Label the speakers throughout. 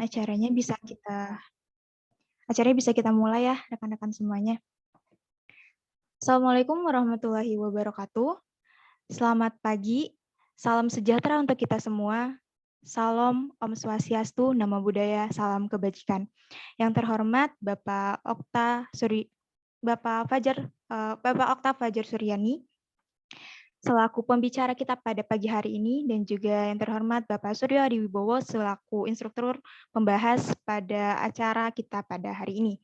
Speaker 1: acaranya bisa kita mulai ya, rekan-rekan semuanya. Assalamualaikum warahmatullahi wabarakatuh. Selamat pagi, salam sejahtera untuk kita semua. Salam Om Swastiastu, Namo Buddhaya, salam kebajikan. Yang terhormat Bapak Okta Fajar Suryani, selaku pembicara kita pada pagi hari ini, dan juga yang terhormat Bapak Suryo Adiwibowo selaku instruktur pembahas pada acara kita pada hari ini.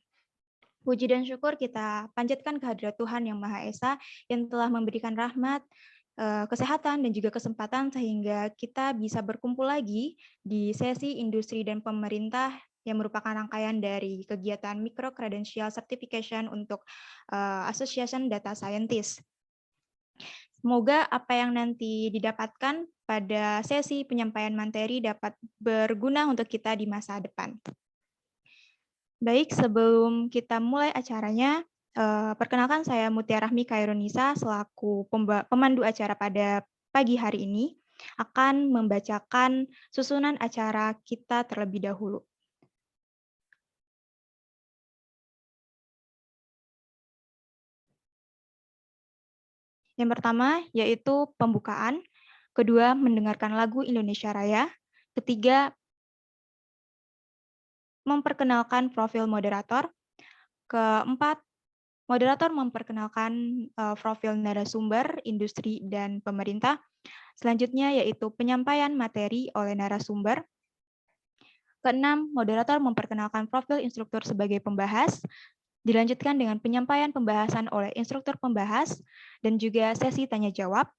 Speaker 1: Puji dan syukur kita panjatkan kehadirat Tuhan Yang Maha Esa yang telah memberikan rahmat, kesehatan, dan juga kesempatan sehingga kita bisa berkumpul lagi di sesi industri dan pemerintah yang merupakan rangkaian dari kegiatan Micro Credential Certification untuk Association Data Scientist. Semoga apa yang nanti didapatkan pada sesi penyampaian materi dapat berguna untuk kita di masa depan. Baik, sebelum kita mulai acaranya, perkenalkan saya Mutia Rahmi Khairunisa selaku pemandu acara pada pagi hari ini akan membacakan susunan acara kita terlebih dahulu. Yang pertama yaitu pembukaan, kedua mendengarkan lagu Indonesia Raya, ketiga memperkenalkan profil moderator, keempat moderator memperkenalkan profil narasumber, industri, dan pemerintah. Selanjutnya yaitu penyampaian materi oleh narasumber. Keenam, moderator memperkenalkan profil instruktur sebagai pembahas. Dilanjutkan dengan penyampaian pembahasan oleh instruktur pembahas dan juga sesi tanya jawab.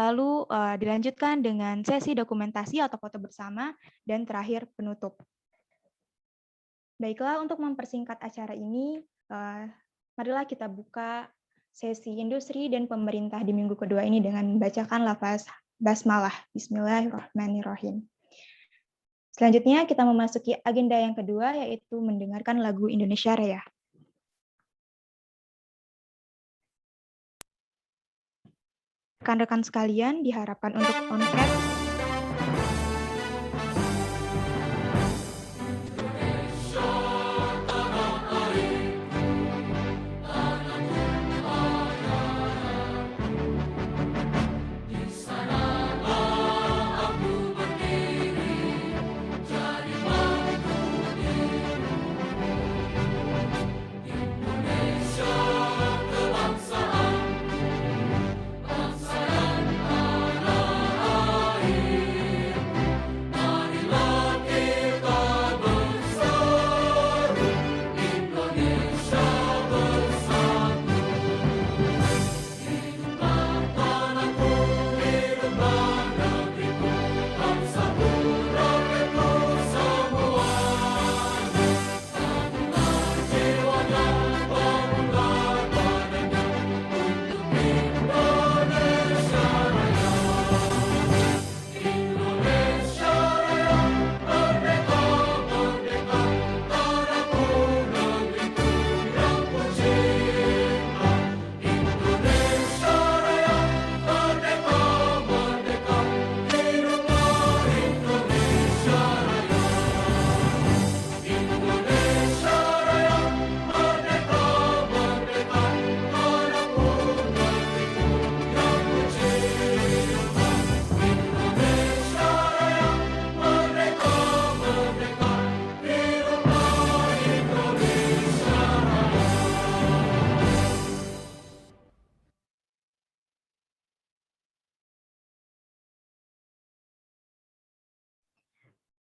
Speaker 1: Lalu dilanjutkan dengan sesi dokumentasi atau foto bersama dan terakhir penutup. Baiklah, untuk mempersingkat acara ini, marilah kita buka sesi industri dan pemerintah di minggu kedua ini dengan membacakan lafaz basmalah. Bismillahirrahmanirrahim. Selanjutnya kita memasuki agenda yang kedua, yaitu mendengarkan lagu Indonesia Raya. Rekan-rekan sekalian diharapkan untuk on-cam.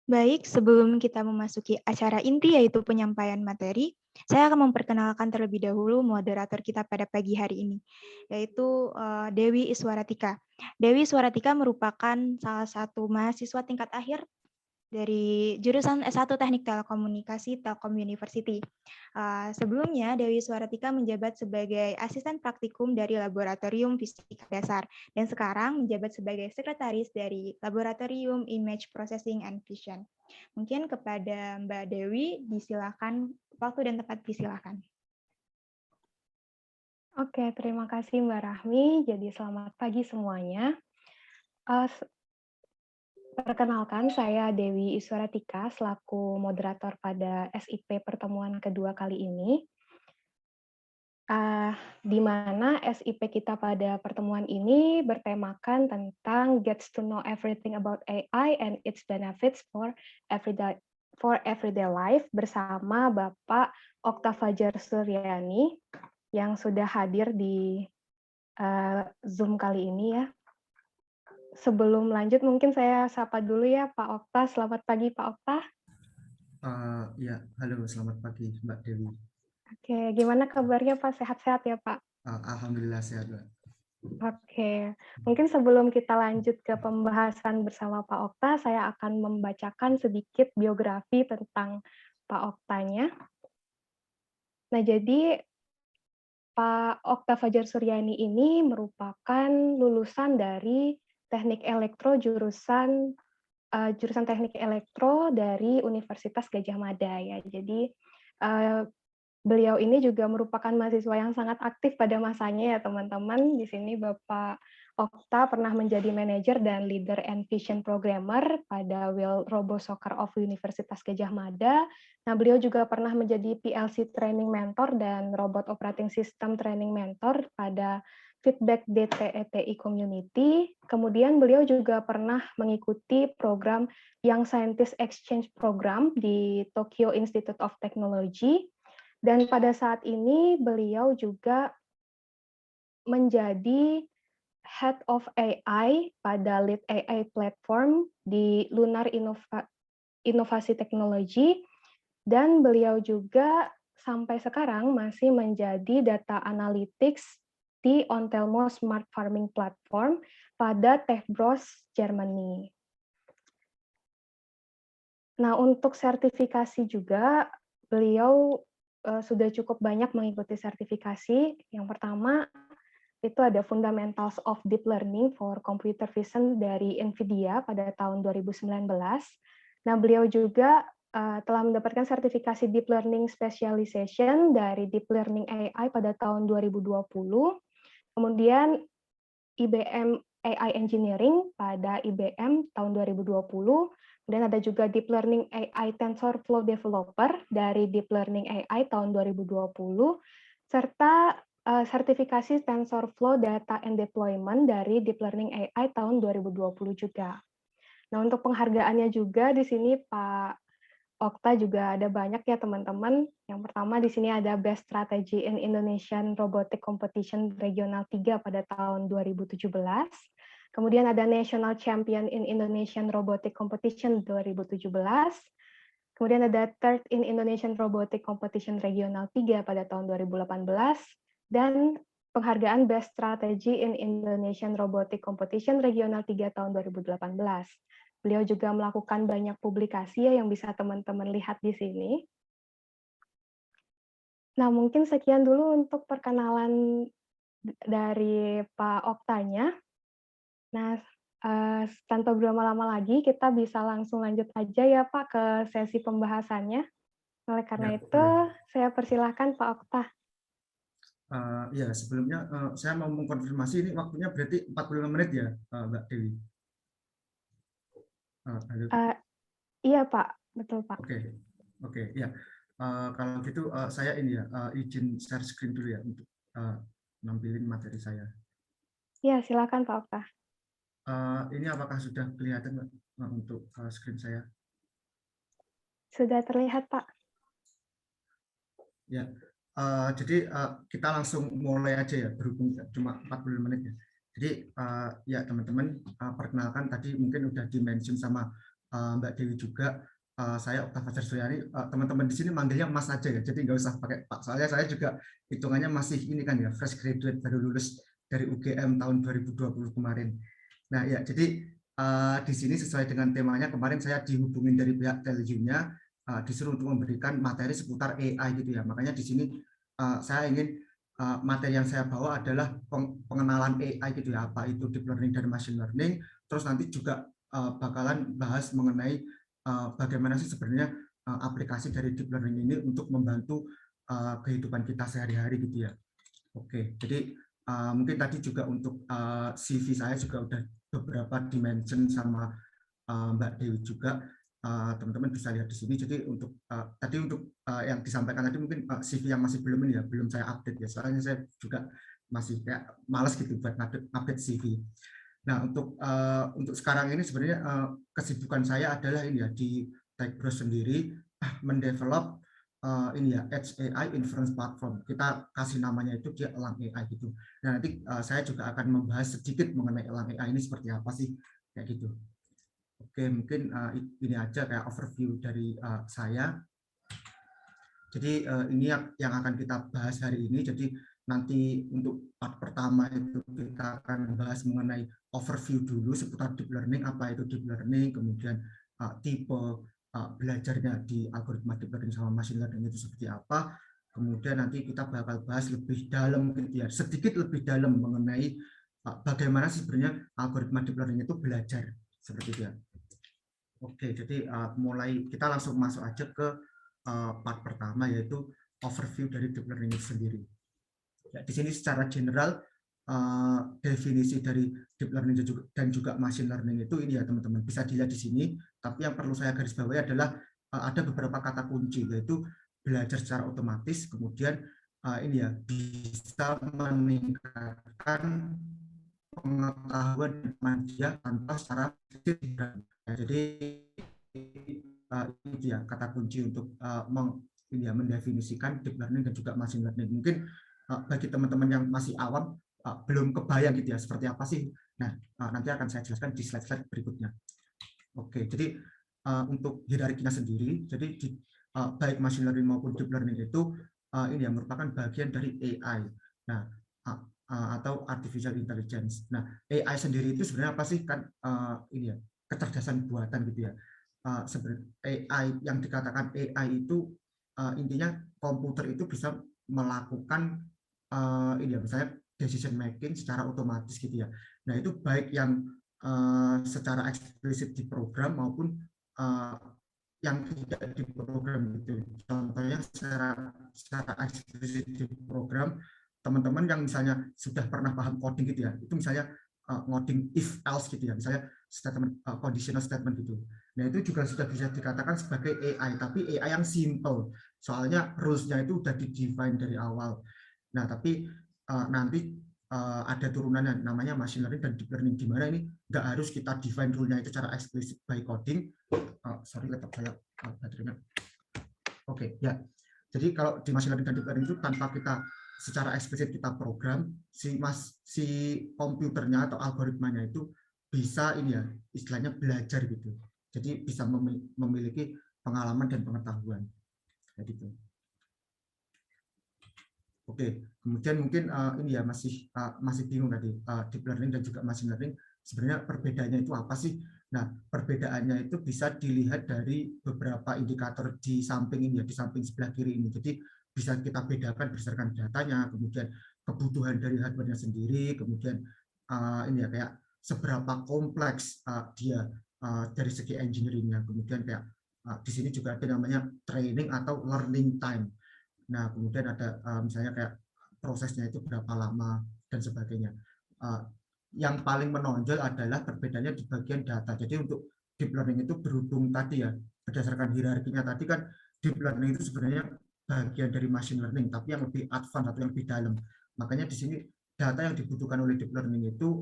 Speaker 1: Baik, sebelum kita memasuki acara inti yaitu penyampaian materi, saya akan memperkenalkan terlebih dahulu moderator kita pada pagi hari ini, yaitu Dewi Iswaratika. Dewi Iswaratika merupakan salah satu mahasiswa tingkat akhir dari jurusan S1 Teknik Telekomunikasi Telkom University. Sebelumnya, Dewi Iswaratika menjabat sebagai asisten praktikum dari Laboratorium Fisika Dasar, dan sekarang menjabat sebagai sekretaris dari Laboratorium Image Processing and Vision. Mungkin kepada Mbak Dewi, disilakan waktu dan tempat disilakan.
Speaker 2: Oke, terima kasih Mbak Rahmi. Jadi selamat pagi semuanya. Perkenalkan, saya Dewi Iswaratika selaku moderator pada SIP pertemuan kedua kali ini. Di mana SIP kita pada pertemuan ini bertemakan tentang Gets to Know Everything About AI and Its Benefits for Everyday Life bersama Bapak Okta Fajar Suryani yang sudah hadir di Zoom kali ini ya. Sebelum lanjut, mungkin saya sapa dulu ya Pak Okta. Selamat pagi Pak Okta.
Speaker 3: Ya, halo, selamat pagi Mbak Dewi.
Speaker 2: Oke, gimana kabarnya Pak? Sehat-sehat ya Pak?
Speaker 3: Alhamdulillah sehat, Mbak.
Speaker 2: Oke, mungkin sebelum kita lanjut ke pembahasan bersama Pak Okta, saya akan membacakan sedikit biografi tentang Pak Oktanya. Nah, jadi Pak Okta Fajar Suryani ini merupakan lulusan dari Teknik Elektro jurusan Teknik Elektro dari Universitas Gadjah Mada ya. Jadi beliau ini juga merupakan mahasiswa yang sangat aktif pada masanya ya teman-teman. Di sini Bapak Okta pernah menjadi manajer dan leader and vision programmer pada Will Robo Soccer of Universitas Gadjah Mada. Nah, beliau juga pernah menjadi PLC training mentor dan robot operating system training mentor pada Feedback DTETI Community. Kemudian beliau juga pernah mengikuti program Young Scientist Exchange Program di Tokyo Institute of Technology. Dan pada saat ini beliau juga menjadi Head of AI pada Lead AI Platform di Lunar Inovasi Teknologi, dan beliau juga sampai sekarang masih menjadi Data Analytics di Ontelmo Smart Farming Platform pada TechBros Germany. Nah, untuk sertifikasi juga beliau sudah cukup banyak mengikuti sertifikasi. Yang pertama, itu ada Fundamentals of Deep Learning for Computer Vision dari NVIDIA pada tahun 2019. Nah, beliau juga telah mendapatkan sertifikasi Deep Learning Specialization dari Deep Learning AI pada tahun 2020. Kemudian IBM AI Engineering pada IBM tahun 2020. Kemudian ada juga Deep Learning AI TensorFlow Developer dari Deep Learning AI tahun 2020, serta sertifikasi TensorFlow Data and Deployment dari Deep Learning AI tahun 2020 juga. Nah, untuk penghargaannya juga di sini Pak Okta juga ada banyak ya teman-teman. Yang pertama di sini ada Best Strategy in Indonesian Robotic Competition Regional 3 pada tahun 2017. Kemudian ada National Champion in Indonesian Robotic Competition 2017. Kemudian ada Third in Indonesian Robotic Competition Regional 3 pada tahun 2018. Dan penghargaan Best Strategy in Indonesian Robotic Competition Regional 3 tahun 2018. Beliau juga melakukan banyak publikasi ya yang bisa teman-teman lihat di sini. Nah, mungkin sekian dulu untuk perkenalan dari Pak Oktanya. Nah, tanpa berlama-lama lagi, kita bisa langsung lanjut aja ya Pak ke sesi pembahasannya. Oleh karena
Speaker 3: Ya,
Speaker 2: itu,
Speaker 3: boleh.
Speaker 2: saya persilahkan Pak Okta.
Speaker 3: Ya, sebelumnya saya mau mengkonfirmasi ini waktunya berarti 45 menit ya, Mbak Dewi. Halo.
Speaker 2: Iya Pak, betul Pak.
Speaker 3: Oke, ya. Kalau gitu saya ini ya izin share screen dulu ya untuk nampilin materi saya.
Speaker 2: Iya, silakan Pak Okta.
Speaker 3: Ini apakah sudah kelihatan Mbak, untuk screen saya?
Speaker 2: Sudah terlihat Pak.
Speaker 3: Ya, jadi kita langsung mulai aja ya, berhubung cuma 40 menit ya. Jadi ya teman-teman, perkenalkan tadi mungkin udah di-mention sama Mbak Dewi juga, saya Okta Fajar Suryani. Teman-teman di sini manggilnya Mas aja ya, jadi nggak usah pakai Pak. Soalnya saya juga hitungannya masih ini kan ya, fresh graduate, baru lulus dari UGM tahun 2020 kemarin. Nah ya, jadi di sini sesuai dengan temanya, kemarin saya dihubungin dari pihak Televisinya, disuruh untuk memberikan materi seputar AI gitu ya. Makanya di sini saya ingin materi yang saya bawa adalah pengenalan AI gitu ya, apa itu deep learning dan machine learning. Terus nanti juga bakalan bahas mengenai bagaimana sih sebenarnya aplikasi dari deep learning ini untuk membantu kehidupan kita sehari-hari gitu ya. Oke, jadi mungkin tadi juga untuk CV saya juga udah beberapa dimension sama Mbak Dewi juga. Teman-teman bisa lihat di sini. Jadi untuk tadi untuk yang disampaikan tadi mungkin CV yang masih belum ini ya, belum saya update ya. Soalnya saya juga masih kayak malas gitu buat update CV. Nah, untuk sekarang ini sebenarnya kesibukan saya adalah ini ya di Techbros sendiri mendevelop ini ya Edge AI Inference Platform. Kita kasih namanya itu dia Elang AI gitu. Nah, nanti saya juga akan membahas sedikit mengenai Elang AI ini seperti apa sih kayak gitu. Oke, mungkin ini aja kayak overview dari saya. Jadi ini yang akan kita bahas hari ini. Jadi nanti untuk part pertama itu kita akan membahas mengenai overview dulu seputar deep learning, apa itu deep learning, kemudian tipe belajarnya di algoritma deep learning sama machine learning itu seperti apa. Kemudian nanti kita bakal bahas lebih dalam, gitu ya, sedikit lebih dalam mengenai bagaimana sebenarnya algoritma deep learning itu belajar seperti itu ya. Oke, jadi mulai kita langsung masuk aja ke part pertama, yaitu overview dari deep learning itu sendiri. Ya, di sini secara general definisi dari deep learning dan juga machine learning itu ini ya teman-teman, bisa dilihat di sini. Tapi yang perlu saya garis bawahi adalah ada beberapa kata kunci, yaitu belajar secara otomatis, kemudian ini ya bisa meningkatkan pengetahuan manusia tanpa secara signifikan. Jadi itu ya kata kunci untuk mendefinisikan deep learning dan juga machine learning. Mungkin bagi teman-teman yang masih awam belum kebayang gitu ya seperti apa sih. Nah, nanti akan saya jelaskan di slide-slide berikutnya. Oke, jadi untuk hierarkinya sendiri, jadi baik machine learning maupun deep learning itu ini ya merupakan bagian dari AI. Nah, atau artificial intelligence. Nah, AI sendiri itu sebenarnya apa sih? Kan ini ya kecerdasan buatan gitu ya. Sebenarnya AI yang dikatakan AI itu intinya komputer itu bisa melakukan ini ya misalnya decision making secara otomatis gitu ya. Nah, itu baik yang secara eksplisit diprogram maupun yang tidak diprogram gitu. Contohnya secara eksplisit diprogram, teman-teman yang misalnya sudah pernah paham coding gitu ya, itu misalnya ngoding if else gitu ya, misalnya statement conditional statement gitu. Nah, itu juga sudah bisa dikatakan sebagai AI, tapi AI yang simple. Soalnya rules-nya itu sudah di-define dari awal. Nah, tapi nanti ada turunannya namanya machine learning dan deep learning, di mana ini nggak harus kita define rule-nya itu secara eksplisit by coding. Sorry, laptop saya baterainya. Oke, ya. Jadi kalau di machine learning dan deep learning itu tanpa kita secara eksplisit kita program, si komputernya atau algoritmanya itu bisa ini ya istilahnya belajar gitu. Jadi bisa memiliki pengalaman dan pengetahuan. Kayak gitu. Oke, kemudian mungkin ini ya masih bingung tadi deep learning dan juga machine learning sebenarnya perbedaannya itu apa sih? Nah, perbedaannya itu bisa dilihat dari beberapa indikator di samping ini ya, di samping sebelah kiri ini. Jadi bisa kita bedakan berdasarkan datanya, kemudian kebutuhan dari hardware-nya sendiri, kemudian ini ya kayak seberapa kompleks dia dari segi engineering-nya, kemudian kayak di sini juga ada namanya training atau learning time. Nah, kemudian ada misalnya kayak prosesnya itu berapa lama dan sebagainya. Yang paling menonjol adalah perbedaannya di bagian data. Jadi untuk deep learning itu berhubung tadi ya, berdasarkan hierarkinya tadi kan deep learning itu sebenarnya bagian dari machine learning, tapi yang lebih advance atau yang lebih dalam. Makanya di sini data yang dibutuhkan oleh deep learning itu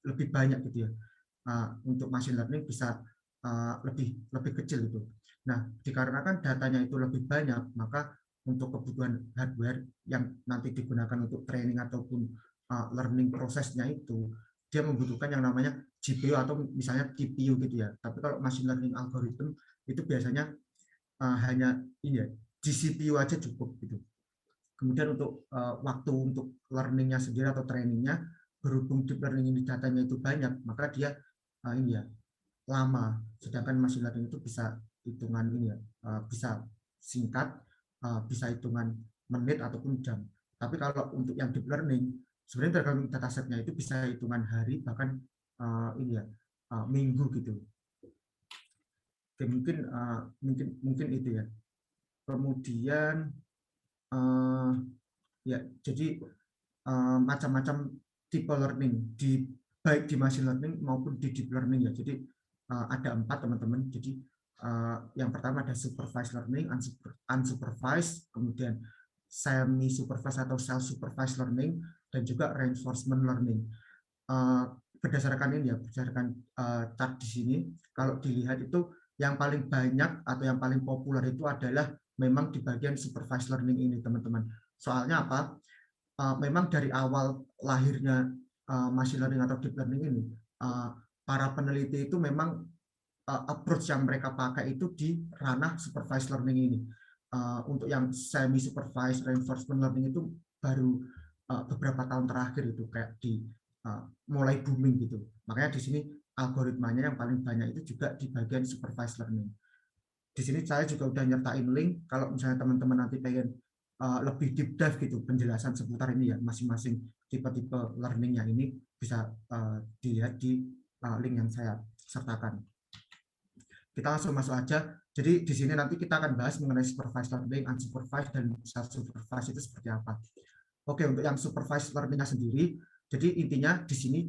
Speaker 3: lebih banyak gitu ya. Untuk machine learning bisa lebih kecil gitu. Nah, dikarenakan datanya itu lebih banyak, maka untuk kebutuhan hardware yang nanti digunakan untuk training ataupun learning prosesnya itu dia membutuhkan yang namanya GPU atau misalnya TPU gitu ya. Tapi kalau machine learning algorithm itu biasanya hanya ini ya GCPU aja cukup gitu. Kemudian untuk waktu untuk learningnya sendiri atau trainingnya, berhubung deep learning ini datanya itu banyak, maka dia ini ya lama. Sedangkan machine learning itu bisa hitungan ini ya bisa singkat, bisa hitungan menit ataupun jam. Tapi kalau untuk yang deep learning sebenarnya tergantung datasetnya itu bisa hitungan hari bahkan ini ya minggu gitu. Oke, mungkin itu ya. Kemudian ya jadi macam-macam tipe learning baik di machine learning maupun di deep learning ya. Jadi ada 4 teman-teman. Jadi yang pertama ada supervised learning, unsupervised, kemudian semi supervised atau self supervised learning, dan juga reinforcement learning. Berdasarkan ini ya, berdasarkan chart di sini, kalau dilihat itu yang paling banyak atau yang paling populer itu adalah memang di bagian supervised learning ini, teman-teman. Soalnya apa? Memang dari awal lahirnya machine learning atau deep learning ini, para peneliti itu memang approach yang mereka pakai itu di ranah supervised learning ini. Untuk yang semi supervised reinforcement learning itu baru beberapa tahun terakhir itu kayak di mulai booming gitu. Makanya di sini algoritmanya yang paling banyak itu juga di bagian supervised learning. Di sini saya juga udah nyertain link kalau misalnya teman-teman nanti pengen lebih deep dive gitu penjelasan seputar ini ya, masing-masing tipe-tipe learningnya ini bisa dilihat di link yang saya sertakan. Kita langsung masuk aja. Jadi di sini nanti kita akan bahas mengenai supervised learning, unsupervised, dan self-supervised itu seperti apa. Oke, untuk yang supervised learning-nya sendiri, jadi intinya di sini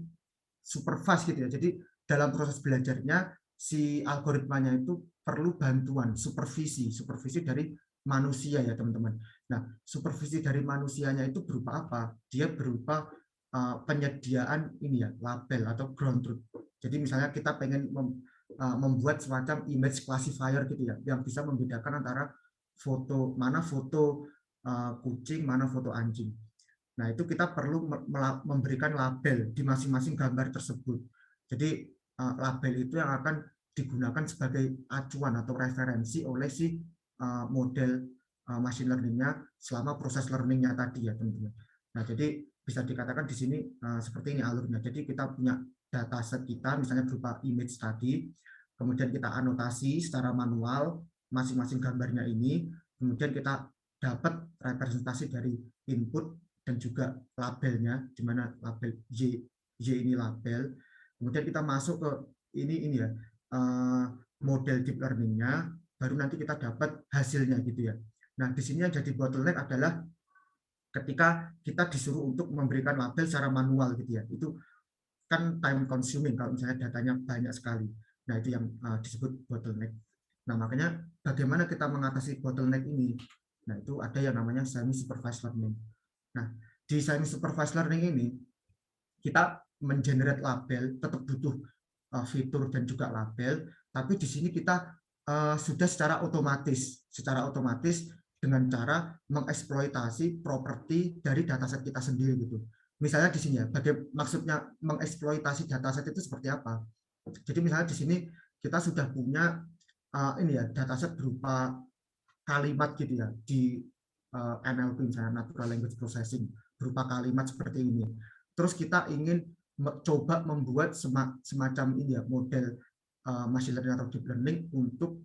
Speaker 3: supervised gitu ya. Jadi dalam proses belajarnya si algoritmanya itu perlu bantuan supervisi dari manusia ya teman-teman. Nah, supervisi dari manusianya itu berupa apa? Dia berupa penyediaan ini ya, label atau ground truth. Jadi misalnya kita pengen membuat semacam image classifier gitu ya, yang bisa membedakan antara foto kucing, mana foto anjing. Nah, itu kita perlu memberikan label di masing-masing gambar tersebut. Jadi label itu yang akan digunakan sebagai acuan atau referensi oleh si model machine learning-nya selama proses learning-nya tadi ya teman-teman. Nah, jadi bisa dikatakan di sini seperti ini alurnya. Jadi kita punya dataset kita misalnya berupa image tadi, kemudian kita anotasi secara manual masing-masing gambarnya ini, kemudian kita dapat representasi dari input dan juga labelnya, di mana label Y ini label. Kemudian kita masuk ke ini ya model deep learning-nya, baru nanti kita dapat hasilnya gitu ya. Nah, di sini yang jadi bottleneck adalah ketika kita disuruh untuk memberikan label secara manual gitu ya. Itu kan time consuming kalau misalnya datanya banyak sekali. Nah, itu yang disebut bottleneck. Nah, makanya bagaimana kita mengatasi bottleneck ini? Nah, itu ada yang namanya semi supervised learning. Nah, di semi supervised learning ini kita mengenerate label, tetap butuh fitur dan juga label, tapi di sini kita sudah secara otomatis dengan cara mengeksploitasi properti dari dataset kita sendiri gitu. Misalnya di sini ya, maksudnya mengeksploitasi dataset itu seperti apa? Jadi misalnya di sini kita sudah punya ini ya dataset berupa kalimat gitu ya di NLP misalnya natural language processing berupa kalimat seperti ini. Terus kita ingin coba membuat semacam ini ya model machine learning atau deep learning untuk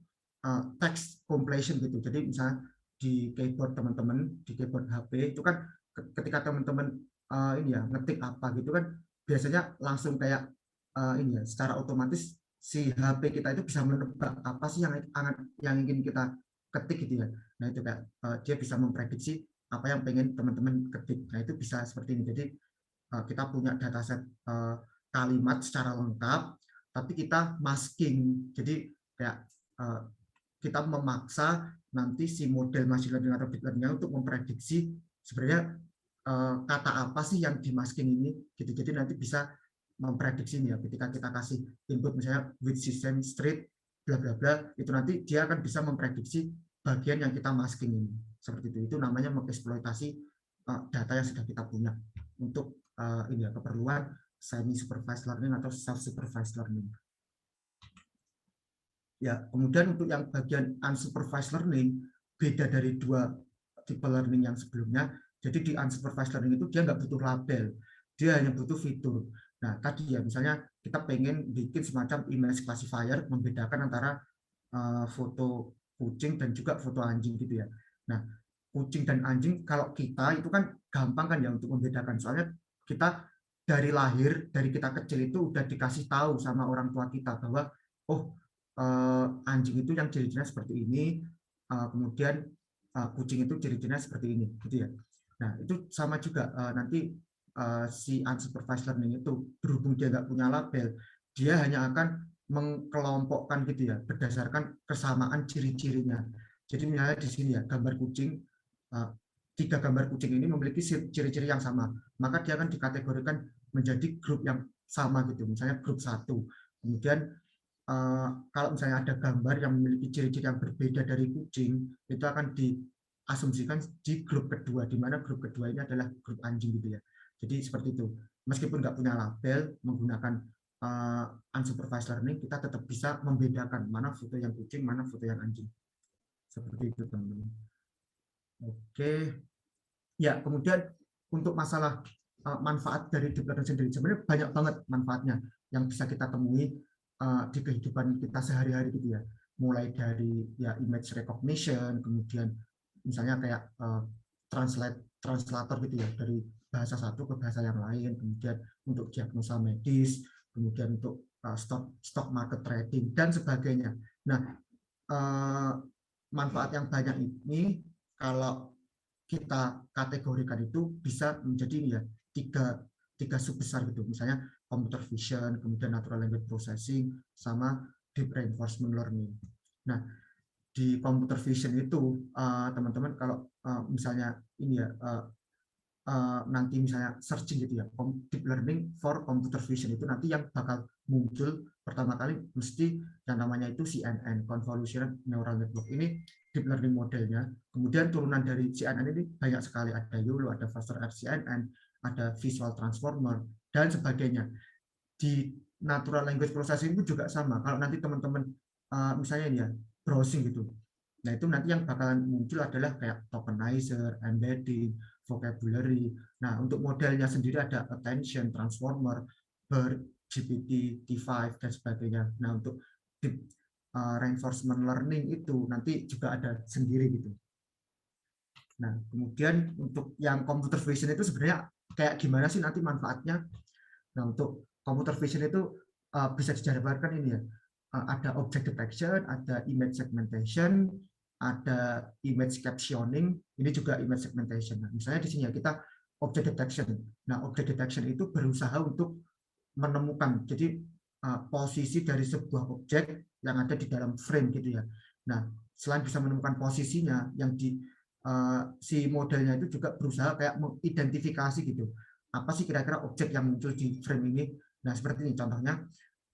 Speaker 3: text completion gitu. Jadi misalnya di keyboard teman-teman, di keyboard HP itu kan ketika teman-teman ini ya ngetik apa gitu kan biasanya langsung kayak ini ya secara otomatis si HP kita itu bisa menebak apa sih yang ingin kita ketik gitu ya. Nah itu kayak dia bisa memprediksi apa yang pengen teman-teman ketik. Nah itu bisa seperti ini. Jadi kita punya dataset kalimat secara lengkap, tapi kita masking. Jadi kayak kita memaksa nanti si model machine learning atau deep learning untuk memprediksi sebenarnya kata apa sih yang di masking ini. Gitu. Jadi nanti bisa memprediksi ya ketika kita kasih input misalnya with system street bla bla bla, itu nanti dia akan bisa memprediksi bagian yang kita masking ini. Seperti itu namanya mengeksploitasi data yang sudah kita punya untuk ini ya keperluan semi supervised learning atau self supervised learning. Ya, kemudian untuk yang bagian unsupervised learning beda dari dua tipe learning yang sebelumnya. Jadi di unsupervised learning itu dia nggak butuh label, dia hanya butuh fitur. Nah, tadi ya misalnya kita pengen bikin semacam image classifier membedakan antara foto kucing dan juga foto anjing gitu ya. Nah, kucing dan anjing kalau kita itu kan gampang kan ya untuk membedakan. Soalnya kita dari lahir, dari kita kecil itu udah dikasih tahu sama orang tua kita bahwa oh anjing itu yang ciri-cirinya seperti ini, kemudian kucing itu ciri-cirinya seperti ini, gitu ya. Nah itu sama juga nanti si unsupervised learning itu berhubung dia nggak punya label, dia hanya akan mengkelompokkan gitu ya berdasarkan kesamaan ciri-cirinya. Jadi misalnya di sini ya gambar kucing, 3 gambar kucing ini memiliki ciri-ciri yang sama, maka dia akan dikategorikan menjadi grup yang sama gitu, misalnya grup 1. Kemudian kalau misalnya ada gambar yang memiliki ciri-ciri yang berbeda dari kucing, itu akan diasumsikan di grup kedua, di mana grup kedua ini adalah grup anjing gitu ya. Jadi seperti itu. Meskipun nggak punya label, menggunakan unsupervised learning, kita tetap bisa membedakan mana foto yang kucing, mana foto yang anjing. Seperti itu teman-teman. Oke, ya kemudian untuk masalah manfaat dari deep learning sendiri, sebenarnya banyak banget manfaatnya yang bisa kita temui di kehidupan kita sehari-hari gitu ya. Mulai dari ya image recognition, kemudian misalnya kayak translator gitu ya, dari bahasa satu ke bahasa yang lain, kemudian untuk diagnosa medis, kemudian untuk stock market trading dan sebagainya. Nah, manfaat yang banyak ini kalau kita kategorikan itu bisa menjadi ya tiga subbesar gitu, misalnya computer vision, kemudian natural language processing, sama deep reinforcement learning. Nah, di computer vision itu teman-teman kalau misalnya ini ya nanti misalnya searching gitu ya, deep learning for computer vision itu nanti yang bakal muncul pertama kali mesti yang namanya itu CNN, Convolutional Neural Network. Ini deep learning modelnya. Kemudian turunan dari CNN ini banyak sekali, ada YOLO, ada Faster CNN, ada Visual Transformer dan sebagainya. Di natural language processing itu juga sama. Kalau nanti teman-teman misalnya ini ya browsing gitu, nah itu nanti yang bakalan muncul adalah kayak tokenizer, embedding, vocabulary. Nah, untuk modelnya sendiri ada attention, transformer, BERT, GPT, T5, dan sebagainya. Nah, untuk deep reinforcement learning itu nanti juga ada sendiri gitu. Nah, kemudian untuk yang computer vision itu sebenarnya kayak gimana sih nanti manfaatnya? Nah, untuk computer vision itu bisa dijabarkan ini ya. Ada object detection, ada image segmentation, ada image captioning, ini juga image segmentation. Nah, misalnya di sini ya kita object detection. Nah, object detection itu berusaha untuk menemukan jadi posisi dari sebuah objek yang ada di dalam frame gitu ya. Nah, selain bisa menemukan posisinya, yang di si modelnya itu juga berusaha kayak mengidentifikasi gitu. Apa sih kira-kira objek yang muncul di frame ini? Nah, seperti ini contohnya.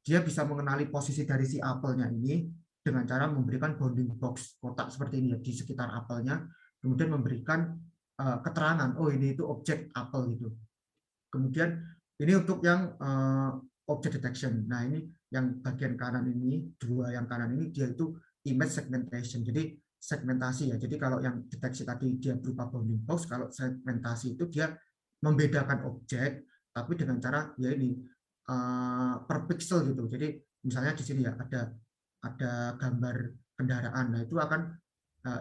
Speaker 3: Dia bisa mengenali posisi dari si apelnya ini dengan cara memberikan bounding box kotak seperti ini ya, di sekitar apelnya, kemudian memberikan keterangan, oh ini itu objek apel gitu. Kemudian ini untuk yang object detection. Nah ini yang bagian kanan ini, dua yang kanan ini dia itu image segmentation. Jadi segmentasi ya. Jadi kalau yang deteksi tadi dia berupa bounding box, kalau segmentasi itu dia membedakan objek, tapi dengan cara ya ini per pixel gitu. Jadi misalnya di sini ya ada gambar kendaraan. Nah, itu akan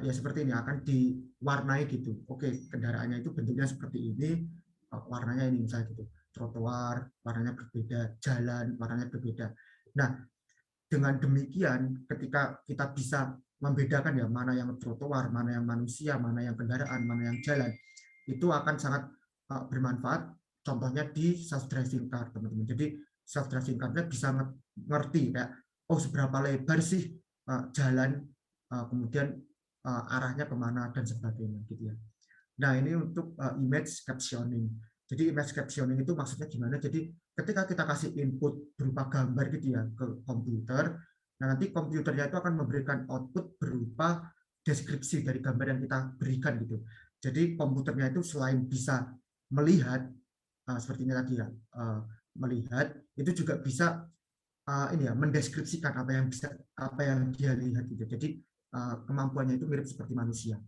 Speaker 3: ya seperti ini akan diwarnai gitu. Oke, kendaraannya itu bentuknya seperti ini, warnanya ini misalnya gitu. Trotoar warnanya berbeda, jalan warnanya berbeda. Nah, dengan demikian ketika kita bisa membedakan ya mana yang trotoar, mana yang manusia, mana yang kendaraan, mana yang jalan, itu akan sangat bermanfaat. Contohnya di self driving car, teman-teman. Jadi self driving car-nya bisa ngerti kayak oh seberapa lebar sih jalan, kemudian arahnya kemana dan sebagainya gitu ya. Nah ini untuk image captioning. Jadi image captioning itu maksudnya gimana? Jadi ketika kita kasih input berupa gambar gitu ya ke komputer, nah nanti komputernya itu akan memberikan output berupa deskripsi dari gambar yang kita berikan gitu. Jadi komputernya itu selain bisa melihat seperti ini tadi ya, melihat itu juga bisa ini ya mendeskripsikan apa yang dia lihat gitu. Jadi kemampuannya itu mirip seperti manusia.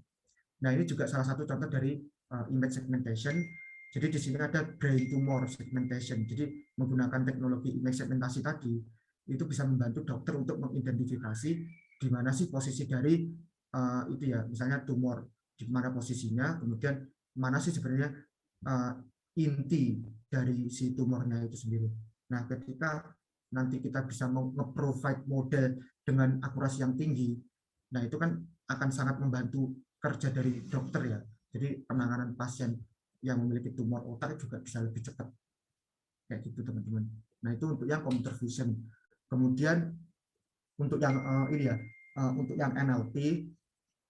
Speaker 3: Nah, ini juga salah satu contoh dari image segmentation. Jadi di sini ada brain tumor segmentation. Jadi menggunakan teknologi image segmentasi tadi itu bisa membantu dokter untuk mengidentifikasi di mana sih posisi dari itu ya, misalnya tumor di mana posisinya, kemudian mana sih sebenarnya inti dari si tumornya itu sendiri. Nah, ketika nanti kita bisa nge-provide model dengan akurasi yang tinggi, nah itu kan akan sangat membantu kerja dari dokter ya. Jadi penanganan pasien yang memiliki tumor otak juga bisa lebih cepat. Kayak gitu teman-teman. Nah itu untuk yang computer vision. Kemudian untuk yang ini ya, untuk yang NLP,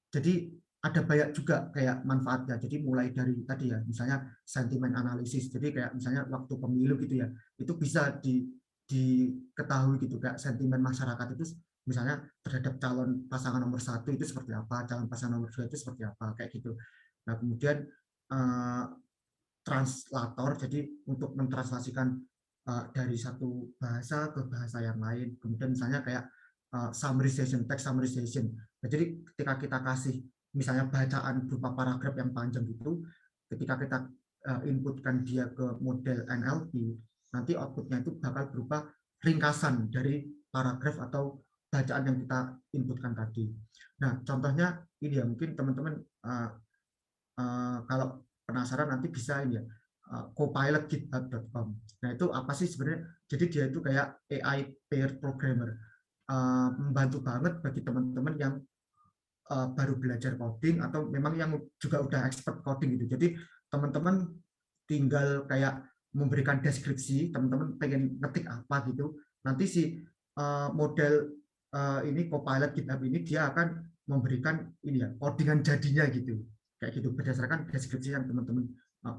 Speaker 3: jadi ada banyak juga kayak manfaatnya. Jadi mulai dari tadi ya, misalnya sentimen analisis. Jadi kayak misalnya waktu pemilu gitu ya, itu bisa diketahui gitu kayak sentimen masyarakat itu misalnya terhadap calon pasangan nomor 1 itu seperti apa, calon pasangan nomor 2 itu seperti apa, kayak gitu. Nah kemudian translator, jadi untuk mentranslasikan dari satu bahasa ke bahasa yang lain. Kemudian misalnya kayak summarization, text summarization. Nah, jadi ketika kita kasih misalnya bacaan berupa paragraf yang panjang itu, ketika kita inputkan dia ke model NLP, nanti outputnya itu bakal berupa ringkasan dari paragraf atau bacaan yang kita inputkan tadi. Nah, contohnya ini ya, mungkin teman-teman kalau penasaran nanti bisa ini ya, copilot github.com. Nah itu apa sih sebenarnya? Jadi dia itu kayak AI pair programmer, membantu banget bagi teman-teman yang baru belajar coding atau memang yang juga udah expert coding gitu. Jadi teman-teman tinggal kayak memberikan deskripsi, teman-teman pengen ngetik apa gitu, nanti si model ini copilot GitHub ini dia akan memberikan ini ya codingan jadinya gitu, kayak gitu berdasarkan deskripsi yang teman-teman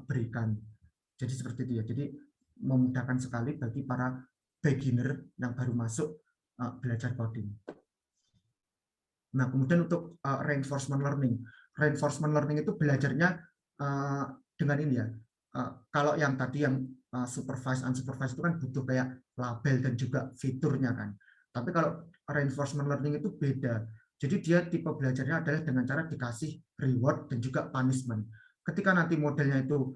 Speaker 3: berikan. Jadi seperti itu ya. Jadi memudahkan sekali bagi para beginner yang baru masuk belajar coding. Nah, kemudian untuk reinforcement learning itu belajarnya dengan ini ya. Kalau yang tadi yang supervised, unsupervised itu kan butuh kayak label dan juga fiturnya kan. Tapi kalau reinforcement learning itu beda. Jadi dia tipe belajarnya adalah dengan cara dikasih reward dan juga punishment. Ketika nanti modelnya itu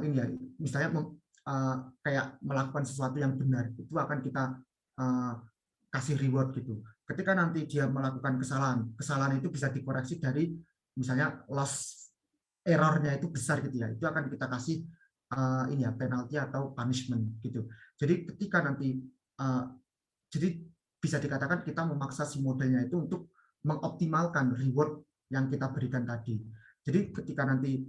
Speaker 3: ini ya, misalnya kayak melakukan sesuatu yang benar, itu akan kita kasih reward gitu. Ketika nanti dia melakukan kesalahan itu bisa dikoreksi dari misalnya loss errornya itu besar gitu ya, itu akan kita kasih ini ya penalti atau punishment gitu. Jadi ketika nanti jadi bisa dikatakan kita memaksa si modelnya itu untuk mengoptimalkan reward yang kita berikan tadi. Jadi ketika nanti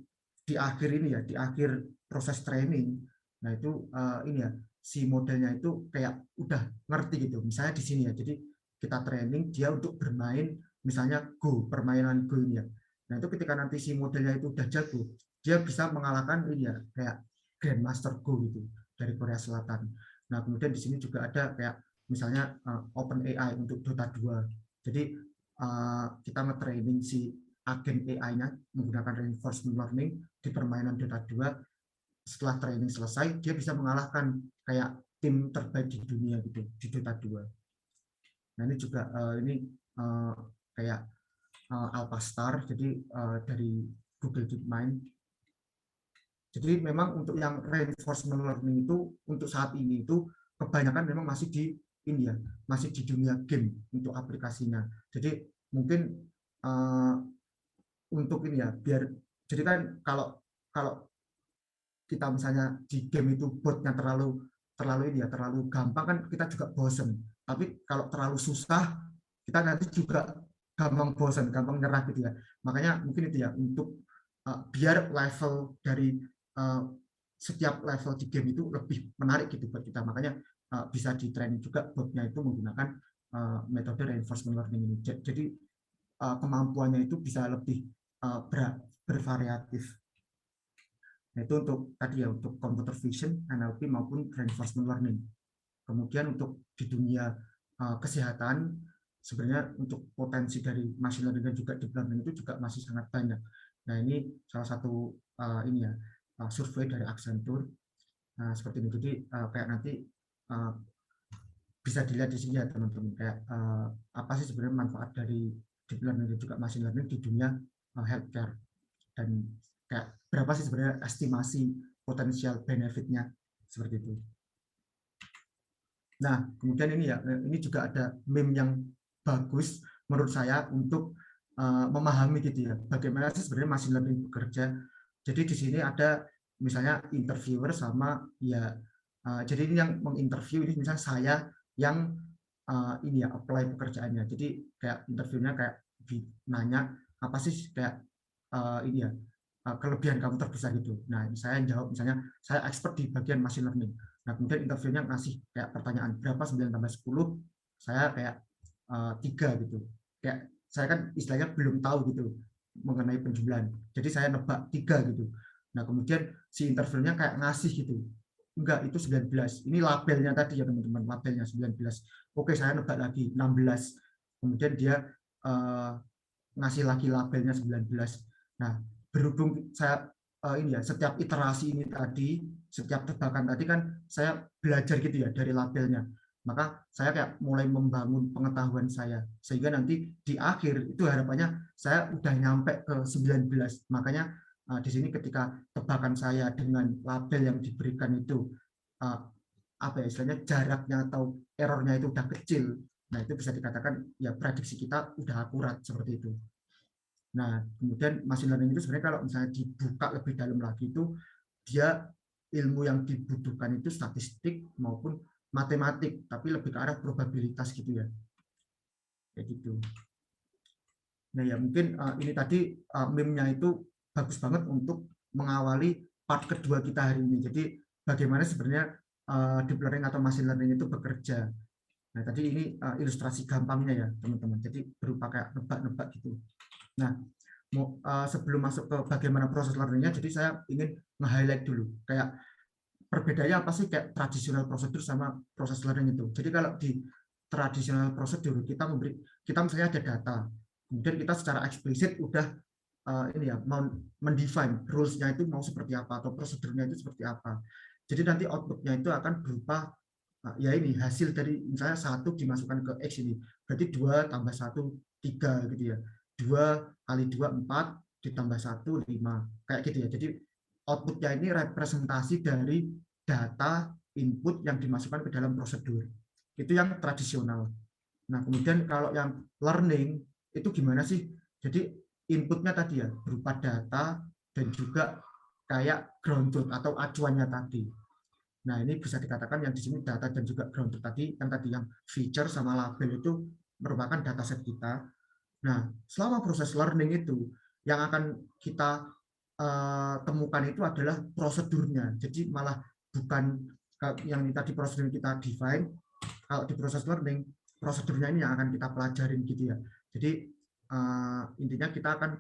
Speaker 3: di akhir ini ya, di akhir proses training, nah itu ini ya si modelnya itu kayak udah ngerti gitu. Misalnya di sini ya, jadi kita training dia untuk bermain misalnya Go, permainan Go ini ya. Nah itu ketika nanti si modelnya itu udah jago, dia bisa mengalahkan ini ya kayak Grandmaster Go gitu dari Korea Selatan. Nah kemudian di sini juga ada kayak misalnya OpenAI untuk Dota 2. Jadi kita nge-training si agen AI-nya menggunakan reinforcement learning di permainan Dota 2. Setelah training selesai, dia bisa mengalahkan kayak tim terbaik di dunia gitu di Dota 2. Nah ini juga ini kayak AlphaStar, jadi dari Google DeepMind. Jadi memang untuk yang reinforcement learning itu untuk saat ini itu kebanyakan memang masih di ini ya, masih di dunia game untuk aplikasinya. Jadi mungkin untuk ini ya, biar jadi kan kalau kita misalnya di game itu botnya terlalu ini ya, terlalu gampang kan kita juga bosen. Tapi kalau terlalu susah kita nanti juga gampang bosen, gampang nyerah gitu ya. Makanya mungkin itu ya untuk biar level dari setiap level di game itu lebih menarik gitu buat kita. Makanya bisa di training juga botnya itu menggunakan metode reinforcement learning ini. Jadi kemampuannya itu bisa lebih bervariatif. Nah, itu untuk tadi ya, untuk computer vision, NLP maupun reinforcement learning. Kemudian untuk di dunia kesehatan, sebenarnya untuk potensi dari machine learning dan juga deep learning itu juga masih sangat banyak. Nah ini salah satu ini ya survei dari Accenture. Nah seperti ini. Jadi kayak nanti bisa dilihat di sini ya teman-teman. Kayak apa sih sebenarnya manfaat dari deep learning dan juga machine learning di dunia healthcare, dan kayak berapa sih sebenarnya estimasi potensial benefitnya seperti itu. Nah, kemudian ini ya, ini juga ada meme yang bagus menurut saya untuk memahami gitu ya, bagaimana sih sebenarnya machine learning bekerja. Jadi di sini ada misalnya interviewer sama ya, jadi ini yang menginterview ini misalnya saya yang ini ya apply pekerjaannya. Jadi kayak interviewnya kayak nanya apa sih kayak ini ya kelebihan kamu terbesar gitu. Nah, saya jawab misalnya saya expert di bagian machine learning. Nah, kemudian interviewnya ngasih kayak pertanyaan berapa 9 tambah 10. saya kayak 3 gitu. Kayak saya kan istilahnya belum tahu gitu mengenai penjumlahan. Jadi saya nebak 3 gitu. Nah, kemudian si interviewnya kayak ngasih gitu. Enggak, itu 19. Ini labelnya tadi ya teman-teman, labelnya 19. Oke, saya nebak lagi 16. Kemudian dia ngasih lagi labelnya 19. Nah, berhubung saya ini ya, setiap iterasi ini tadi, setiap tebakan tadi kan saya belajar gitu ya dari labelnya. Maka saya kayak mulai membangun pengetahuan saya, sehingga nanti di akhir itu harapannya saya udah nyampe ke 19. Makanya di sini ketika tebakan saya dengan label yang diberikan itu apa ya istilahnya, jaraknya atau errornya itu udah kecil, nah itu bisa dikatakan ya prediksi kita udah akurat seperti itu. Nah, kemudian machine learning itu sebenarnya kalau misalnya dibuka lebih dalam lagi itu dia ilmu yang dibutuhkan itu statistik maupun matematik, tapi lebih ke arah probabilitas gitu ya. Kayak gitu. Nah, ya mungkin ini tadi meme-nya itu bagus banget untuk mengawali part kedua kita hari ini. Jadi bagaimana sebenarnya deep learning atau machine learning itu bekerja. Nah, tadi ini ilustrasi gampangnya ya, teman-teman. Jadi berupa kayak nebak-nebak gitu. Nah, sebelum masuk ke bagaimana proses learning-nya, jadi saya ingin nge-highlight dulu kayak perbedaannya apa sih kayak tradisional prosedur sama proses learning itu. Jadi kalau di tradisional prosedur kita misalnya ada data, kemudian kita secara eksplisit udah ini ya mau mendefine rules-nya itu mau seperti apa atau prosedurnya itu seperti apa. Jadi nanti output-nya itu akan berupa ya ini hasil dari misalnya 1 dimasukkan ke X ini, berarti 2 tambah 1 3 gitu ya. 2 kali 2 4 ditambah 1 5 kayak gitu ya. Jadi outputnya ini representasi dari data input yang dimasukkan ke dalam prosedur. Itu yang tradisional. Nah, kemudian kalau yang learning itu gimana sih? Jadi inputnya tadi ya berupa data dan juga kayak ground truth atau acuannya tadi. Nah, ini bisa dikatakan yang di sini data dan juga ground truth tadi, yang feature sama label itu merupakan dataset kita. Nah, selama proses learning itu yang akan kita temukan itu adalah prosedurnya. Jadi malah bukan yang tadi prosedur kita define, kalau di proses learning prosedurnya ini yang akan kita pelajarin gitu ya. Jadi intinya kita akan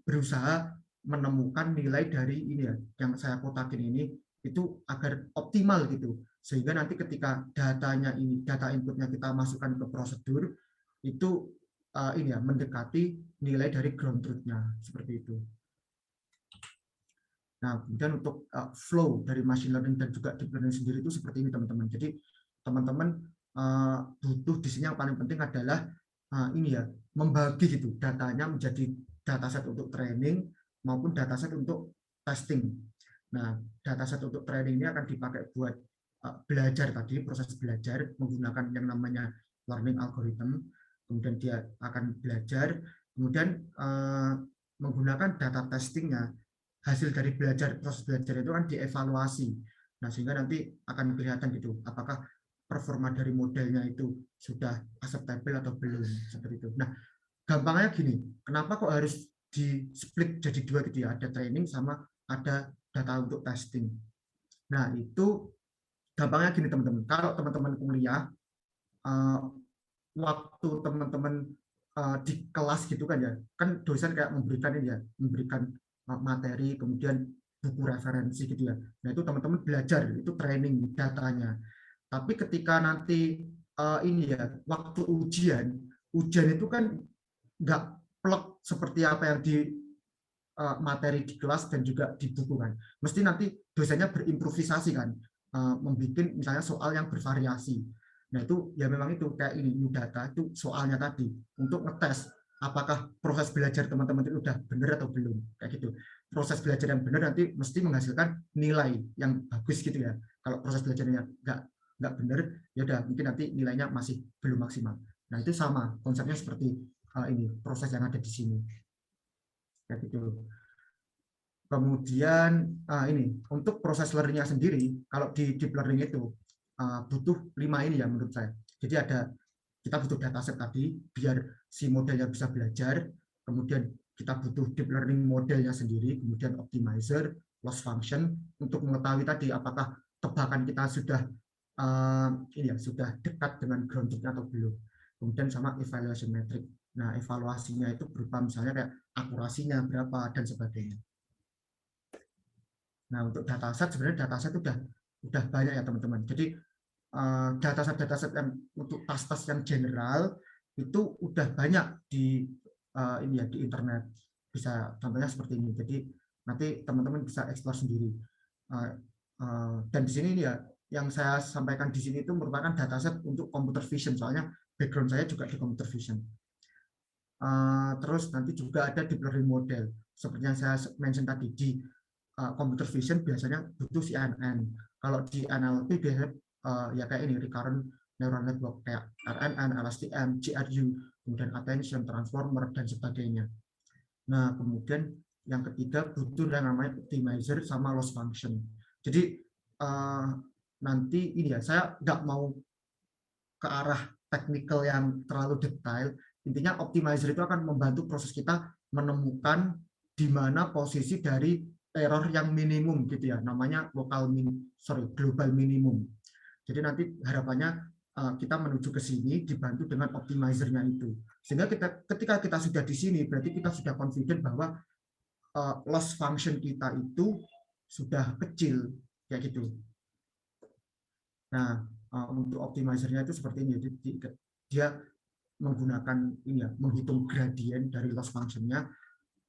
Speaker 3: berusaha menemukan nilai dari ini ya, yang saya kotakin ini itu agar optimal gitu. Sehingga nanti ketika datanya ini, data inputnya kita masukkan ke prosedur, itu ini ya mendekati nilai dari ground truth-nya seperti itu. Nah, kemudian untuk flow dari machine learning dan juga deep learning sendiri itu seperti ini teman-teman. Jadi teman-teman butuh di sini yang paling penting adalah ini ya membagi gitu datanya menjadi dataset untuk training maupun dataset untuk testing. Nah, dataset untuk training ini akan dipakai buat belajar tadi, proses belajar menggunakan yang namanya learning algorithm. Kemudian dia akan belajar, kemudian menggunakan data testingnya. Hasil dari proses belajar itu kan dievaluasi. Nah, sehingga nanti akan kelihatan gitu, apakah performa dari modelnya itu sudah acceptable atau belum, seperti itu. Nah, gampangnya gini, kenapa kok harus di split jadi 2 gitu ya, ada training sama ada data untuk testing. Nah, itu gampangnya gini teman-teman, kalau teman-teman kuliah, waktu teman-teman di kelas gitu kan ya, kan dosen kayak memberikan ini ya, memberikan materi, kemudian buku referensi gitu ya. Nah, itu teman-teman belajar, itu training datanya. Tapi ketika nanti ini ya, waktu ujian itu kan nggak plek seperti apa yang di materi di kelas dan juga di buku kan. Mesti nanti dosennya berimprovisasi kan, membuat misalnya soal yang bervariasi. Nah, itu ya memang itu kayak ini new data itu soalnya tadi untuk ngetes apakah proses belajar teman-teman itu udah benar atau belum, kayak gitu. Proses belajar yang benar nanti mesti menghasilkan nilai yang bagus gitu ya. Kalau proses belajarnya nggak benar, ya udah mungkin nanti nilainya masih belum maksimal. Nah, itu sama konsepnya seperti ini proses yang ada di sini, kayak gitu. Kemudian ini untuk proses learning-nya sendiri, kalau di deep learning itu butuh 5 ini ya menurut saya. Jadi kita butuh dataset tadi biar si modelnya bisa belajar, kemudian kita butuh deep learning modelnya sendiri, kemudian optimizer, loss function untuk mengetahui tadi apakah tebakan kita sudah ini ya sudah dekat dengan ground truth atau belum. Kemudian sama evaluation metric. Nah, evaluasinya itu berupa misalnya kayak akurasinya berapa dan sebagainya. Nah, untuk dataset sebenarnya dataset udah banyak ya teman-teman. Jadi dataset yang untuk tas-tas yang general itu udah banyak di ini ya di internet. Bisa contohnya seperti ini. Jadi nanti teman-teman bisa eksplor sendiri. Dan di sini ya yang saya sampaikan di sini itu merupakan dataset untuk computer vision. Soalnya background saya juga di computer vision. Terus nanti juga ada deep learning model. Seperti yang saya mention tadi di computer vision biasanya butuh CNN. Kalau di NLP biasanya ya kayak ini recurrent neural network kayak RNN, LSTM, GRU, kemudian attention, transformer dan sebagainya. Nah, kemudian yang ketiga butuh yang namanya optimizer sama loss function. Jadi nanti ini ya saya nggak mau ke arah teknikal yang terlalu detail. Intinya optimizer itu akan membantu proses kita menemukan di mana posisi dari error yang minimum gitu ya, namanya global minimum. Jadi nanti harapannya kita menuju ke sini dibantu dengan optimizernya itu. Sehingga ketika kita sudah di sini berarti kita sudah confident bahwa loss function kita itu sudah kecil kayak gitu. Nah, untuk optimizernya itu seperti ini. Jadi dia menggunakan ini ya, menghitung gradien dari loss function-nya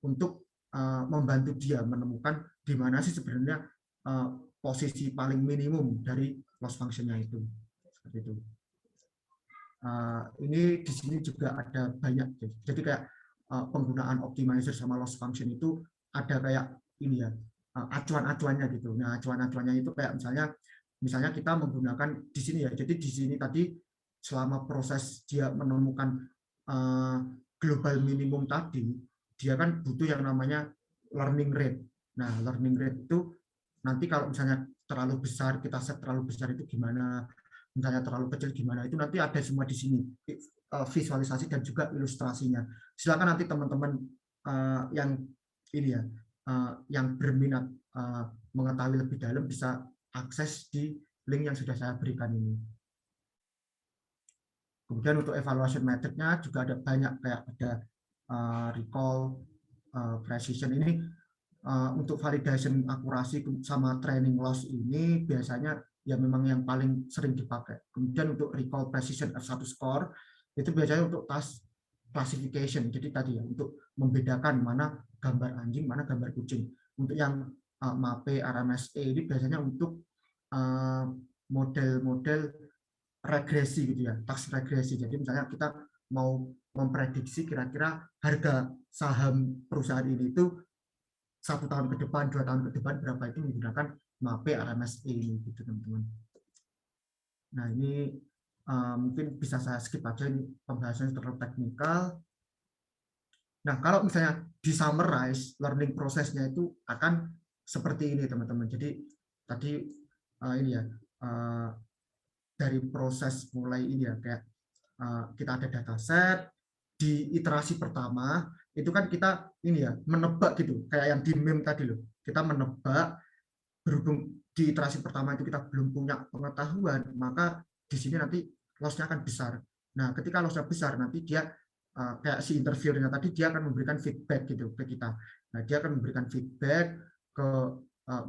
Speaker 3: untuk membantu dia menemukan di mana sih sebenarnya posisi paling minimum dari loss function-nya itu. Seperti itu. Ini di sini juga ada banyak. Jadi kayak penggunaan optimizer sama loss function itu ada kayak ini ya, acuan-acuannya gitu. Nah, acuan-acuannya itu kayak misalnya kita menggunakan di sini ya. Jadi di sini tadi selama proses dia menemukan global minimum tadi, dia kan butuh yang namanya learning rate. Nah, learning rate itu nanti kalau misalnya terlalu besar, kita set terlalu besar itu gimana, misalnya terlalu kecil gimana, itu nanti ada semua di sini, visualisasi dan juga ilustrasinya. Silakan nanti teman-teman yang ini ya, yang berminat mengetahui lebih dalam bisa akses di link yang sudah saya berikan ini. Kemudian untuk evaluation metricnya juga ada banyak, kayak ada recall, precision. Ini untuk validation akurasi sama training loss ini biasanya ya memang yang paling sering dipakai. Kemudian untuk recall precision F1 score itu biasanya untuk task classification. Jadi tadi ya untuk membedakan mana gambar anjing, mana gambar kucing. Untuk yang MAPE, RMSE ini biasanya untuk model-model regresi gitu ya, task regresi. Jadi misalnya kita mau memprediksi kira-kira harga saham perusahaan ini itu 1 tahun ke depan, 2 tahun ke depan berapa, itu menggunakan MAPE RMSE ini gitu teman-teman. Nah ini mungkin bisa saya skip aja, ini pembahasannya terlalu teknikal. Nah kalau misalnya di summarize learning prosesnya itu akan seperti ini teman-teman. Jadi tadi ini ya, dari proses mulai ini ya, kayak kita ada dataset di iterasi pertama itu kan kita ini ya menebak gitu, kayak yang di meme tadi loh, kita menebak. Berhubung di iterasi pertama itu kita belum punya pengetahuan, maka di sini nanti loss-nya akan besar. Nah ketika loss-nya besar nanti dia kayak si interviewernya tadi, dia akan memberikan feedback gitu ke kita. Nah dia akan memberikan feedback ke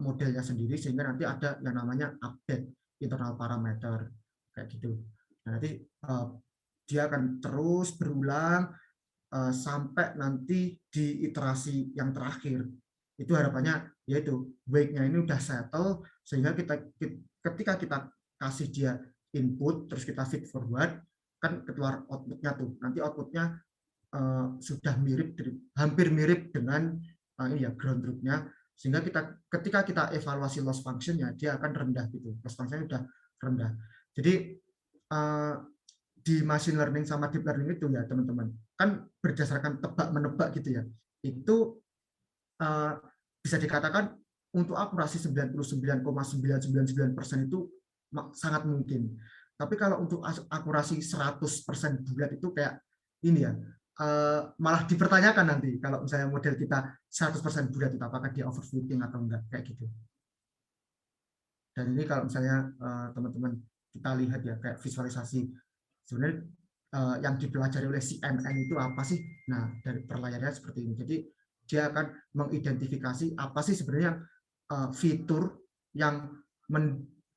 Speaker 3: modelnya sendiri, sehingga nanti ada yang namanya update internal parameter kayak gitu. Nah, nanti dia akan terus berulang sampai nanti di iterasi yang terakhir. Itu harapannya yaitu weight-nya ini udah settle, sehingga ketika kita kasih dia input terus kita feed forward, kan keluar output-nya tuh. Nanti output-nya sudah hampir mirip dengan ini ya ground truth-nya, sehingga ketika kita evaluasi loss function-nya dia akan rendah gitu. Loss function-nya udah rendah. Jadi di machine learning sama deep learning itu ya teman-teman, kan berdasarkan tebak menebak gitu ya, itu bisa dikatakan untuk akurasi 99,999% itu sangat mungkin. Tapi kalau untuk akurasi 100% bulat itu kayak ini ya, malah dipertanyakan nanti kalau misalnya model kita 100% bulat itu apakah dia overfitting atau enggak kayak gitu. Dan ini kalau misalnya teman-teman kita lihat ya kayak visualisasi sebenarnya yang dipelajari oleh CNN itu apa sih. Nah, dari perlayarnya seperti ini. Jadi dia akan mengidentifikasi apa sih sebenarnya fitur yang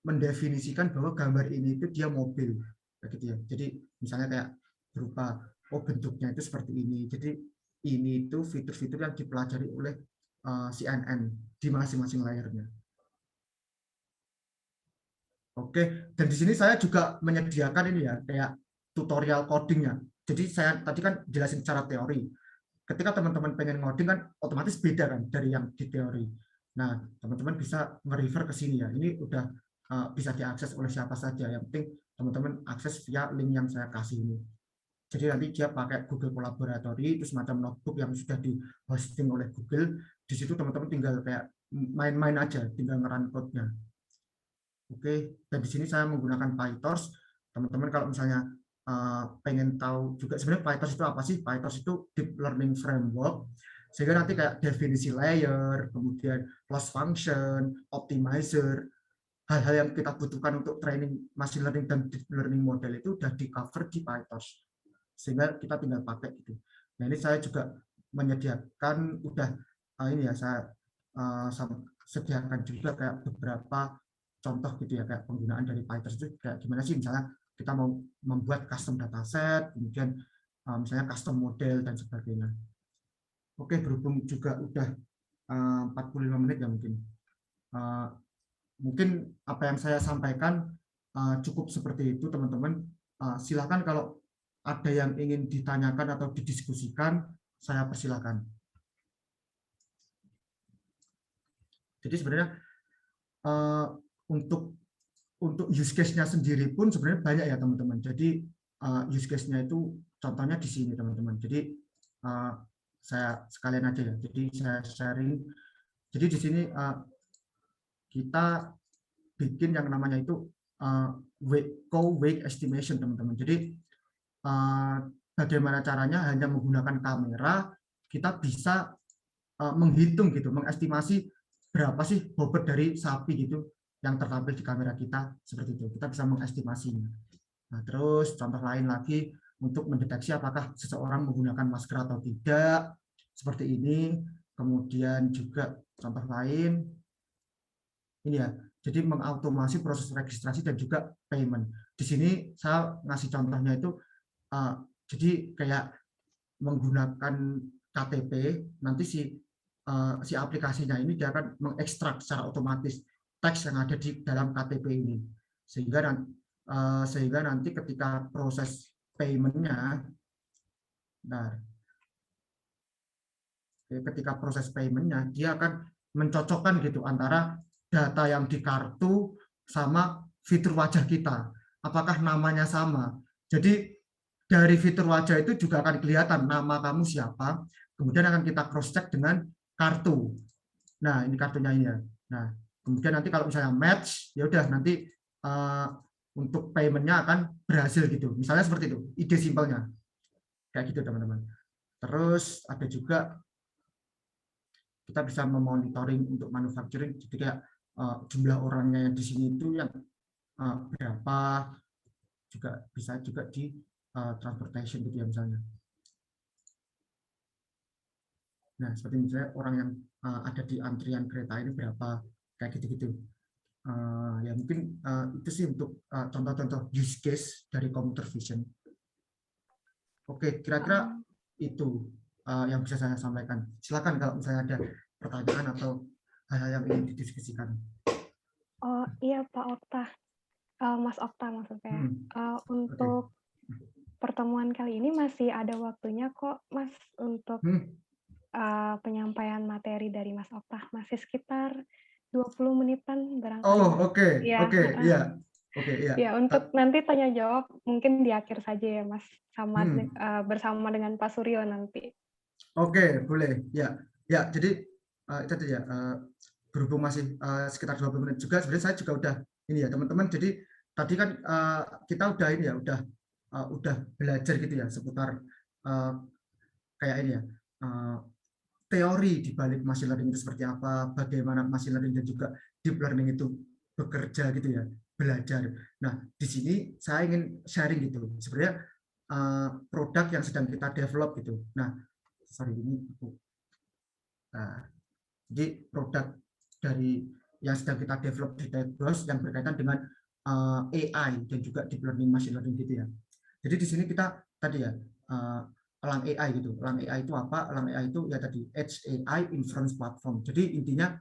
Speaker 3: mendefinisikan bahwa gambar ini itu dia mobil, gitu ya. Jadi misalnya kayak berupa bentuknya itu seperti ini. Jadi ini itu fitur-fitur yang dipelajari oleh CNN di masing-masing layarnya. Oke, dan di sini saya juga menyediakan ini ya kayak tutorial codingnya. Jadi saya tadi kan jelasin secara teori. Ketika teman-teman pengen ngoding kan otomatis beda kan dari yang di teori. Nah, teman-teman bisa nge-refer ke sini ya. Ini udah bisa diakses oleh siapa saja. Yang penting teman-teman akses via link yang saya kasih ini. Jadi nanti dia pakai Google Collaboratory, itu semacam notebook yang sudah di hosting oleh Google. Di situ teman-teman tinggal kayak main-main aja, tinggal nge-run code-nya. Oke, dan di sini saya menggunakan PyTorch. Teman-teman kalau misalnya pengen tahu juga sebenarnya PyTorch itu apa sih? PyTorch itu deep learning framework. Sehingga nanti kayak definisi layer, kemudian loss function, optimizer, hal-hal yang kita butuhkan untuk training machine learning dan deep learning model itu udah di cover di PyTorch. Sehingga kita tinggal pakai gitu. Nah, ini saya juga menyediakan udah ini ya saya sediakan juga kayak beberapa contoh gitu ya kayak penggunaan dari PyTorch itu kayak gimana sih, misalnya kita mau membuat custom dataset, kemudian misalnya custom model dan sebagainya. Oke, berhubung juga udah 45 menit ya mungkin apa yang saya sampaikan cukup seperti itu teman-teman. Silakan kalau ada yang ingin ditanyakan atau didiskusikan, saya persilakan. Jadi sebenarnya untuk use case-nya sendiri pun sebenarnya banyak ya teman-teman. Jadi use case-nya itu contohnya di sini teman-teman. Jadi saya sekalian aja ya. Jadi saya sharing. Jadi di sini kita bikin yang namanya itu weight estimation teman-teman. Jadi bagaimana caranya hanya menggunakan kamera kita bisa menghitung gitu, mengestimasi berapa sih bobot dari sapi gitu yang tertampil di kamera kita, seperti itu. Kita bisa mengestimasinya. Nah, terus contoh lain lagi untuk mendeteksi apakah seseorang menggunakan masker atau tidak, seperti ini. Kemudian juga contoh lain ini ya, jadi mengautomasi proses registrasi dan juga payment. Di sini saya ngasih contohnya itu jadi kayak menggunakan KTP, nanti si aplikasinya ini dia akan mengekstrak secara otomatis teks yang ada di dalam KTP ini, sehingga nanti ketika proses payment-nya, ketika proses payment-nya dia akan mencocokkan gitu antara data yang di kartu sama fitur wajah kita, apakah namanya sama. Jadi dari fitur wajah itu juga akan kelihatan nama kamu siapa, kemudian akan kita cross check dengan kartu. Nah, ini kartunya ini ya. Nah, kemudian nanti kalau misalnya match, ya udah nanti untuk payment-nya akan berhasil gitu. Misalnya seperti itu, ide simpelnya. Kayak gitu teman-teman. Terus ada juga kita bisa memonitoring untuk manufacturing, jadi kayak jumlah orangnya yang di sini itu yang berapa, juga bisa juga di transportation gitu ya misalnya. Nah, seperti misalnya orang yang ada di antrian kereta ini berapa, kayak gitu-gitu. Ya mungkin itu sih untuk contoh-contoh use case dari computer vision. Oke, kira-kira itu yang bisa saya sampaikan. Silakan kalau misalnya ada pertanyaan atau hal-hal yang ingin didiskusikan.
Speaker 2: Oh iya Pak Okta, Mas Okta maksudnya. Untuk pertemuan kali ini masih ada waktunya kok Mas untuk penyampaian materi dari Mas Okta. Masih sekitar 20 menitan barangkali.
Speaker 3: Oh, oke.
Speaker 2: Ya,
Speaker 3: Iya. Oke, iya.
Speaker 2: Ya, untuk nanti tanya jawab mungkin di akhir saja ya Mas, sama bersama dengan Pak Suryo nanti.
Speaker 3: Oke, boleh. Ya. Ya, jadi itu tadi ya, berhubung masih sekitar 20 menit juga, sebenarnya saya juga udah ini ya, teman-teman. Jadi tadi kan kita udah ini ya, udah belajar gitu ya seputar kayak ini ya, teori di balik machine learning itu seperti apa, bagaimana machine learning dan juga deep learning itu bekerja gitu ya, belajar. Nah, di sini saya ingin sharing gitu. Sebenarnya produk yang sedang kita develop gitu. Nah, sorry ini aku. Nah, jadi produk dari yang sedang kita develop di Techbros yang berkaitan dengan AI dan juga deep learning, machine learning gitu ya. Jadi di sini kita tadi ya Elang AI gitu. Elang AI itu apa? Elang AI itu ya tadi Edge AI Inference Platform. Jadi intinya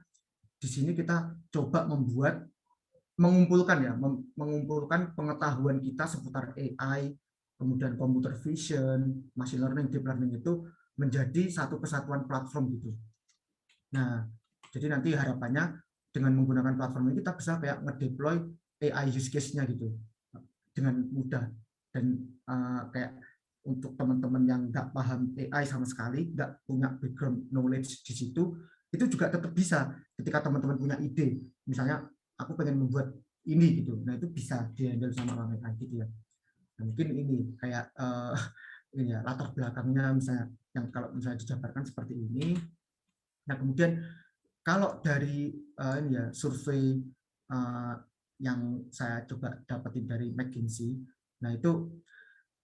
Speaker 3: di sini kita coba mengumpulkan ya, mengumpulkan pengetahuan kita seputar AI, kemudian computer vision, machine learning, deep learning itu menjadi satu kesatuan platform gitu. Nah, jadi nanti harapannya dengan menggunakan platform ini kita bisa kayak ngedeploy AI use case-nya gitu dengan mudah. Dan kayak untuk teman-teman yang nggak paham AI sama sekali, nggak punya background knowledge di situ, itu juga tetap bisa ketika teman-teman punya ide. Misalnya aku pengen membuat ini gitu, nah itu bisa dihandle sama orang AI gitu ya. Nah, mungkin ini kayak ini ya latar belakangnya misalnya yang kalau misalnya dijabarkan seperti ini. Nah kemudian kalau dari ini ya survei yang saya coba dapetin dari McKinsey, nah itu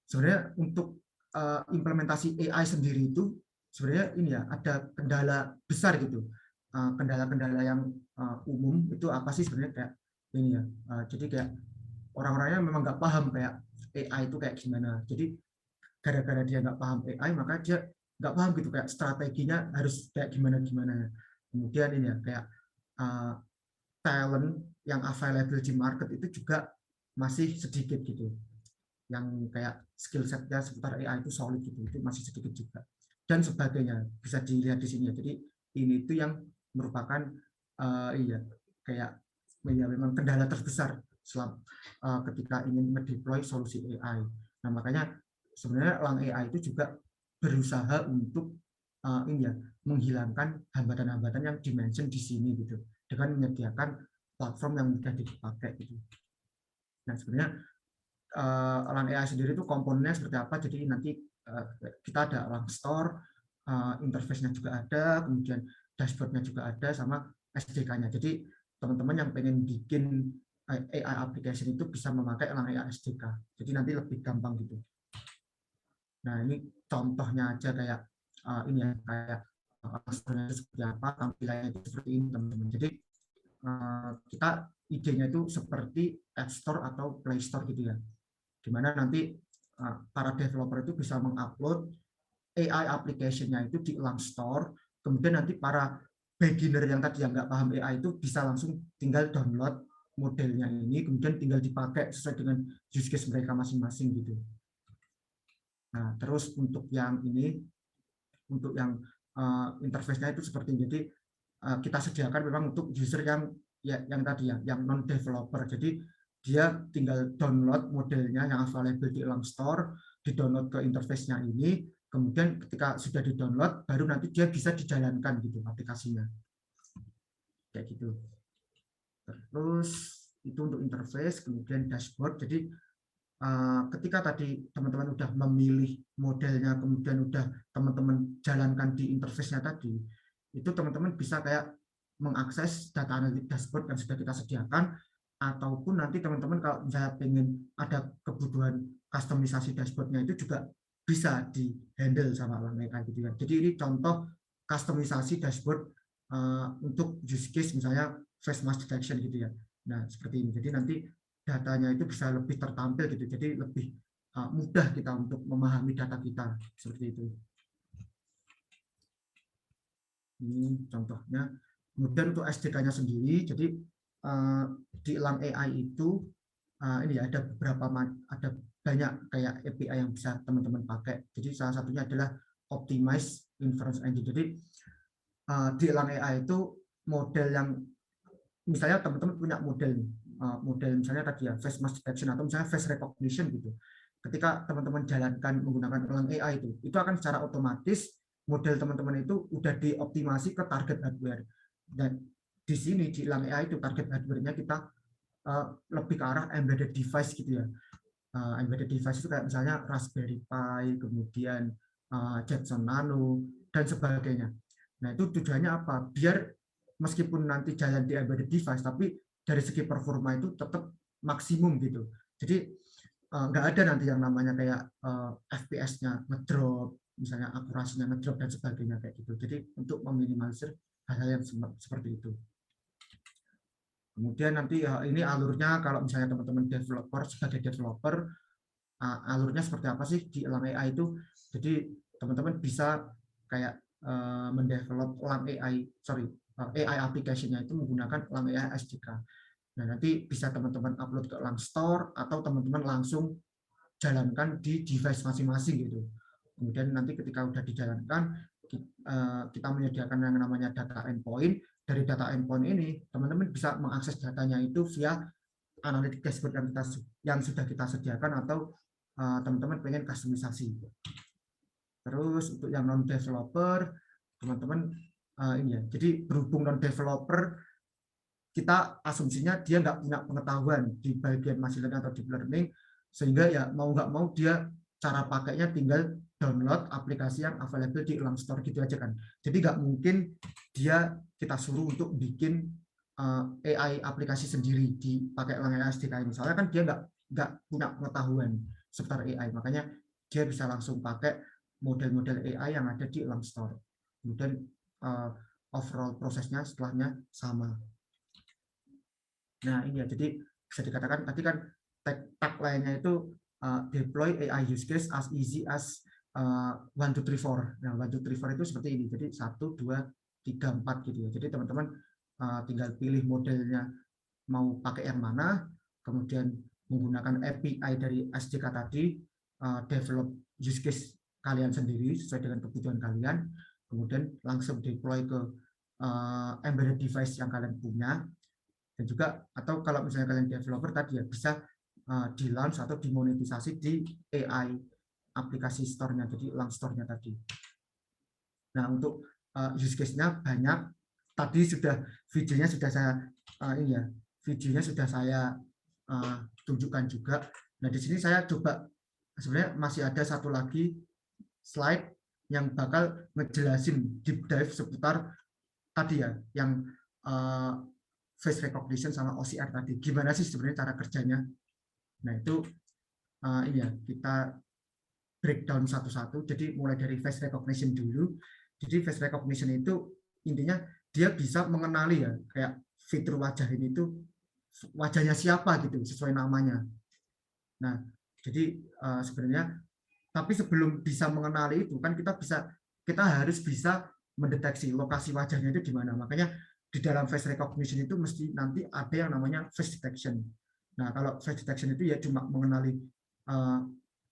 Speaker 3: sebenarnya untuk implementasi AI sendiri itu sebenarnya ini ya ada kendala besar gitu. Kendala-kendala yang umum itu apa sih sebenarnya kayak ini ya. Jadi kayak orang-orangnya memang nggak paham kayak AI itu kayak gimana. Jadi gara-gara dia nggak paham AI maka dia nggak paham gitu kayak strateginya harus kayak gimana. Kemudian ini ya kayak uh, talent yang available di market itu juga masih sedikit gitu. Yang kayak skill setnya seputar AI itu solid gitu, itu masih sedikit juga. Dan sebagainya bisa dilihat di sini ya. Jadi ini itu yang merupakan iya kayak ya, memang kendala terbesar ketika ingin mendeploy solusi AI. Nah makanya sebenarnya Elang AI itu juga berusaha untuk ini ya menghilangkan hambatan-hambatan yang dimention di sini gitu dengan menyediakan platform yang mudah dipakai gitu. Nah sebenarnya Elang AI sendiri itu komponennya seperti apa? Jadi nanti kita ada Elang Store, interface-nya juga ada, kemudian dashboard-nya juga ada, sama SDK-nya. Jadi teman-teman yang pengen bikin AI application itu bisa memakai Elang AI SDK. Jadi nanti lebih gampang gitu. Nah ini contohnya aja kayak ini ya kayak itu seperti apa, tampilannya itu seperti ini teman-teman. Jadi kita idenya itu seperti App Store atau Play Store gitu ya. Dimana nanti para developer itu bisa mengupload AI application-nya itu di Elang Store, kemudian nanti para beginner yang tadi yang nggak paham AI itu bisa langsung tinggal download modelnya ini, kemudian tinggal dipakai sesuai dengan use case mereka masing-masing gitu. Nah, terus untuk yang ini, untuk yang interface-nya itu seperti ini. Jadi kita sediakan memang untuk user yang tadi ya, yang non developer. Jadi dia tinggal download modelnya yang available di Elang Store, di-download ke interface-nya ini, kemudian ketika sudah di-download, baru nanti dia bisa dijalankan gitu aplikasinya. Kayak gitu. Terus itu untuk interface, kemudian dashboard. Jadi ketika tadi teman-teman udah memilih modelnya, kemudian udah teman-teman jalankan di interface-nya tadi, itu teman-teman bisa kayak mengakses data analitik dashboard yang sudah kita sediakan, ataupun nanti teman-teman kalau misalnya pengen ada kebutuhan customisasi dashboard-nya itu juga bisa di-handle sama Elang AI gitu ya. Jadi ini contoh customisasi dashboard untuk use case misalnya face mask detection gitu ya. Nah, seperti ini. Jadi nanti datanya itu bisa lebih tertampil gitu. Jadi lebih mudah kita untuk memahami data kita seperti itu. Ini contohnya. Kemudian untuk SDK-nya sendiri, jadi di Elang AI itu ini ya ada banyak kayak API yang bisa teman-teman pakai. Jadi salah satunya adalah Optimize Inference Engine. Jadi di Elang AI itu model yang misalnya teman-teman punya model misalnya tadi ya face mask detection atau misalnya face recognition gitu. Ketika teman-teman jalankan menggunakan Elang AI itu akan secara otomatis model teman-teman itu udah dioptimasi ke target hardware. Dan di sini di Elang AI itu target hardware-nya kita lebih ke arah embedded device gitu ya. Embedded device itu kayak misalnya Raspberry Pi, kemudian Jetson Nano dan sebagainya. Nah itu tujuannya apa? Biar meskipun nanti jalan di embedded device, tapi dari segi performa itu tetap maksimum gitu. Jadi nggak ada nanti yang namanya kayak FPS-nya ngedrop, misalnya akurasinya ngedrop dan sebagainya kayak gitu. Jadi untuk meminimalisir hal-hal yang seperti itu. Kemudian nanti ini alurnya kalau misalnya teman-teman developer, sebagai developer, alurnya seperti apa sih di Elang AI itu? Jadi teman-teman bisa kayak mendevelop Elang AI, AI application-nya itu menggunakan Elang AI SDK. Nah, nanti bisa teman-teman upload ke Elang Store atau teman-teman langsung jalankan di device masing-masing gitu. Kemudian nanti ketika udah dijalankan, kita menyediakan yang namanya data endpoint. Dari data endpoint ini, teman-teman bisa mengakses datanya itu via analytic dashboard yang sudah kita sediakan atau teman-teman pengen customisasi. Terus untuk yang non developer, teman-teman ini ya. Jadi berhubung non developer, kita asumsinya dia nggak punya pengetahuan di bagian machine learning atau deep learning, sehingga ya mau nggak mau dia cara pakainya tinggal download aplikasi yang available di Elang Store gitu aja kan. Jadi nggak mungkin dia kita suruh untuk bikin AI aplikasi sendiri dipakai Elang AI SDK ini. Soalnya kan dia nggak punya pengetahuan seputar AI, makanya dia bisa langsung pakai model-model AI yang ada di Elang Store. Kemudian overall prosesnya setelahnya sama. Nah ini ya, jadi bisa dikatakan tadi kan tagline-nya itu deploy AI use case as easy as 1, 2, 3, 4. Nah 1, 2, 3, 4 itu seperti ini, jadi 1, 2, 3, 4 gitu ya. Jadi teman-teman tinggal pilih modelnya mau pakai yang mana, kemudian menggunakan API dari SDK tadi, develop use case kalian sendiri sesuai dengan kebutuhan kalian, kemudian langsung deploy ke embedded device yang kalian punya. Dan juga atau kalau misalnya kalian developer tadi ya bisa di launch atau dimonetisasi di AI aplikasi store-nya, jadi Elang Store-nya tadi. Nah untuk use case-nya banyak. Tadi videonya sudah saya videonya sudah saya tunjukkan juga. Nah di sini saya coba sebenarnya masih ada satu lagi slide yang bakal ngejelasin deep dive seputar tadi ya yang face recognition sama OCR tadi. Gimana sih sebenarnya cara kerjanya? Nah itu ini ya kita breakdown satu-satu. Jadi mulai dari face recognition dulu. Jadi face recognition itu intinya dia bisa mengenali ya kayak fitur wajah ini itu wajahnya siapa gitu sesuai namanya. Nah jadi sebenarnya tapi sebelum bisa mengenali itu kan kita harus bisa mendeteksi lokasi wajahnya itu di mana. Makanya di dalam face recognition itu mesti nanti ada yang namanya face detection. Nah, kalau face detection itu ya cuma mengenali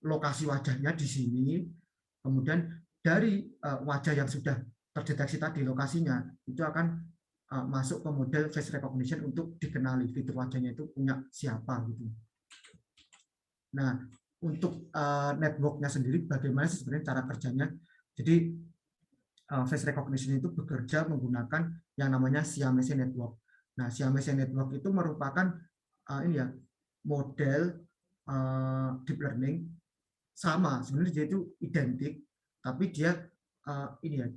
Speaker 3: lokasi wajahnya di sini, kemudian dari wajah yang sudah terdeteksi tadi lokasinya, itu akan masuk ke model face recognition untuk dikenali fitur wajahnya itu punya siapa gitu. Nah, untuk network-nya sendiri bagaimana sih sebenarnya cara kerjanya? Jadi face recognition itu bekerja menggunakan yang namanya Siamese network. Nah, Siamese network itu merupakan ini ya model deep learning sama sebenarnya dia itu identik, tapi dia ini ya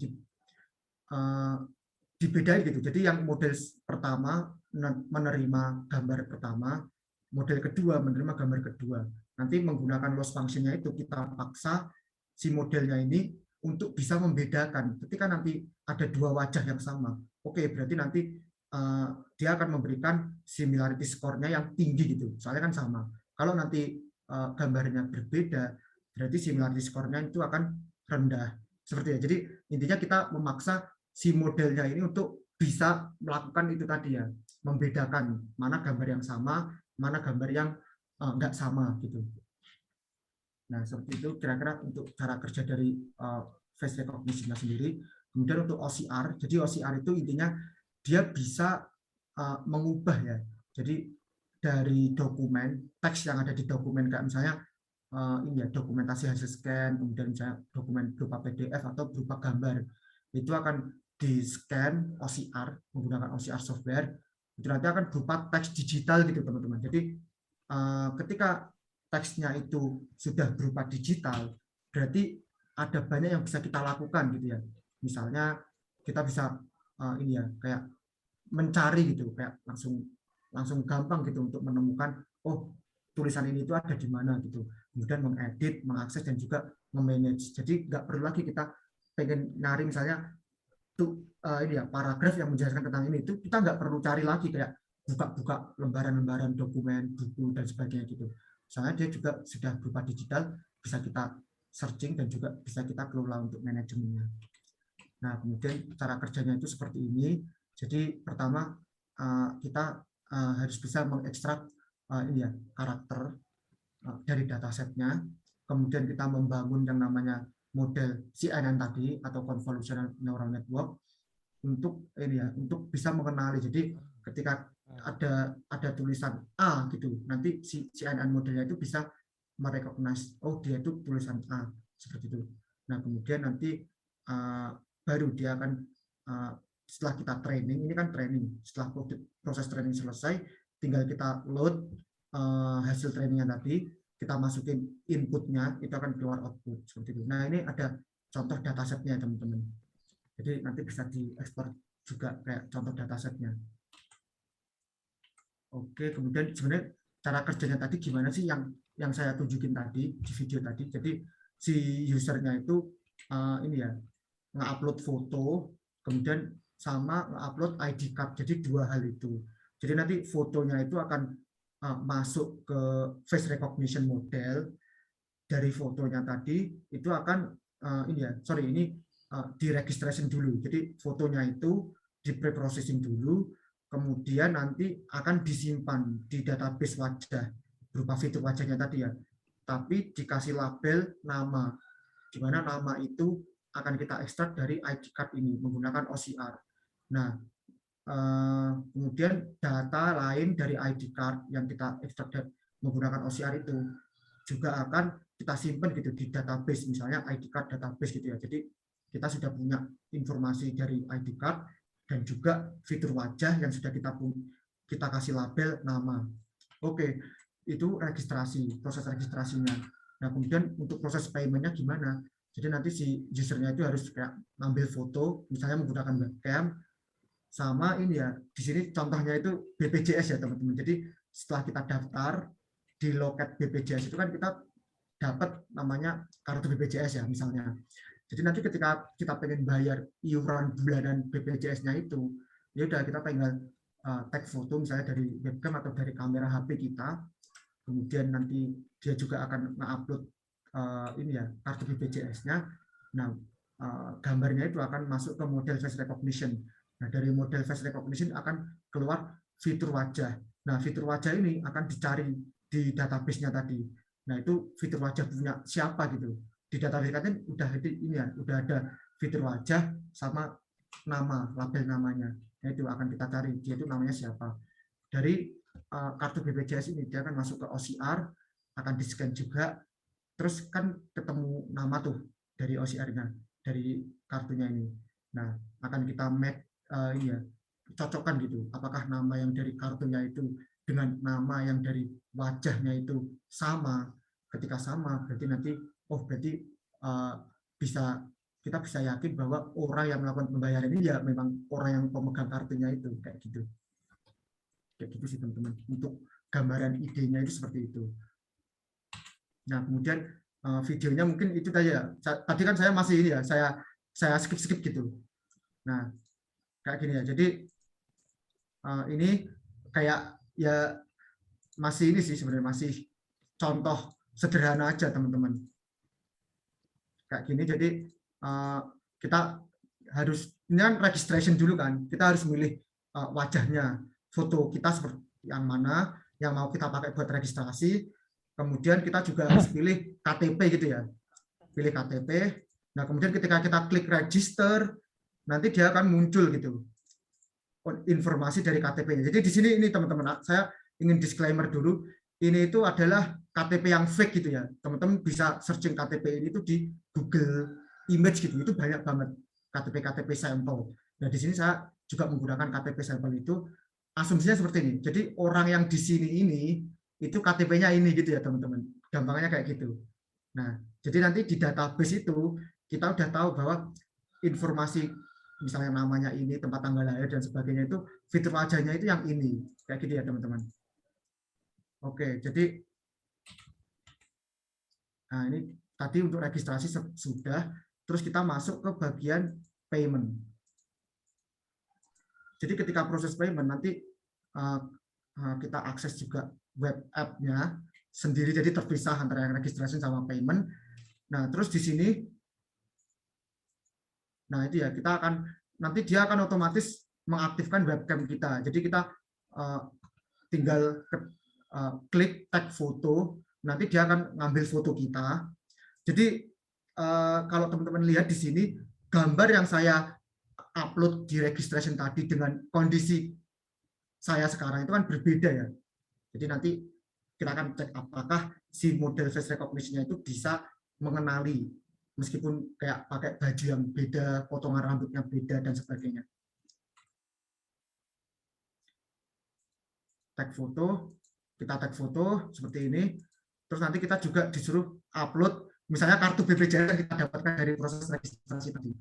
Speaker 3: dibedain gitu. Jadi yang model pertama menerima gambar pertama, model kedua menerima gambar kedua. Nanti menggunakan loss function-nya itu kita paksa si modelnya ini untuk bisa membedakan. Ketika nanti ada dua wajah yang sama, oke, berarti nanti dia akan memberikan similarity score-nya yang tinggi gitu. Soalnya kan sama. Kalau nanti gambarnya berbeda, berarti similarity score-nya itu akan rendah. Seperti ya. Jadi intinya kita memaksa si modelnya ini untuk bisa melakukan itu tadi ya, membedakan mana gambar yang sama, mana gambar yang enggak sama gitu. Nah, seperti itu kira-kira untuk cara kerja dari face recognition sendiri. Kemudian untuk OCR, jadi OCR itu intinya dia bisa mengubah ya. Jadi dari dokumen, teks yang ada di dokumen kayak misalnya ini ya dokumentasi hasil scan, kemudian misalnya dokumen berupa PDF atau berupa gambar, itu akan di-scan OCR menggunakan OCR software. Itu nanti akan berupa teks digital gitu teman-teman. Jadi ketika teksnya itu sudah berupa digital, berarti ada banyak yang bisa kita lakukan gitu ya. Misalnya kita bisa ini ya kayak mencari gitu, kayak langsung langsung gampang gitu untuk menemukan oh tulisan ini itu ada di mana gitu, kemudian mengedit, mengakses dan juga memanage. Jadi nggak perlu lagi kita pengen nyari misalnya tuh ini ya paragraf yang menjelaskan tentang ini, itu kita nggak perlu cari lagi kayak buka-buka lembaran-lembaran dokumen, buku dan sebagainya gitu. Soalnya dia juga sudah berupa digital, bisa kita searching dan juga bisa kita kelola untuk manajemennya. Nah, kemudian cara kerjanya itu seperti ini. Jadi pertama kita harus bisa mengekstrak ini ya karakter dari datasetnya. Kemudian kita membangun yang namanya model CNN tadi atau convolutional neural network untuk ini ya, untuk bisa mengenali. Jadi ketika ada tulisan A gitu, nanti si CNN modelnya itu bisa merecognize oh dia itu tulisan A seperti itu. Nah, kemudian nanti baru dia akan setelah kita training, ini kan training, setelah proses training selesai, tinggal kita load hasil trainingnya tadi, kita masukin inputnya, itu akan keluar output seperti itu. Nah, ini ada contoh datasetnya teman-teman. Jadi nanti bisa diekspor juga kayak contoh datasetnya. Oke, kemudian sebenarnya cara kerjanya tadi gimana sih yang saya tunjukin tadi di video tadi. Jadi si usernya itu ini ya nge-upload foto, kemudian sama nge-upload ID card. Jadi dua hal itu. Jadi nanti fotonya itu akan masuk ke face recognition model. Dari fotonya tadi itu akan ini ya, sorry ini di-registration dulu. Jadi fotonya itu di-preprocessing dulu, kemudian nanti akan disimpan di database wajah berupa fitur wajahnya tadi ya. Tapi dikasih label nama, di mana nama itu akan kita ekstrak dari ID card ini menggunakan OCR. Nah, kemudian data lain dari ID card yang kita ekstrak menggunakan OCR itu juga akan kita simpan gitu di database, misalnya ID card database gitu ya. Jadi kita sudah punya informasi dari ID card dan juga fitur wajah yang sudah kita kasih label nama. Oke, itu registrasi, proses registrasinya. Nah, kemudian untuk proses paymentnya gimana? Jadi nanti si usernya itu harus kayak ngambil foto, misalnya menggunakan webcam, sama ini ya, di sini contohnya itu BPJS ya teman-teman. Jadi setelah kita daftar di loket BPJS itu kan kita dapat namanya kartu BPJS ya misalnya. Jadi nanti ketika kita pengen bayar iuran bulanan BPJS-nya itu, ya udah kita tinggal tag foto misalnya dari webcam atau dari kamera HP kita, kemudian nanti dia juga akan nge-upload ini ya kartu BPJS-nya. Nah, gambarnya itu akan masuk ke model face recognition. Nah, dari model face recognition akan keluar fitur wajah. Nah, fitur wajah ini akan dicari di database-nya tadi. Nah, itu fitur wajah punya siapa gitu. Di database kan udah ini ya, udah ada fitur wajah sama nama, label namanya. Nah, itu akan kita cari dia itu namanya siapa. Dari kartu BPJS ini dia akan masuk ke OCR, akan di-scan juga. Terus kan ketemu nama tuh dari OCR-nya, dari kartunya ini. Nah, akan kita match ini ya, cocokkan gitu. Apakah nama yang dari kartunya itu dengan nama yang dari wajahnya itu sama? Ketika sama, berarti nanti berarti kita bisa yakin bahwa orang yang melakukan pembayaran ini ya memang orang yang pemegang kartunya itu kayak gitu. Kayak gitu sih teman-teman. Untuk gambaran idenya itu seperti itu. Nah, kemudian videonya mungkin itu tadi ya. Tadi kan saya masih ini ya, saya skip gitu. Nah, kayak gini ya. Jadi ini kayak ya masih ini sih sebenarnya masih contoh sederhana aja teman-teman. Kayak gini. Jadi kita harus ini kan registration dulu kan. Kita harus milih wajahnya, foto kita seperti yang mana yang mau kita pakai buat registrasi. Kemudian kita juga harus pilih KTP gitu ya. Pilih KTP. Nah, kemudian ketika kita klik register, nanti dia akan muncul gitu informasi dari KTP-nya. Jadi di sini ini teman-teman, saya ingin disclaimer dulu. Ini itu adalah KTP yang fake gitu ya. Teman-teman bisa searching KTP ini tuh di Google Image gitu. Itu banyak banget KTP-KTP sampel. Nah, di sini saya juga menggunakan KTP sampel itu. Asumsinya seperti ini. Jadi orang yang di sini ini itu KTP-nya ini gitu ya teman-teman. Gampangnya kayak gitu. Nah, jadi nanti di database itu kita udah tahu bahwa informasi misalnya namanya ini, tempat tanggal lahir dan sebagainya, itu fitur wajahnya itu yang ini, kayak gitu ya teman-teman. Oke, jadi nah ini tadi untuk registrasi sudah, terus kita masuk ke bagian payment. Jadi ketika proses payment nanti kita akses juga web app-nya sendiri, jadi terpisah antara yang registrasi sama payment. Nah, terus di sini, nah itu ya, kita akan nanti dia akan otomatis mengaktifkan webcam kita. Jadi kita tinggal klik tag foto, nanti dia akan ngambil foto kita. Jadi kalau teman-teman lihat di sini, gambar yang saya upload di registration tadi dengan kondisi saya sekarang itu kan berbeda ya. Jadi nanti kita akan cek apakah si model face recognition-nya itu bisa mengenali meskipun kayak pakai baju yang beda, potongan rambutnya beda dan sebagainya. Tag foto, kita tag foto seperti ini. Terus nanti kita juga disuruh upload misalnya kartu BPJS yang kita dapatkan dari proses registrasi tadi.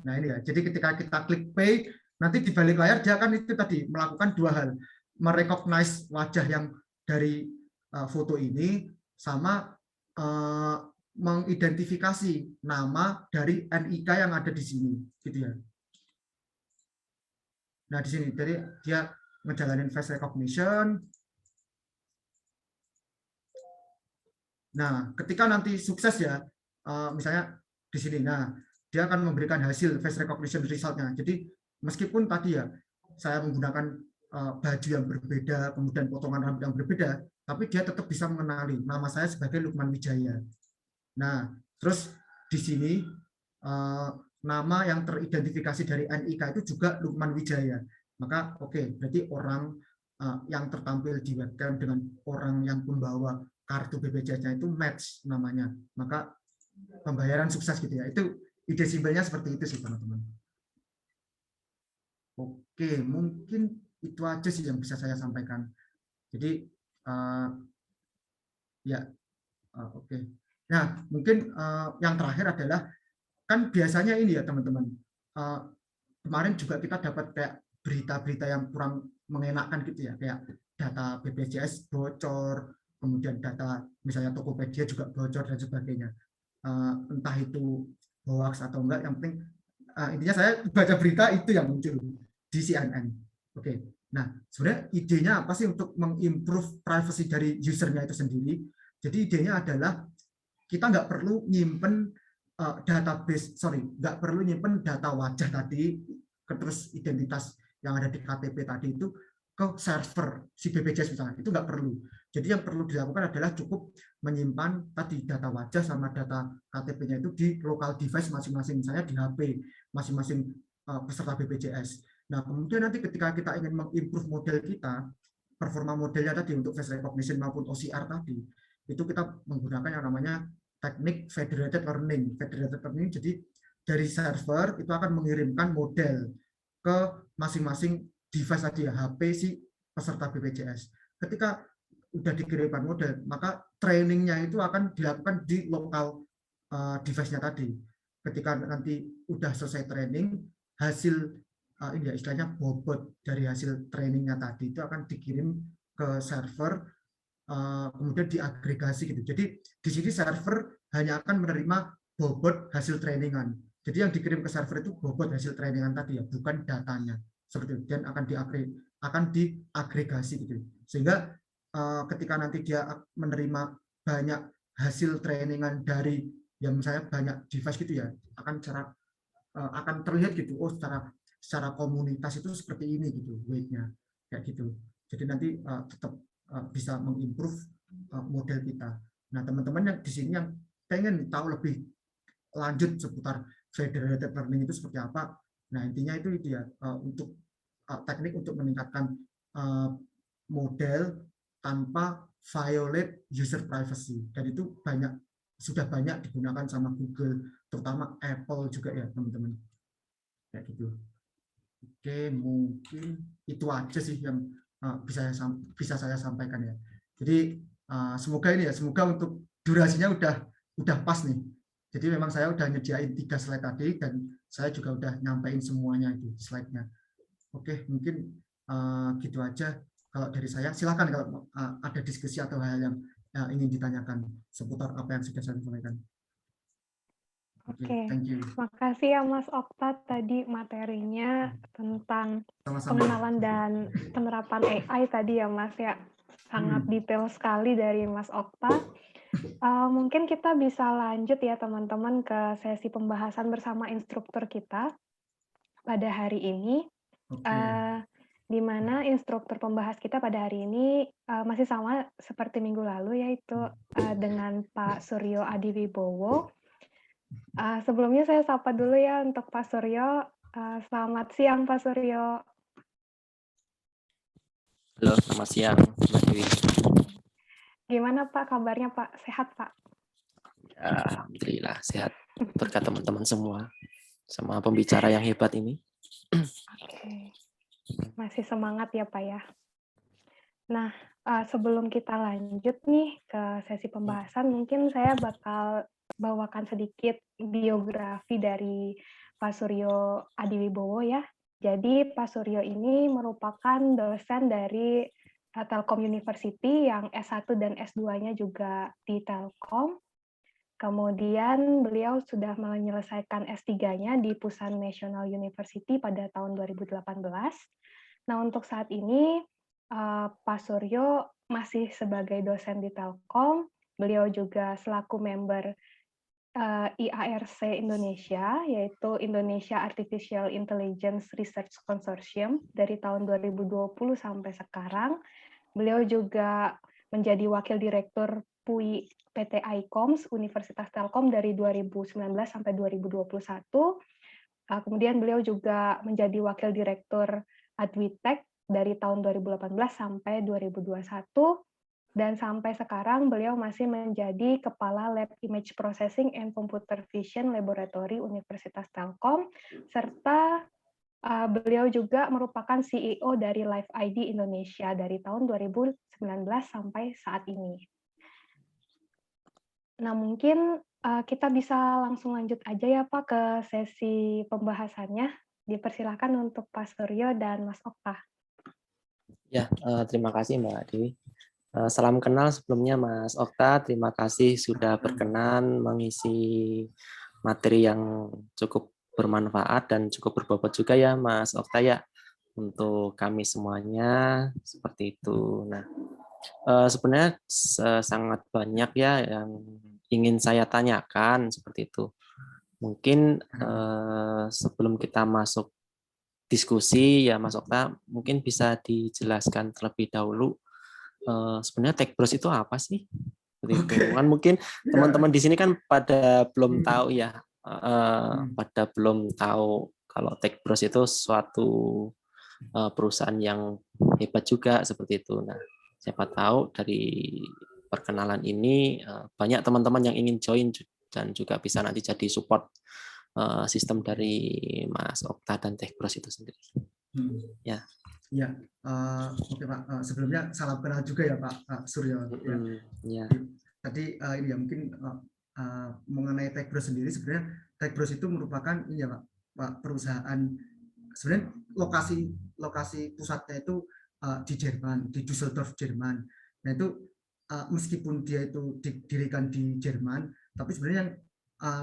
Speaker 3: Nah ini ya, jadi ketika kita klik pay, nanti di balik layar dia akan itu tadi melakukan dua hal, merecognize wajah yang dari foto ini sama mengidentifikasi nama dari NIK yang ada di sini, gitu ya. Nah di sini, jadi dia ngejalanin face recognition. Nah ketika nanti sukses ya, misalnya di sini, nah dia akan memberikan hasil face recognition result-nya. Jadi meskipun tadi ya saya menggunakan baju yang berbeda, kemudian potongan rambut yang berbeda, tapi dia tetap bisa mengenali nama saya sebagai Lukman Wijaya. Nah, terus di sini nama yang teridentifikasi dari NIK itu juga Lukman Wijaya. Maka oke, berarti orang yang tertampil di webcam dengan orang yang membawa kartu BPJS-nya itu match namanya. Maka pembayaran sukses gitu ya. Itu ide simpelnya seperti itu sih teman-teman. Oke, mungkin itu aja sih yang bisa saya sampaikan. Jadi oke. Nah, mungkin yang terakhir adalah kan biasanya ini ya teman-teman. Kemarin juga kita dapat kayak berita-berita yang kurang mengenakan gitu ya, kayak data BPJS bocor, kemudian data misalnya Tokopedia juga bocor dan sebagainya. Entah itu hoax atau enggak, yang penting intinya saya baca berita itu yang muncul di CNN. Oke. Nah, sebenarnya idenya apa sih untuk mengimprove privacy dari usernya itu sendiri? Jadi idenya adalah kita nggak perlu nyimpen nggak perlu nyimpen data wajah tadi, terus identitas yang ada di KTP tadi itu ke server si BPJS misalnya, itu nggak perlu. Jadi yang perlu dilakukan adalah cukup menyimpan tadi data wajah sama data KTP-nya itu di local device masing-masing, misalnya di HP masing-masing peserta BPJS. Nah, kemudian nanti ketika kita ingin mengimprove model kita, performa modelnya tadi untuk face recognition maupun OCR tadi, itu kita menggunakan yang namanya teknik federated learning. Federated learning jadi dari server itu akan mengirimkan model ke masing-masing device tadi ya, HP si peserta BPJS. Ketika udah dikirimkan model, maka trainingnya itu akan dilakukan di lokal device-nya tadi. Ketika nanti udah selesai training, hasil ini ya istilahnya bobot dari hasil trainingnya tadi itu akan dikirim ke server, kemudian diagregasi gitu. Jadi di sini server hanya akan menerima bobot hasil trainingan. Jadi yang dikirim ke server itu bobot hasil trainingan tadi ya, bukan datanya. Seperti itu, dan akan diagregasi gitu. Sehingga ketika nanti dia menerima banyak hasil trainingan dari yang misalnya banyak device gitu ya, akan terlihat gitu, oh secara komunitas itu seperti ini gitu weight-nya kayak gitu. Jadi nanti tetap bisa mengimprove model kita. Nah, teman-teman yang di sini yang pengen tahu lebih lanjut seputar federated learning itu seperti apa, nah intinya itu ya untuk teknik untuk meningkatkan model tanpa violate user privacy, dan itu sudah banyak digunakan sama Google, terutama Apple juga ya teman-teman kayak gitu. Oke, mungkin itu aja sih yang bisa saya sampaikan ya. Jadi semoga ini ya, semoga untuk durasinya udah pas nih. Jadi memang saya udah nyediain 3 slide tadi, dan saya juga udah nyampein semuanya itu slide-nya. Oke, mungkin gitu aja kalau dari saya. Silakan kalau ada diskusi atau hal yang ingin ditanyakan seputar apa yang sudah saya sampaikan.
Speaker 2: Oke,
Speaker 3: Thank you.
Speaker 2: makasih ya Mas Okta tadi materinya tentang
Speaker 3: Sama-sama.
Speaker 2: pengenalan dan penerapan AI tadi ya Mas ya. Sangat detail sekali dari Mas Okta. Mungkin kita bisa lanjut ya teman-teman ke sesi pembahasan bersama instruktur kita pada hari ini. Di mana instruktur pembahas kita pada hari ini masih sama seperti minggu lalu, yaitu dengan Pak Suryo Adiwibowo. Sebelumnya saya sapa dulu ya untuk Pak Suryo. Selamat siang Pak Suryo.
Speaker 4: Halo, selamat siang Mbak Dewi.
Speaker 2: Gimana Pak kabarnya Pak? Sehat Pak?
Speaker 4: Alhamdulillah sehat berkat teman-teman semua sama pembicara yang hebat ini.
Speaker 2: Oke. Masih semangat ya Pak ya. Nah, sebelum kita lanjut nih ke sesi pembahasan, mungkin saya bakal bawakan sedikit biografi dari Pak Suryo Adiwibowo ya. Jadi Pak Suryo ini merupakan dosen dari Telkom University yang S1 dan S2-nya juga di Telkom. Kemudian beliau sudah menyelesaikan S3-nya di Pusan National University pada tahun 2018. Nah, untuk saat ini Pak Suryo masih sebagai dosen di Telkom. Beliau juga selaku member IARC Indonesia, yaitu Indonesia Artificial Intelligence Research Consortium dari tahun 2020 sampai sekarang. Beliau juga menjadi wakil direktur PUI PT ICOMS Universitas Telkom dari 2019 sampai 2021. Kemudian beliau juga menjadi wakil direktur Adwitek dari tahun 2018 sampai 2021. Dan sampai sekarang beliau masih menjadi Kepala Lab Image Processing and Computer Vision Laboratory Universitas Telkom, serta beliau juga merupakan CEO dari Live ID Indonesia dari tahun 2019 sampai saat ini. Nah, mungkin kita bisa langsung lanjut aja ya Pak ke sesi pembahasannya. Dipersilakan untuk Pak Suryo dan Mas Okta.
Speaker 4: Ya, terima kasih Mbak Dewi. Salam kenal sebelumnya Mas Okta, terima kasih sudah berkenan mengisi materi yang cukup bermanfaat dan cukup berbobot juga ya Mas Okta ya untuk kami semuanya seperti itu. Nah, sebenarnya sangat banyak ya yang ingin saya tanyakan seperti itu. Mungkin sebelum kita masuk diskusi ya Mas Okta, mungkin bisa dijelaskan terlebih dahulu sebenarnya Techbros itu apa sih? Itu kan mungkin teman-teman di sini kan pada belum tahu ya, pada belum tahu kalau Techbros itu suatu perusahaan yang hebat juga seperti itu. Nah, siapa tahu dari perkenalan ini banyak teman-teman yang ingin join dan juga bisa nanti jadi support sistem dari Mas Okta dan Techbros itu sendiri. Ya.
Speaker 3: Ya, oke Pak. Sebelumnya salam kenal juga ya Pak Suryo. Ya. Tadi ini ya mungkin mengenai Techbros sendiri, sebenarnya Techbros itu merupakan ini ya Pak, perusahaan sebenarnya lokasi pusatnya itu di Jerman, di Düsseldorf Jerman. Nah itu meskipun dia itu didirikan di Jerman, tapi sebenarnya yang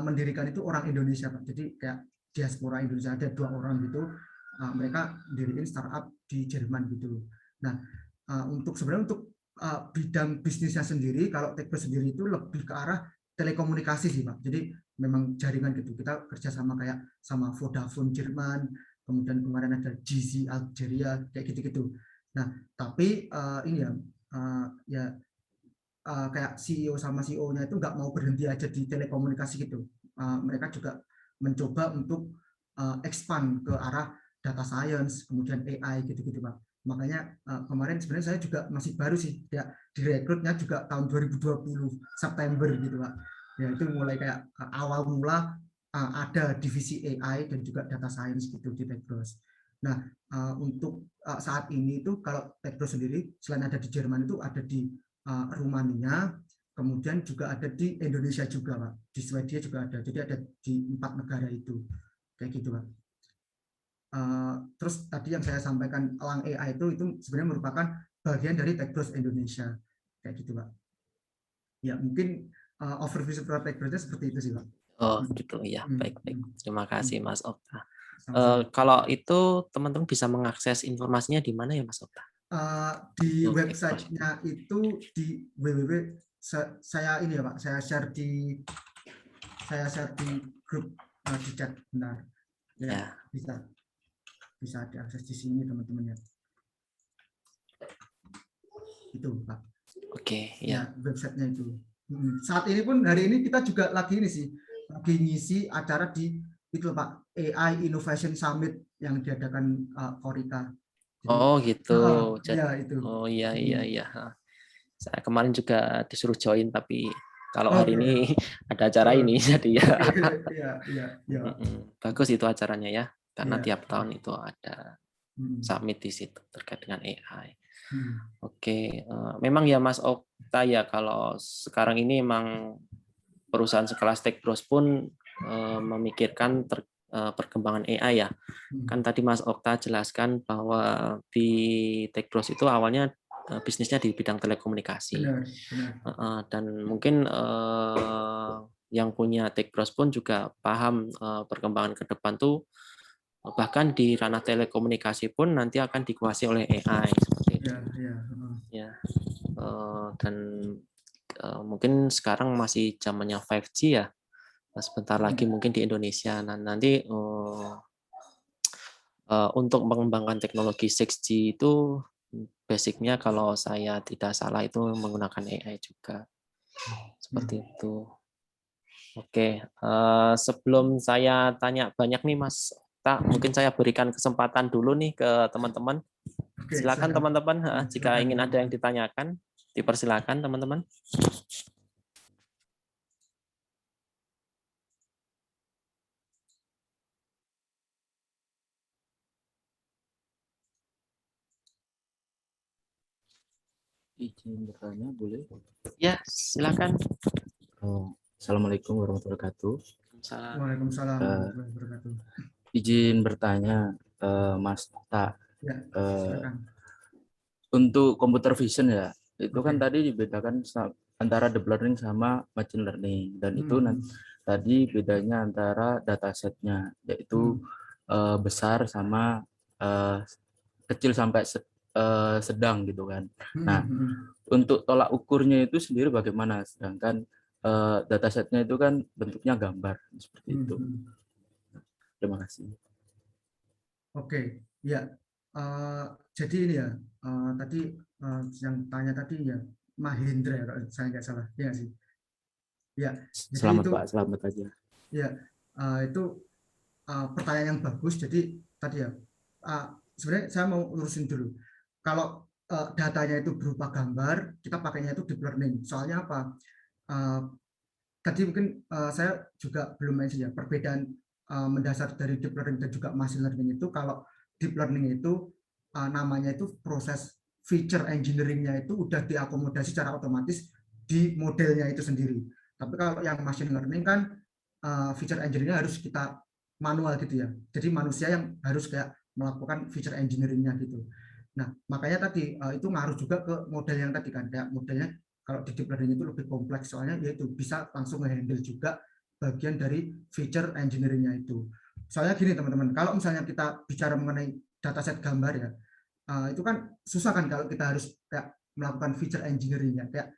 Speaker 3: mendirikan itu orang Indonesia Pak. Jadi kayak diaspora Indonesia, ada 2 orang gitu. Mereka diriin startup di Jerman gitu. Nah, sebenarnya untuk bidang bisnisnya sendiri, kalau Techbros sendiri itu lebih ke arah telekomunikasi sih Pak. Jadi memang jaringan gitu. Kita kerjasama kayak sama Vodafone Jerman, kemudian kemarin ada GZ Algeria, kayak gitu-gitu. Nah, tapi ini ya kayak CEO sama CEO-nya itu nggak mau berhenti aja di telekomunikasi gitu. Mereka juga mencoba untuk expand ke arah data science, kemudian AI gitu-gitu Pak. Makanya kemarin sebenarnya saya juga masih baru sih, ya direkrutnya juga tahun 2020 September gitu Pak. Ya itu mulai kayak awal mula ada divisi AI dan juga data science gitu di Techbros. Nah untuk saat ini itu kalau Techbros sendiri selain ada di Jerman itu ada di Rumania, kemudian juga ada di Indonesia juga Pak. Di Swedia juga ada. Jadi ada di 4 negara itu. kayak gitu Pak. Terus tadi yang saya sampaikan Elang AI itu sebenarnya merupakan bagian dari Techbros Indonesia kayak gitu Pak. Ya mungkin overview seperti Techbrosnya seperti itu sih Pak.
Speaker 4: Oh gitu ya, baik-baik. Terima kasih Mas Okta.
Speaker 3: Sama-sama.
Speaker 4: Kalau itu teman-teman bisa mengakses informasinya di mana ya Mas Okta?
Speaker 3: Di
Speaker 4: Untuk
Speaker 3: websitenya itu di www saya ini ya Pak, saya share di grup di chat benar ya, bisa diakses di sini teman-teman ya, itu Pak.
Speaker 4: Oke,
Speaker 3: ya websitenya itu. Saat ini pun hari ini kita juga lagi ini sih, lagi ngisi acara di itu Pak, AI Innovation Summit yang diadakan Korika.
Speaker 4: Oh gitu.
Speaker 3: Ya itu.
Speaker 4: Oh iya. Saya kemarin juga disuruh join tapi kalau hari ini ada acara ini jadi ya.
Speaker 3: Iya.
Speaker 4: Bagus itu acaranya ya, karena
Speaker 3: Iya.
Speaker 4: tiap tahun itu ada summit di situ terkait dengan AI. Oke, memang ya Mas Okta ya, kalau sekarang ini memang perusahaan sekelas Techbros pun memikirkan perkembangan AI ya. Kan tadi Mas Okta jelaskan bahwa di Techbros itu awalnya bisnisnya di bidang telekomunikasi.
Speaker 3: Benar.
Speaker 4: Dan mungkin yang punya Techbros pun juga paham perkembangan ke depan tuh bahkan di ranah telekomunikasi pun nanti akan dikuasai oleh AI seperti itu. Ya. Dan mungkin sekarang masih zamannya 5G ya. Sebentar lagi mungkin di Indonesia. Nah, nanti untuk mengembangkan teknologi 6G itu basicnya kalau saya tidak salah itu menggunakan AI juga. Seperti itu. Oke, sebelum saya tanya banyak nih Mas Okta, mungkin saya berikan kesempatan dulu nih ke teman-teman. Silakan teman-teman, jika ingin ada yang ditanyakan, dipersilakan teman-teman.
Speaker 5: Izin bertanya boleh?
Speaker 4: Ya, silakan.
Speaker 5: Assalamualaikum warahmatullahi wabarakatuh.
Speaker 3: Waalaikumsalam warahmatullahi wabarakatuh.
Speaker 5: Izin bertanya, Mas Okta.
Speaker 3: Ya, silakan.
Speaker 5: Untuk computer vision ya, itu kan tadi dibedakan antara deep learning sama machine learning, dan itu tadi bedanya antara datasetnya, yaitu besar sama kecil sampai sedang gitu kan. Nah, untuk tolak ukurnya itu sendiri bagaimana? Sedangkan datasetnya itu kan bentuknya gambar seperti itu. Terima kasih.
Speaker 3: Oke, ya. Jadi ini ya, tadi yang tanya tadi ya Mahendra ya, kalau saya nggak salah, ya sih. Ya.
Speaker 5: Selamat Pak, selamat aja.
Speaker 3: Ya, itu pertanyaan yang bagus. Jadi tadi ya, sebenarnya saya mau urusin dulu. Kalau datanya itu berupa gambar, kita pakainya itu deep learning. Soalnya apa? Tadi mungkin saya juga belum mention ya, perbedaan mendasar dari deep learning dan juga machine learning itu. Kalau deep learning itu namanya itu proses feature engineering-nya itu udah diakomodasi secara otomatis di modelnya itu sendiri. Tapi kalau yang machine learning kan feature engineering-nya harus kita manual gitu ya. Jadi manusia yang harus kayak melakukan feature engineering-nya gitu. Nah, makanya tadi itu ngaruh juga ke model yang tadi kan, kayak modelnya kalau di deep learning itu lebih kompleks, soalnya yaitu bisa langsung nge-handle juga bagian dari feature engineering-nya itu. Soalnya gini teman-teman, kalau misalnya kita bicara mengenai dataset gambar ya, itu kan susah kan kalau kita harus kayak melakukan feature engineering-nya, kayak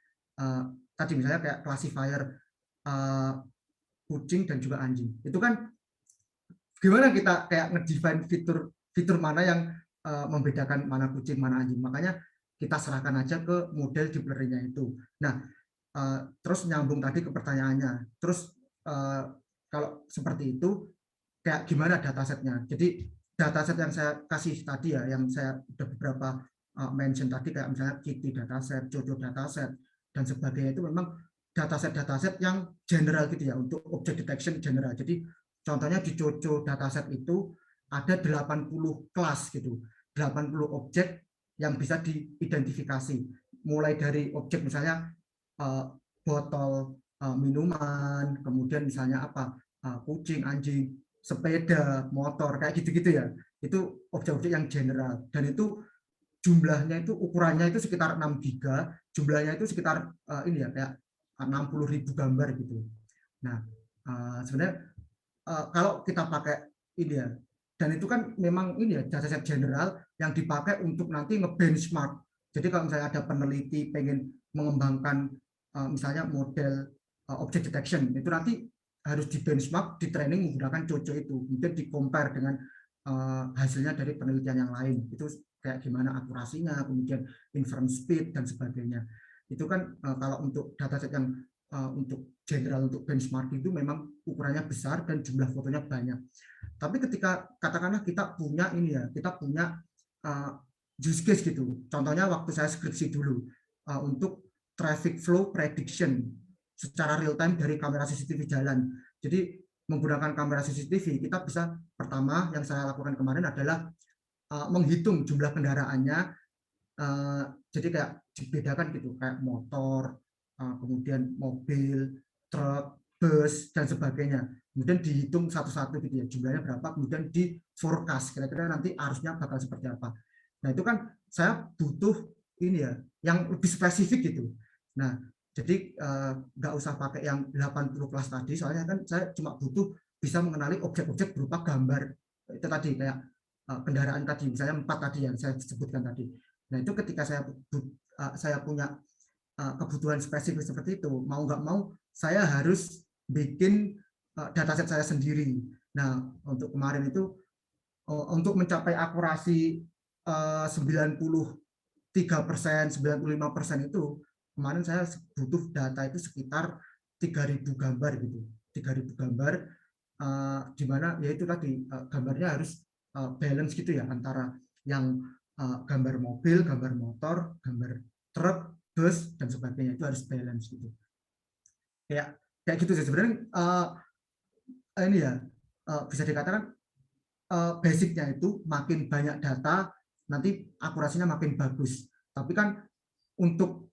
Speaker 3: tadi misalnya kayak classifier kucing dan juga anjing. Itu kan gimana kita kayak ngedefine fitur mana yang membedakan mana kucing, mana anjing. Makanya kita serahkan aja ke model deep learning-nya itu. Nah, terus nyambung tadi ke pertanyaannya. Terus kalau seperti itu, kayak gimana datasetnya? Jadi dataset yang saya kasih tadi ya, yang saya udah beberapa mention tadi, kayak misalnya Kitty dataset, Jojo dataset, dan sebagainya, itu memang dataset-dataset yang general gitu ya, untuk object detection general. Jadi contohnya di Jojo dataset itu ada 80 kelas gitu, 80 objek yang bisa diidentifikasi, mulai dari objek misalnya botol minuman, kemudian misalnya apa, kucing, anjing, sepeda, motor, kayak gitu-gitu ya. Itu objek-objek yang general, dan itu jumlahnya itu ukurannya itu sekitar 6 giga, jumlahnya itu sekitar ini ya kayak 60.000 gambar gitu. Nah, sebenarnya kalau kita pakai ini ya, dan itu kan memang ini ya dataset general yang dipakai untuk nanti nge-benchmark. Jadi kalau misalnya ada peneliti pengen mengembangkan misalnya model object detection, itu nanti harus di benchmark, di training menggunakan COCO itu, kemudian di compare dengan hasilnya dari penelitian yang lain. Itu kayak gimana akurasinya, kemudian inference speed dan sebagainya. Itu kan kalau untuk dataset yang untuk general, untuk benchmark itu memang ukurannya besar dan jumlah fotonya banyak. Tapi ketika katakanlah kita punya ini ya, kita punya use case gitu. Contohnya waktu saya skripsi dulu untuk traffic flow prediction secara real time dari kamera CCTV jalan. Jadi menggunakan kamera CCTV kita bisa, pertama yang saya lakukan kemarin adalah menghitung jumlah kendaraannya. Jadi kayak dibedakan gitu, kayak motor, kemudian mobil, truk, bus dan sebagainya. Kemudian dihitung satu-satu gitu ya, jumlahnya berapa, kemudian di forecast kira-kira nanti arusnya bakal seperti apa. Nah, itu kan saya butuh ini ya, yang lebih spesifik gitu. Nah, jadi nggak usah pakai yang 80 kelas tadi, soalnya kan saya cuma butuh bisa mengenali objek-objek berupa gambar itu tadi, kayak kendaraan tadi, misalnya 4 tadi yang saya sebutkan tadi. Nah, itu ketika saya punya kebutuhan spesifik seperti itu, mau nggak mau saya harus bikin dataset saya sendiri. Nah, untuk kemarin itu untuk mencapai akurasi 93%, 95% itu kemarin saya butuh data itu sekitar 3.000 gambar gitu. 3.000 gambar di mana ya itu tadi gambarnya harus balance gitu ya, antara yang gambar mobil, gambar motor, gambar truk, bus dan sebagainya, itu harus balance gitu. Kayak gitu sih sebenarnya. Ini ya bisa dikatakan basicnya itu makin banyak data nanti akurasinya makin bagus. Tapi kan untuk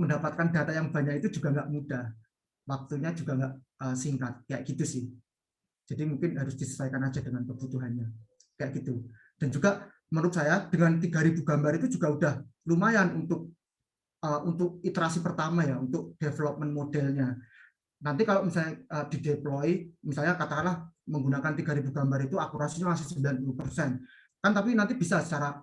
Speaker 3: mendapatkan data yang banyak itu juga nggak mudah, waktunya juga nggak singkat, kayak gitu sih. Jadi mungkin harus disesuaikan aja dengan kebutuhannya, kayak gitu. Dan juga menurut saya dengan 3.000 gambar itu juga udah lumayan untuk iterasi pertama ya, untuk development modelnya. Nanti kalau misalnya di deploy, misalnya katakanlah menggunakan 3.000 gambar itu akurasinya masih 90%. Kan tapi nanti bisa secara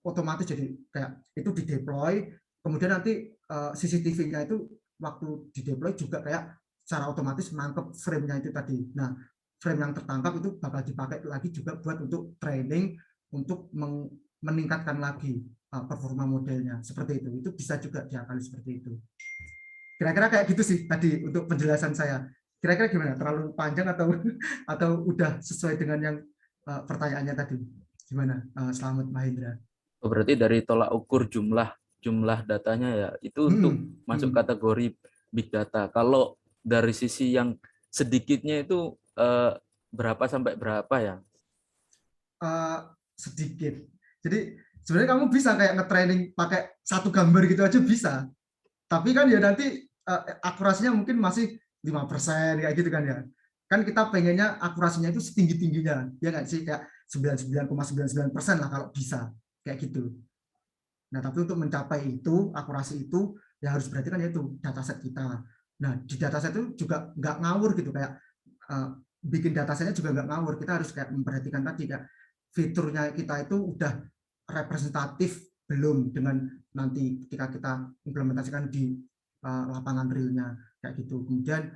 Speaker 3: otomatis, jadi kayak itu di deploy, kemudian nanti CCTV-nya itu waktu di deploy juga kayak secara otomatis menangkap frame-nya itu tadi. Nah, frame yang tertangkap itu bakal dipakai lagi juga buat untuk training, untuk meningkatkan lagi performa modelnya. Seperti itu. Itu bisa juga diakali seperti itu. Kira-kira kayak gitu sih tadi untuk penjelasan saya. Kira-kira gimana? Terlalu panjang atau udah sesuai dengan yang pertanyaannya tadi? Gimana, Selamat Mahendra?
Speaker 5: Berarti dari tolak ukur jumlah datanya ya itu untuk masuk kategori big data. Kalau dari sisi yang sedikitnya itu berapa sampai berapa ya?
Speaker 3: Sedikit. Jadi sebenarnya kamu bisa kayak nge-training pakai satu gambar gitu aja bisa. Tapi kan ya nanti akurasinya mungkin masih 5% kayak gitu kan ya. Kan kita pengennya akurasinya itu setinggi-tingginya, ya nggak sih, kayak 99,99% lah kalau bisa, kayak gitu. Nah, tapi untuk mencapai itu, akurasi itu, ya harus berarti kan itu dataset kita. Nah, di dataset itu juga nggak ngawur gitu, kayak bikin datasetnya juga nggak ngawur. Kita harus kayak memperhatikan tadi, kayak fiturnya kita itu udah representatif belum dengan nanti ketika kita implementasikan di lapangan realnya, kayak gitu. Kemudian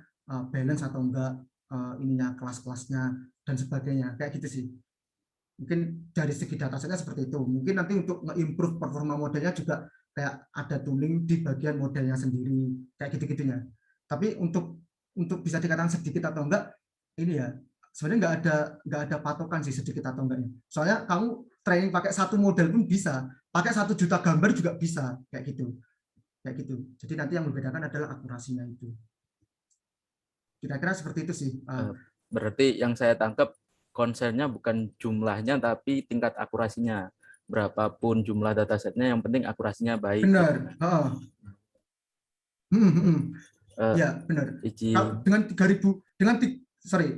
Speaker 3: balance atau enggak ininya, kelas-kelasnya dan sebagainya, kayak gitu sih. Mungkin dari segi datasetnya seperti itu. Mungkin nanti untuk nge-improve performa modelnya juga kayak ada tooling di bagian modelnya sendiri, kayak gitu-gitunya. Tapi untuk bisa dikatakan sedikit atau enggak, ini ya sebenarnya nggak ada patokan sih sedikit atau enggaknya. Soalnya kamu training pakai satu model pun bisa, pakai 1 juta gambar juga bisa, kayak gitu. Jadi nanti yang membedakan adalah akurasinya itu. Kira-kira seperti itu sih.
Speaker 5: Berarti yang saya tangkap konsennya bukan jumlahnya tapi tingkat akurasinya. Berapapun jumlah datasetnya yang penting akurasinya baik.
Speaker 3: Benar. Ya, benar. Dengan 3.000, dengan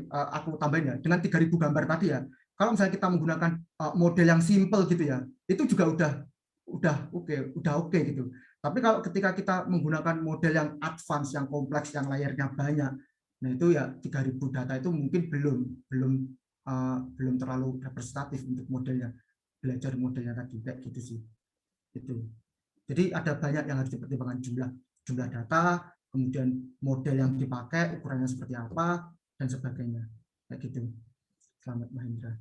Speaker 3: aku tambahin ya, dengan 3.000 gambar tadi ya, kalau misalnya kita menggunakan model yang simple gitu ya, itu juga udah oke gitu. Tapi kalau ketika kita menggunakan model yang advance, yang kompleks, yang layarnya banyak, nah itu ya 3.000 data itu mungkin belum terlalu representatif untuk modelnya, belajar modelnya tadi kayak gitu sih. Itu. Jadi ada banyak yang harus dipertimbangkan, jumlah data, kemudian model yang dipakai, ukurannya seperti apa, dan sebagainya. Kayak gitu. Selamat Mahendra.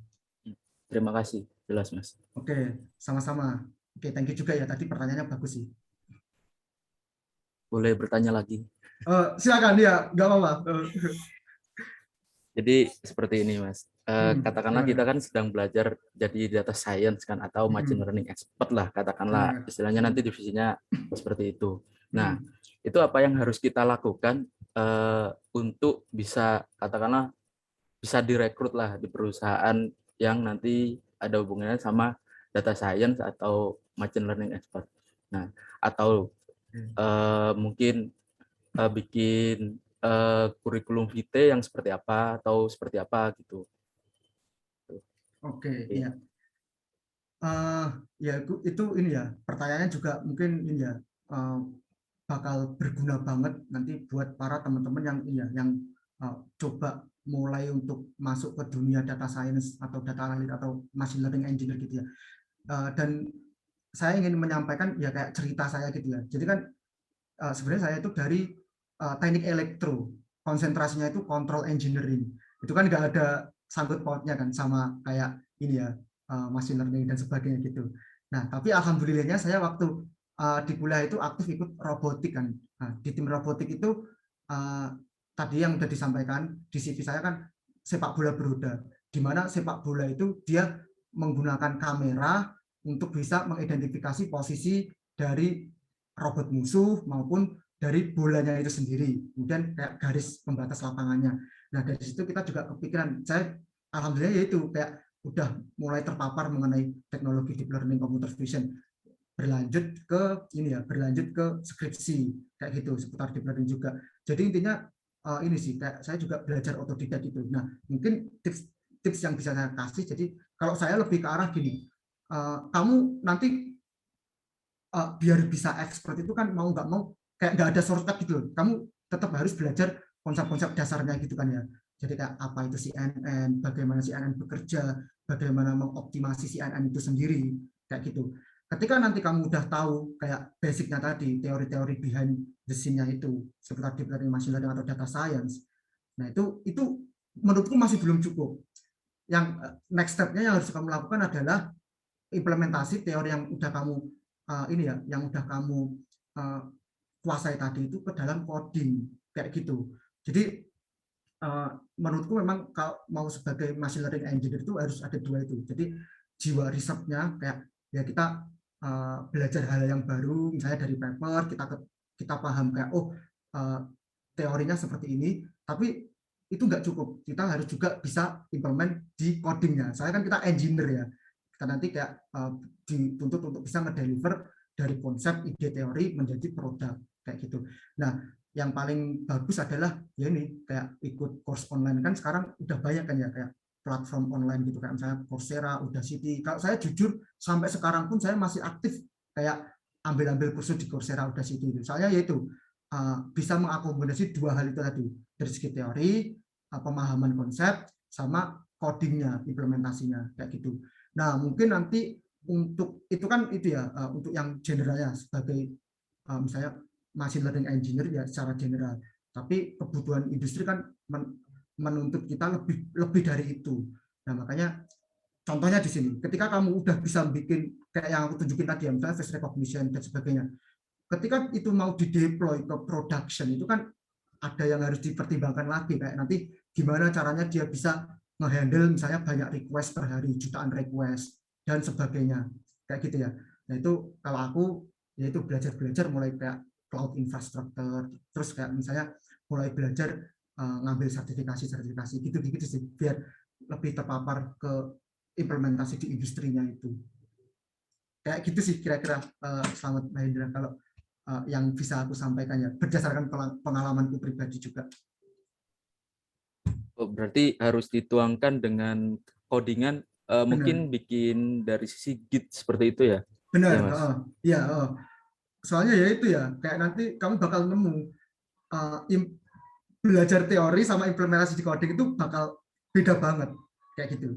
Speaker 5: Terima kasih, jelas Mas.
Speaker 3: Oke, sama-sama. Oke, thank you juga ya, tadi pertanyaannya bagus sih.
Speaker 5: Boleh bertanya lagi?
Speaker 3: Silakan ya, nggak apa-apa.
Speaker 5: Jadi seperti ini Mas, katakanlah
Speaker 3: Gimana?
Speaker 5: kita kan sedang belajar jadi data science kan, atau machine learning expert lah, katakanlah istilahnya nanti divisinya seperti itu. Nah, itu apa yang harus kita lakukan untuk bisa, katakanlah bisa direkrut lah di perusahaan yang nanti ada hubungannya sama data science atau machine learning expert. Nah, atau mungkin bikin kurikulum vitae yang seperti apa atau seperti apa gitu.
Speaker 3: Oke, iya. Ya itu ini ya, pertanyaannya juga mungkin ini ya, bakal berguna banget nanti buat para teman-teman yang ini ya, yang coba mulai untuk masuk ke dunia data science atau data analis atau machine learning engineer gitu ya. Dan saya ingin menyampaikan ya kayak cerita saya gitu ya. Jadi kan sebenarnya saya itu dari teknik elektro, konsentrasinya itu control engineering. Itu kan nggak ada sangkut pautnya kan sama kayak ini ya, machine learning dan sebagainya gitu. Nah, tapi alhamdulillahnya saya waktu di kuliah itu aktif ikut robotik kan. Nah, di tim robotik itu tadi yang sudah disampaikan di CV saya kan sepak bola beroda, di mana sepak bola itu dia menggunakan kamera untuk bisa mengidentifikasi posisi dari robot musuh maupun dari bolanya itu sendiri, kemudian kayak garis pembatas lapangannya. Nah, dari situ kita juga kepikiran, saya alhamdulillah yaitu kayak udah mulai terpapar mengenai teknologi deep learning, computer vision, berlanjut ke skripsi kayak gitu seputar deep learning juga. Jadi intinya ini sih kayak saya juga belajar otodidak itu. Nah, mungkin tips yang bisa saya kasih, jadi kalau saya lebih ke arah gini, kamu nanti biar bisa expert itu kan mau nggak mau kayak nggak ada shortcut gitu loh. Kamu tetap harus belajar konsep-konsep dasarnya gitu kan ya. Jadi kayak apa itu CNN, bagaimana CNN bekerja, bagaimana mengoptimasi CNN itu sendiri, kayak gitu. Ketika nanti kamu udah tahu kayak basicnya tadi, teori-teori behind the scene-nya itu, seputar deep learning, machine learning atau data science, nah itu menurutku masih belum cukup. Yang next step-nya yang harus kamu lakukan adalah implementasi teori yang udah kamu yang udah kamu kuasai tadi itu ke dalam coding kayak gitu. Jadi menurutku memang kalau mau sebagai machine learning engineer itu harus ada dua itu. Jadi jiwa risetnya kayak ya kita belajar hal yang baru, misalnya dari paper kita paham kayak teorinya seperti ini, tapi itu nggak cukup. Kita harus juga bisa implement di codingnya. Saya kan kita engineer ya. Kita nanti kayak dituntut untuk bisa ngedeliver dari konsep ide teori menjadi produk kayak gitu. Nah, yang paling bagus adalah ya ini kayak ikut course online kan sekarang udah banyak kan ya kayak platform online gitu kayak misalnya Coursera, Udacity. Kalau saya jujur sampai sekarang pun saya masih aktif kayak ambil kursus di Coursera, Udacity itu. Soalnya yaitu bisa mengakomodasi dua hal itu tadi, dari segi teori, pemahaman konsep, sama codingnya, implementasinya kayak gitu. Nah, mungkin nanti untuk itu kan itu ya untuk yang generalnya sebagai misalnya machine learning engineer ya secara general. Tapi kebutuhan industri kan menuntut kita lebih dari itu. Nah, makanya contohnya di sini, ketika kamu udah bisa bikin kayak yang aku tunjukin tadi ya, misalnya face recognition dan sebagainya. Ketika itu mau di-deploy ke production itu kan ada yang harus dipertimbangkan lagi kayak nanti gimana caranya dia bisa nge-handle misalnya banyak request per hari, jutaan request dan sebagainya kayak gitu ya. Nah itu kalau aku yaitu belajar mulai kayak cloud infrastructure, terus kayak misalnya mulai belajar ngambil sertifikasi gitu sih biar lebih terpapar ke implementasi di industrinya itu. Kayak gitu sih kira-kira Selamat Mahendra kalau yang bisa aku sampaikan ya berdasarkan pengalamanku pribadi juga.
Speaker 5: Oh, berarti harus dituangkan dengan codingan,
Speaker 3: Benar,
Speaker 5: mungkin bikin dari sisi Git seperti itu ya,
Speaker 3: benar.
Speaker 5: ya Mas.
Speaker 3: Ya, soalnya ya itu ya, kayak nanti kamu bakal nemu uh, im- belajar teori sama implementasi di coding itu bakal beda banget, kayak gitu.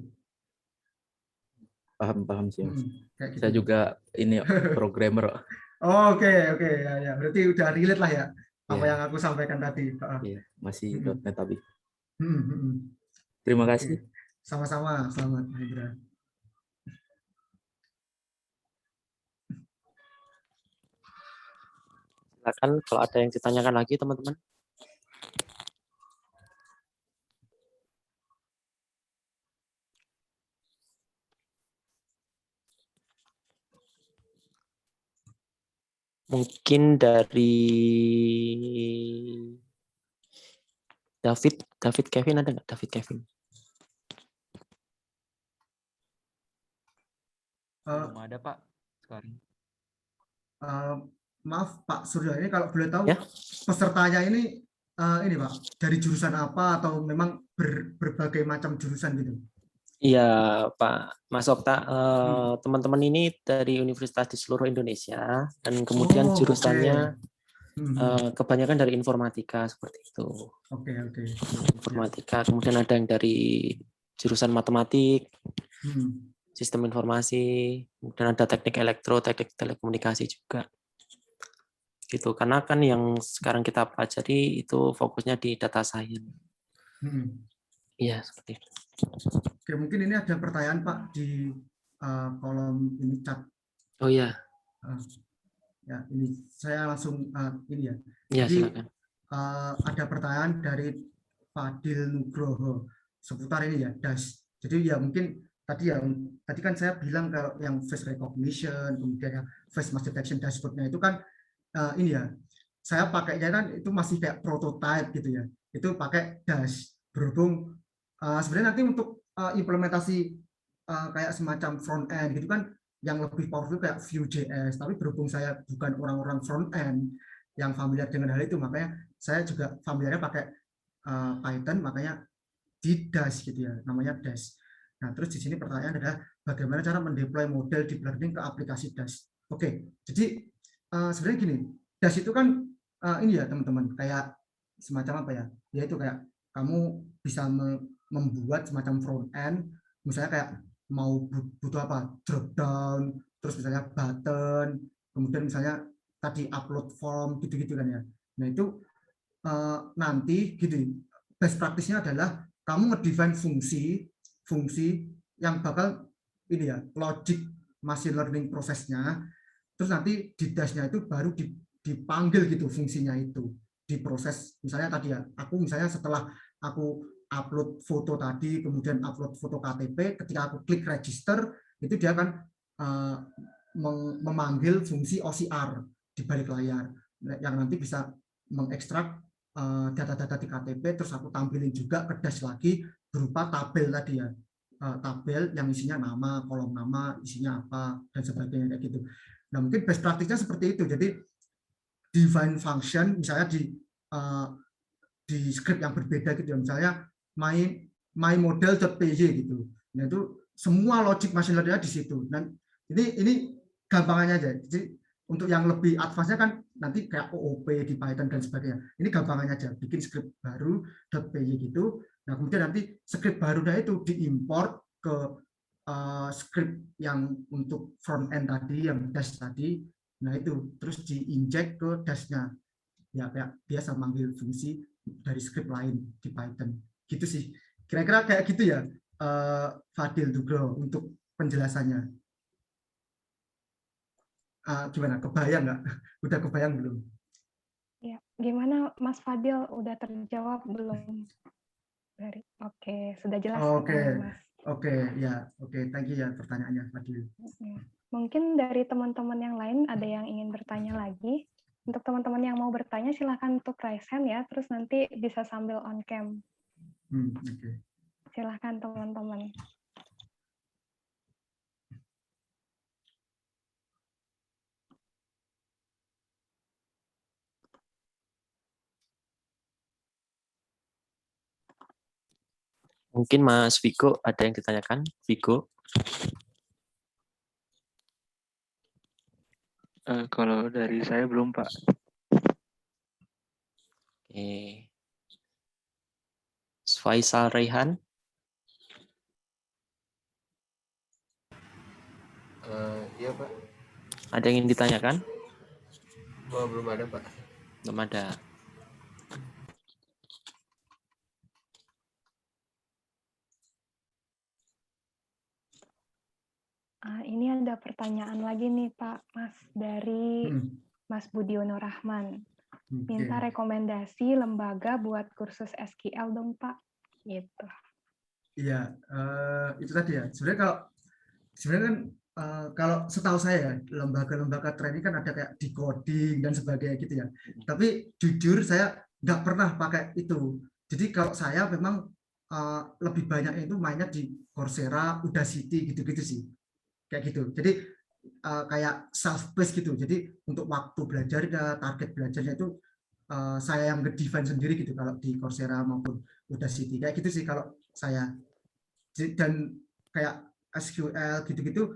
Speaker 5: Paham sih Mas.
Speaker 3: Kayak gitu.
Speaker 5: Saya juga ini programmer.
Speaker 3: Oke, oke, ya. Berarti udah relate lah ya apa yang
Speaker 5: Ya,
Speaker 3: aku sampaikan tadi.
Speaker 5: ya, masih
Speaker 3: Mm,
Speaker 5: .NET tapi.
Speaker 3: mm, mm, mm.
Speaker 5: Terima
Speaker 3: Oke,
Speaker 5: kasih.
Speaker 3: sama-sama, selamat Hendra.
Speaker 4: Silakan kalau ada yang ditanyakan lagi teman-teman. Mungkin dari David Kevin, ada nggak David Kevin?
Speaker 5: Belum ada Pak sekarang.
Speaker 3: Maaf Pak Suryo, ini kalau boleh tahu
Speaker 4: Ya.
Speaker 3: pesertanya ini Pak, dari jurusan apa atau memang berbagai macam jurusan gitu?
Speaker 4: Iya Pak Mas Okta, teman-teman ini dari universitas di seluruh Indonesia dan kemudian
Speaker 3: Oh, oke.
Speaker 4: jurusannya
Speaker 3: Hmm,
Speaker 4: kebanyakan dari informatika seperti itu.
Speaker 3: Oke, oke.
Speaker 4: Informatika, kemudian ada yang dari jurusan matematik,
Speaker 3: Hmm,
Speaker 4: sistem informasi, kemudian ada teknik elektro, teknik telekomunikasi juga. Gitu. Karena kan yang sekarang kita pelajari itu fokusnya di data science.
Speaker 3: hmm.
Speaker 4: Iya, seperti itu.
Speaker 3: Oke, mungkin ini ada pertanyaan Pak di kolom ini chat.
Speaker 4: Oh iya,
Speaker 3: Ya, ini saya langsung ini ya.
Speaker 4: iya
Speaker 3: Jadi
Speaker 4: silakan.
Speaker 3: ada pertanyaan dari Fadil Nugroho seputar ini ya, DAS. Jadi ya mungkin tadi kan saya bilang kalau yang face recognition, kemudian yang face mask detection dashboardnya itu kan ini ya, saya pakainya kan itu masih kayak prototype gitu ya. Itu pakai DAS. Berhubung sebenarnya nanti untuk implementasi kayak semacam front end gitu kan yang lebih powerful kayak Vue.js, tapi berhubung saya bukan orang-orang front end yang familiar dengan hal itu, makanya saya juga familiarnya pakai Python, makanya di DAS gitu ya, namanya DAS. Nah, terus di sini pertanyaan adalah bagaimana cara mendeploy model deep learning ke aplikasi DAS. Oke, jadi sebenarnya gini, DAS itu kan ini ya teman-teman, kayak semacam apa ya? Yaitu kayak kamu bisa membuat semacam front end, misalnya kayak mau butuh apa? Drop down, terus misalnya button, kemudian misalnya tadi upload form gitu-gitu kan ya. Nah, itu nanti gitu best practice-nya adalah kamu ngedefine fungsi yang bakal ini ya logic machine learning prosesnya, terus nanti di dash-nya itu baru dipanggil gitu fungsinya itu diproses. Misalnya tadi ya aku misalnya setelah aku upload foto tadi, kemudian upload foto KTP, ketika aku klik register itu dia akan uh, memanggil fungsi OCR di balik layar yang nanti bisa mengekstrak data-data di KTP, terus aku tampilin juga ke dash lagi berupa tabel tadi ya, tabel yang isinya nama, kolom nama, isinya apa dan sebagainya kayak gitu. Nah mungkin best practice-nya seperti itu. Jadi define function misalnya di script yang berbeda gitu ya, misalnya my model.py gitu. Nah itu semua logic machine learning di situ. Dan ini gampangannya aja. Jadi untuk yang lebih advance-nya kan nanti kayak OOP di Python dan sebagainya. Ini gampangannya aja, bikin script baru .py gitu. Nah kemudian nanti script barunya itu diimport ke script yang untuk front end tadi, yang dash tadi. Nah itu terus diinjek ke dash-nya. Ya kayak biasa manggil fungsi dari script lain di Python. Gitu sih. Kira-kira kayak gitu ya, Fadil Dugro untuk penjelasannya. Gimana? Kebayang nggak? Udah kebayang belum?
Speaker 2: Ya, gimana Mas Fadil, udah terjawab belum? Oke, sudah jelas
Speaker 3: Oke,
Speaker 2: katanya Mas.
Speaker 3: oke, thank you ya pertanyaannya Fadil.
Speaker 2: Mungkin dari teman-teman yang lain ada yang ingin bertanya lagi. Untuk teman-teman yang mau bertanya silahkan untuk raise hand ya, terus nanti bisa sambil on cam.
Speaker 3: Okay.
Speaker 2: Silahkan teman-teman.
Speaker 4: Mungkin Mas Vigo ada yang ditanyakan? Vigo?
Speaker 6: Kalau dari saya belum, Pak.
Speaker 4: Oke. Faisal Raihan?
Speaker 7: Iya Pak.
Speaker 4: Ada yang ingin ditanyakan?
Speaker 7: Oh, belum ada Pak.
Speaker 4: Belum ada.
Speaker 2: Ini ada pertanyaan lagi nih Pak, Mas, dari Mas Budiono Rahman. Minta rekomendasi lembaga buat kursus SQL dong Pak. Gitu.
Speaker 3: Iya, itu tadi ya. Sebenarnya kan kalau setahu saya lembaga-lembaga training kan ada kayak decoding dan sebagainya gitu ya. Tapi jujur saya nggak pernah pakai itu. Jadi kalau saya memang lebih banyak itu mainnya di Coursera, Udacity gitu-gitu sih. Kayak gitu. Jadi kayak self-paced gitu. Jadi untuk waktu belajarnya, target belajarnya itu saya yang nge-define sendiri gitu kalau di Coursera maupun Udacity. Kayak gitu sih kalau saya. Dan kayak SQL gitu-gitu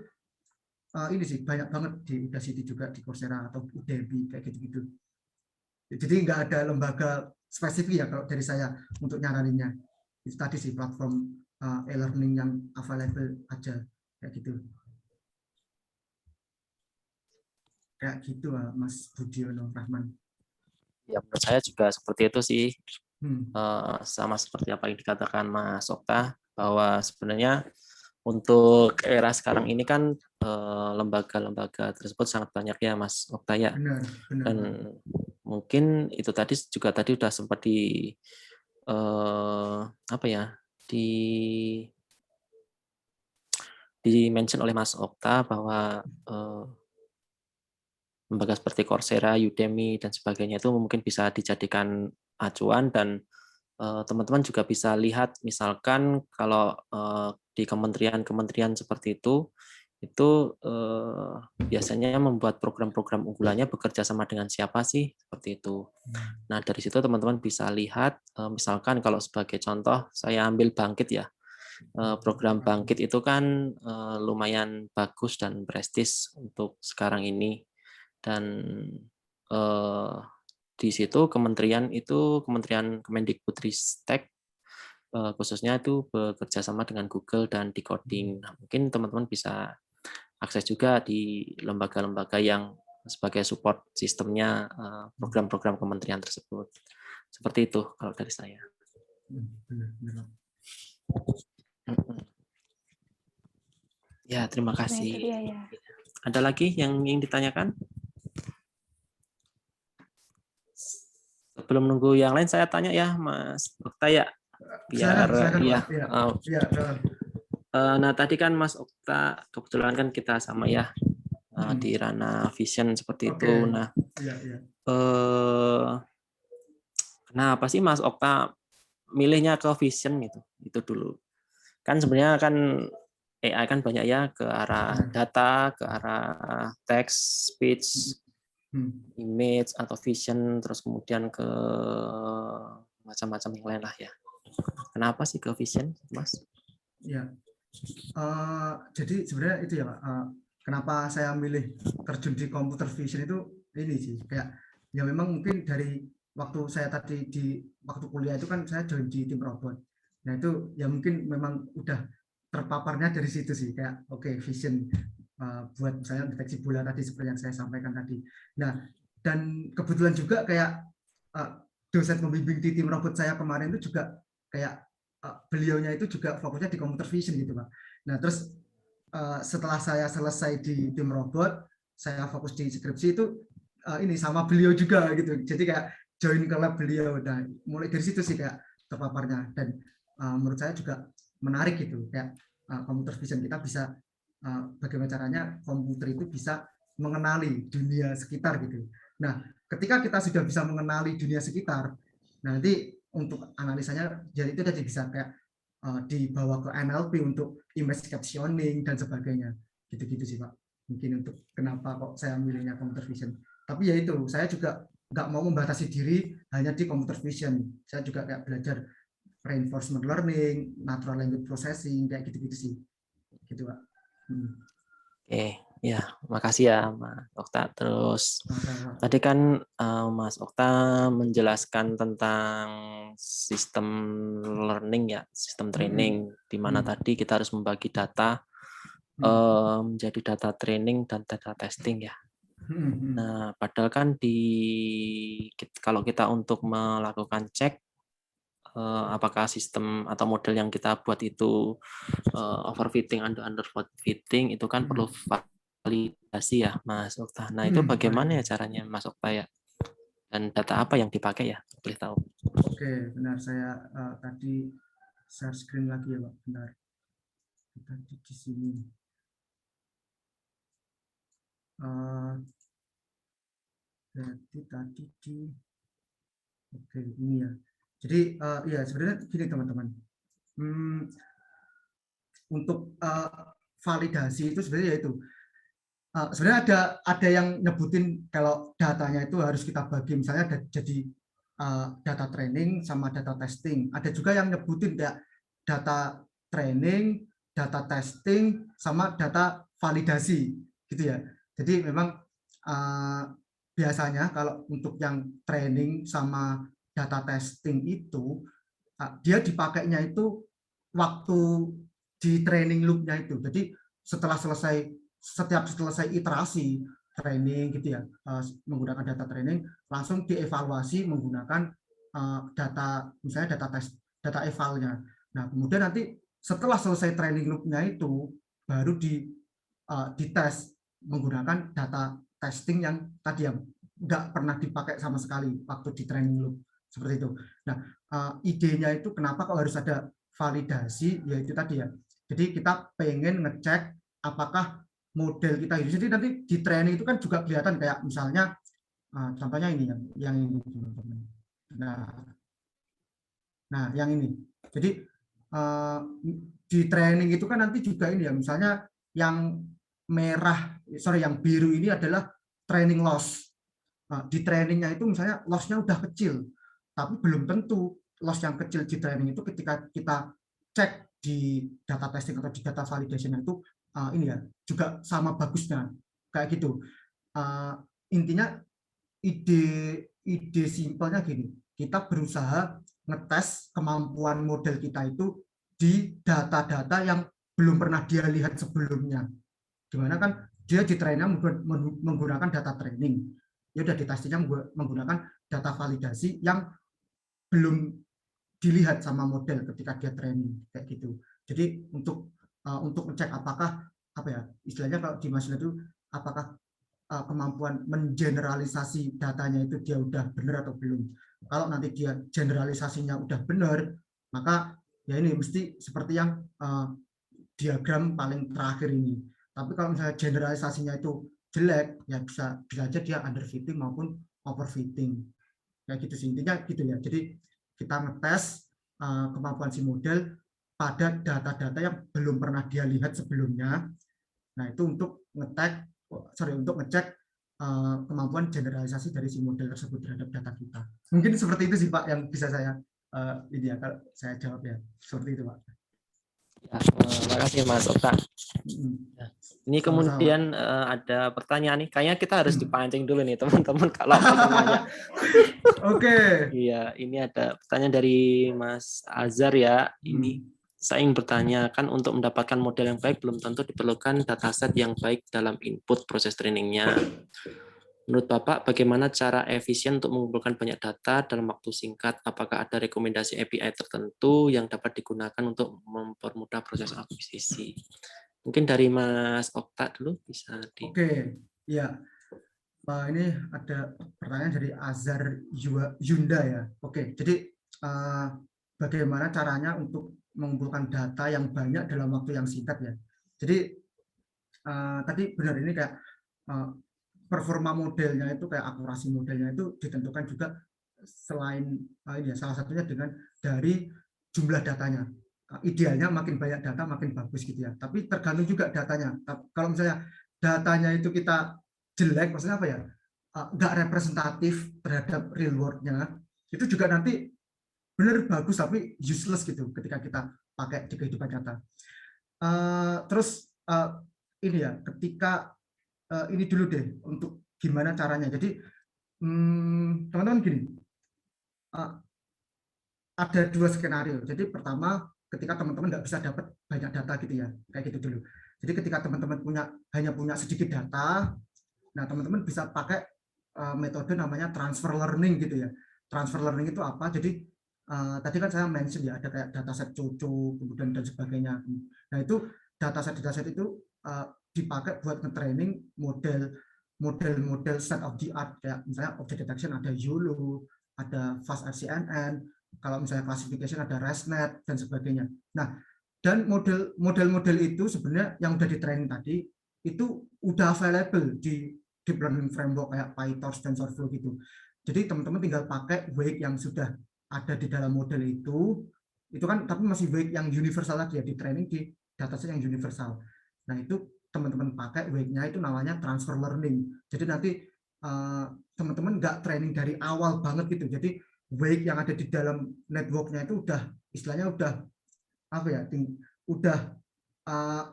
Speaker 3: ini sih banyak banget di Udacity juga, di Coursera atau Udemy kayak gitu-gitu. Jadi nggak ada lembaga spesifik ya kalau dari saya untuk nyaraninnya. Itu tadi sih platform e-learning yang available aja kayak gitu. Kayak gitu Mas Budiono Rahman.
Speaker 4: Ya menurut saya juga seperti itu sih. Sama seperti apa yang dikatakan Mas Okta, bahwa sebenarnya untuk era sekarang ini kan lembaga-lembaga tersebut sangat banyak ya Mas Okta ya.
Speaker 3: Benar.
Speaker 4: Dan mungkin itu tadi sudah sempat di di mention oleh Mas Okta bahwa lembaga seperti Coursera, Udemy dan sebagainya itu mungkin bisa dijadikan acuan, dan teman-teman juga bisa lihat misalkan kalau di kementerian-kementerian seperti itu biasanya membuat program-program unggulannya bekerja sama dengan siapa sih, seperti itu. Nah dari situ teman-teman bisa lihat, misalkan kalau sebagai contoh saya ambil Bangkit ya, program Bangkit itu kan lumayan bagus dan prestis untuk sekarang ini, dan di situ Kementerian Kemendikbudristek khususnya itu bekerja sama dengan Google dan Decoding. Nah, mungkin teman-teman bisa akses juga di lembaga-lembaga yang sebagai support sistemnya program-program kementerian tersebut. Seperti itu kalau dari saya. Ya, terima kasih. Ada lagi yang ingin ditanyakan? Sebelum nunggu yang lain saya tanya ya Mas Okta ya, biar nah tadi kan Mas Okta kebetulan kan kita sama ya di ranah vision seperti itu. Nah kenapa sih Mas Okta milihnya ke vision gitu? Itu dulu. Kan sebenarnya kan AI kan banyak ya, ke arah data, ke arah text, speech, image atau vision, terus kemudian ke macam-macam yang lain lah ya. Kenapa sih ke vision, Mas?
Speaker 3: Ya, jadi sebenarnya itu ya Pak. Kenapa saya milih terjun di computer vision itu ini sih, kayak ya memang mungkin dari waktu saya tadi di waktu kuliah itu kan saya join di tim robot. Nah itu ya mungkin memang udah terpaparnya dari situ sih, kayak oke, vision buat misalnya deteksi bola tadi seperti yang saya sampaikan tadi. Nah dan kebetulan juga kayak dosen pembimbing di tim robot saya kemarin itu juga kayak beliaunya itu juga fokusnya di computer vision gitu Pak. Nah terus setelah saya selesai di tim robot, saya fokus di skripsi itu ini sama beliau juga gitu. Jadi kayak join ke lab beliau. Nah mulai dari situ sih kayak terpaparnya, dan menurut saya juga menarik gitu, kayak computer vision kita bisa bagaimana caranya komputer itu bisa mengenali dunia sekitar gitu. Nah ketika kita sudah bisa mengenali dunia sekitar, nanti untuk analisanya jadi itu tadi bisa kayak dibawa ke NLP untuk image captioning dan sebagainya, gitu-gitu sih Pak. Mungkin untuk kenapa kok saya milihnya computer vision. Tapi ya itu, saya juga nggak mau membatasi diri hanya di computer vision. Saya juga kayak belajar reinforcement learning, natural language processing, kayak gitu-gitu sih. Gitu, Pak.
Speaker 4: Oke, ya, makasih ya Mas Okta. Terus
Speaker 3: Sama-sama.
Speaker 4: tadi kan Mas Okta menjelaskan tentang sistem learning ya, sistem training, di mana tadi kita harus membagi data menjadi data training dan data testing ya. Nah, padahal kan kalau kita untuk melakukan cek apakah sistem atau model yang kita buat itu overfitting atau underfitting itu kan perlu validasi ya Mas Okta. Nah itu bagaimana ya caranya Mas Okta ya? Dan data apa yang dipakai ya? Boleh tahu?
Speaker 3: Oke, benar, saya tadi share screen lagi ya Pak, benar. Tadi di sini. Berarti tadi di oke ini ya. Jadi ya sebenarnya gini teman-teman. Untuk validasi itu sebenarnya itu sebenarnya ada yang nyebutin kalau datanya itu harus kita bagi misalnya jadi data training sama data testing. Ada juga yang nyebutin kayak data training, data testing sama data validasi gitu ya. Jadi memang biasanya kalau untuk yang training sama data testing itu dia dipakainya itu waktu di training loop-nya itu. Jadi setiap selesai iterasi training gitu ya, menggunakan data training langsung dievaluasi menggunakan data misalnya data evalnya. Nah, kemudian nanti setelah selesai training loop-nya itu baru dites menggunakan data testing yang tadi yang nggak pernah dipakai sama sekali waktu di training loop seperti itu. Nah, idenya itu kenapa kok harus ada validasi, yaitu tadi ya. Jadi kita pengen ngecek apakah model kita ini. Jadi nanti di training itu kan juga kelihatan kayak misalnya contohnya ini yang ini teman-teman. Nah, yang ini. Jadi di training itu kan nanti juga ini ya, misalnya yang yang biru ini adalah training loss. Di trainingnya itu misalnya loss-nya udah kecil, tapi belum tentu loss yang kecil di training itu ketika kita cek di data testing atau di data validation itu ini ya juga sama bagusnya kayak gitu. Intinya ide simpelnya gini, kita berusaha ngetes kemampuan model kita itu di data-data yang belum pernah dia lihat sebelumnya. Dimana kan dia di trainingnya menggunakan data training, ya udah di testingnya menggunakan data validasi yang belum dilihat sama model ketika dia training kayak gitu. Jadi untuk ngecek apakah apa ya istilahnya kalau di machine itu apakah kemampuan mengeneralisasi datanya itu dia udah benar atau belum. Kalau nanti dia generalisasinya udah benar, maka ya ini mesti seperti yang diagram paling terakhir ini. Tapi kalau misalnya generalisasinya itu jelek, ya bisa aja dia underfitting maupun overfitting. Kayak gitu sih, intinya gitu ya. Jadi kita ngetes kemampuan si model pada data-data yang belum pernah dia lihat sebelumnya. Nah, itu untuk ngecek kemampuan generalisasi dari si model tersebut terhadap data kita. Mungkin seperti itu sih Pak yang bisa saya kalau saya jawab ya. Seperti itu Pak.
Speaker 4: Ya, terima kasih Mas Okta. Ini kemudian ada pertanyaan nih. Kayaknya kita harus dipancing dulu nih teman-teman kalau mau nanya.
Speaker 3: Oke.
Speaker 4: Iya, ini ada pertanyaan dari Mas Azhar ya. Ini saya ingin bertanya, kan untuk mendapatkan model yang baik belum tentu diperlukan dataset yang baik dalam input proses trainingnya. Menurut Bapak, bagaimana cara efisien untuk mengumpulkan banyak data dalam waktu singkat? Apakah ada rekomendasi API tertentu yang dapat digunakan untuk mempermudah proses akuisisi? Mungkin dari Mas Okta dulu bisa di.
Speaker 3: Oke, ya. Ini ada pertanyaan dari Azhar Yunda ya. Oke, jadi bagaimana caranya untuk mengumpulkan data yang banyak dalam waktu yang singkat ya. Jadi tadi benar ini kayak performa modelnya itu kayak akurasi modelnya itu ditentukan juga selain ini ya, salah satunya dengan dari jumlah datanya. Idealnya makin banyak data makin bagus gitu ya. Tapi tergantung juga datanya. Kalau misalnya datanya itu kita jelek, maksudnya apa ya? Nggak representatif terhadap real world-nya, itu juga nanti benar bagus tapi useless gitu ketika kita pakai di kehidupan nyata. Terus ini ya, ketika ini dulu deh untuk gimana caranya. Jadi teman-teman gini, ada 2 skenario. Jadi pertama, ketika teman-teman nggak bisa dapat banyak data gitu ya, kayak gitu dulu. Jadi ketika teman-teman hanya punya sedikit data, nah teman-teman bisa pakai metode namanya transfer learning gitu ya. Transfer learning itu apa? Jadi tadi kan saya mention ya, ada kayak dataset cucu, kemudian dan sebagainya. Nah itu dataset itu dipakai buat nge-training model state of the art, kayak misalnya object detection ada YOLO, ada fast RCNN, kalau misalnya classification ada ResNet dan sebagainya. Nah, dan model-model itu sebenarnya yang udah di training tadi itu udah available di deep learning framework kayak PyTorch, TensorFlow gitu. Jadi teman-teman tinggal pakai weight yang sudah ada di dalam model itu kan tapi masih weight yang universal lagi ya, di training di dataset yang universal. Nah, itu teman-teman pakai weight-nya itu namanya transfer learning. Jadi nanti teman-teman nggak training dari awal banget gitu. Jadi weight yang ada di dalam network-nya itu udah istilahnya udah apa ya,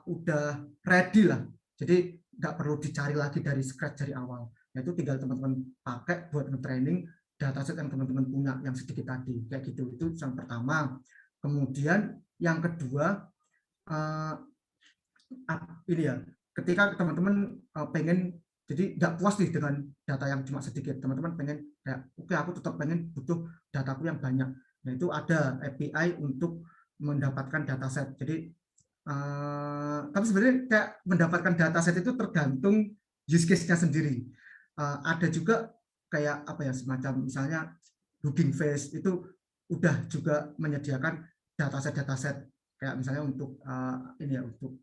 Speaker 3: udah ready lah. Jadi nggak perlu dicari lagi dari scratch dari awal. Nah, itu tinggal teman-teman pakai buat nge-training dataset yang teman-teman punya yang sedikit tadi, kayak gitu. Itu yang pertama. Kemudian yang kedua, ini ya, ketika teman-teman pengen, jadi nggak puas nih dengan data yang cuma sedikit, teman-teman pengen kayak, oke, aku tetap pengen butuh dataku yang banyak. Nah, itu ada API untuk mendapatkan dataset. Jadi tapi sebenarnya kayak mendapatkan dataset itu tergantung use case-nya sendiri. Ada juga kayak apa ya, semacam misalnya Hugging Face itu udah juga menyediakan dataset kayak misalnya untuk ini ya, untuk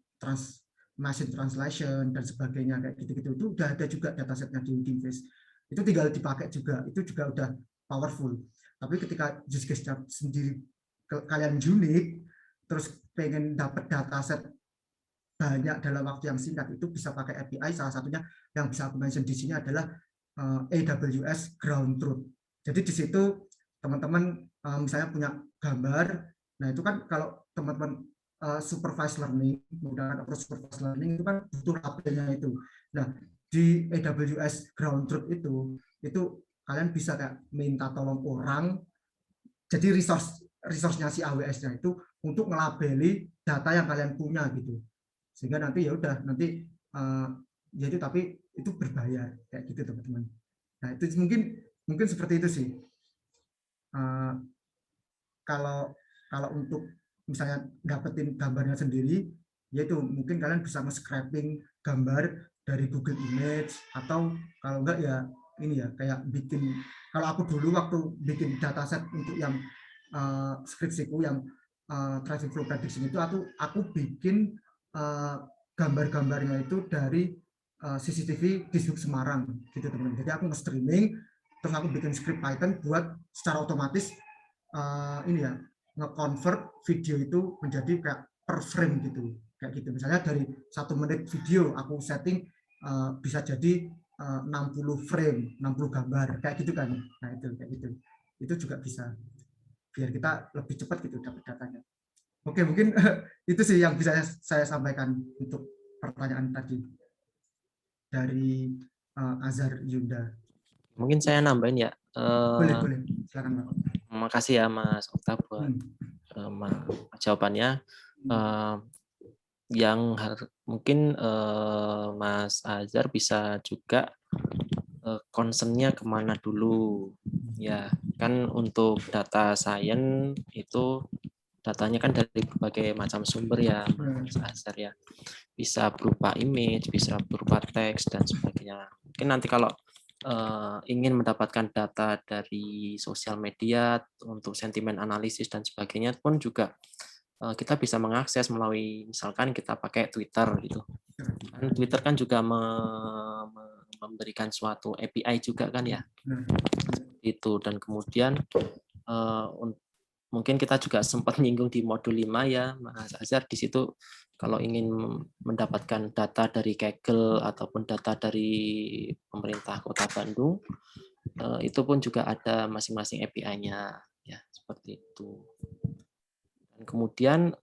Speaker 3: machine translation dan sebagainya kayak gitu-gitu. Itu udah ada juga datasetnya di Hugging Face. Itu tinggal dipakai juga. Itu juga udah powerful. Tapi ketika use case-nya sendiri kalian unik, terus pengen dapat dataset banyak dalam waktu yang singkat, itu bisa pakai API. Salah satunya yang bisa aku mention di sini adalah AWS Ground Truth. Jadi di situ teman-teman misalnya punya gambar, nah itu kan kalau teman-teman supervised learning, menggunakan approach supervised learning itu kan butuh labelnya itu. Nah, di AWS Ground Truth itu kalian bisa kayak minta tolong orang, jadi resource-nya si AWS-nya itu untuk ngelabeli data yang kalian punya gitu, sehingga nanti ya udah nanti ya itu, tapi itu berbayar kayak gitu teman-teman. Nah, itu mungkin seperti itu sih. Kalau untuk misalnya dapetin gambarnya sendiri, yaitu mungkin kalian bisa nge-scraping gambar dari Google Image, atau kalau enggak ya ini ya, kayak bikin, kalau aku dulu waktu bikin dataset untuk yang skripsiku yang traffic flow prediction itu, aku bikin gambar-gambarnya itu dari CCTV di Sub Semarang gitu teman-teman. Jadi aku nge-streaming, terus aku bikin script Python buat secara otomatis ini ya, nge-convert video itu menjadi kayak per frame gitu, kayak gitu. Misalnya dari 1 menit video aku setting bisa jadi 60 frame, 60 gambar kayak gitu kan. Nah, itu kayak gitu. Itu juga bisa biar kita lebih cepat gitu dapat datanya. Oke, mungkin itu sih yang bisa saya sampaikan untuk pertanyaan tadi dari Azhar Yunda.
Speaker 4: Mungkin saya nambahin ya.
Speaker 3: Boleh, silakan Pak.
Speaker 4: Makasih ya Mas Okta buat jawabannya. Yang mungkin Mas Azhar bisa juga concern-nya kemana dulu. Ya, kan untuk data science itu datanya kan dari berbagai macam sumber ya Mas Azhar ya. Bisa berupa image, bisa berupa teks dan sebagainya. Mungkin nanti kalau ingin mendapatkan data dari sosial media untuk sentimen analisis dan sebagainya pun juga kita bisa mengakses melalui, misalkan kita pakai Twitter gitu. Twitter kan juga memberikan suatu API juga kan ya. Itu, dan kemudian mungkin kita juga sempat nyinggung di modul 5 ya Mas Azhar, di situ kalau ingin mendapatkan data dari Kaggle ataupun data dari pemerintah Kota Bandung, itu pun juga ada masing-masing API-nya. Ya, seperti itu. Dan kemudian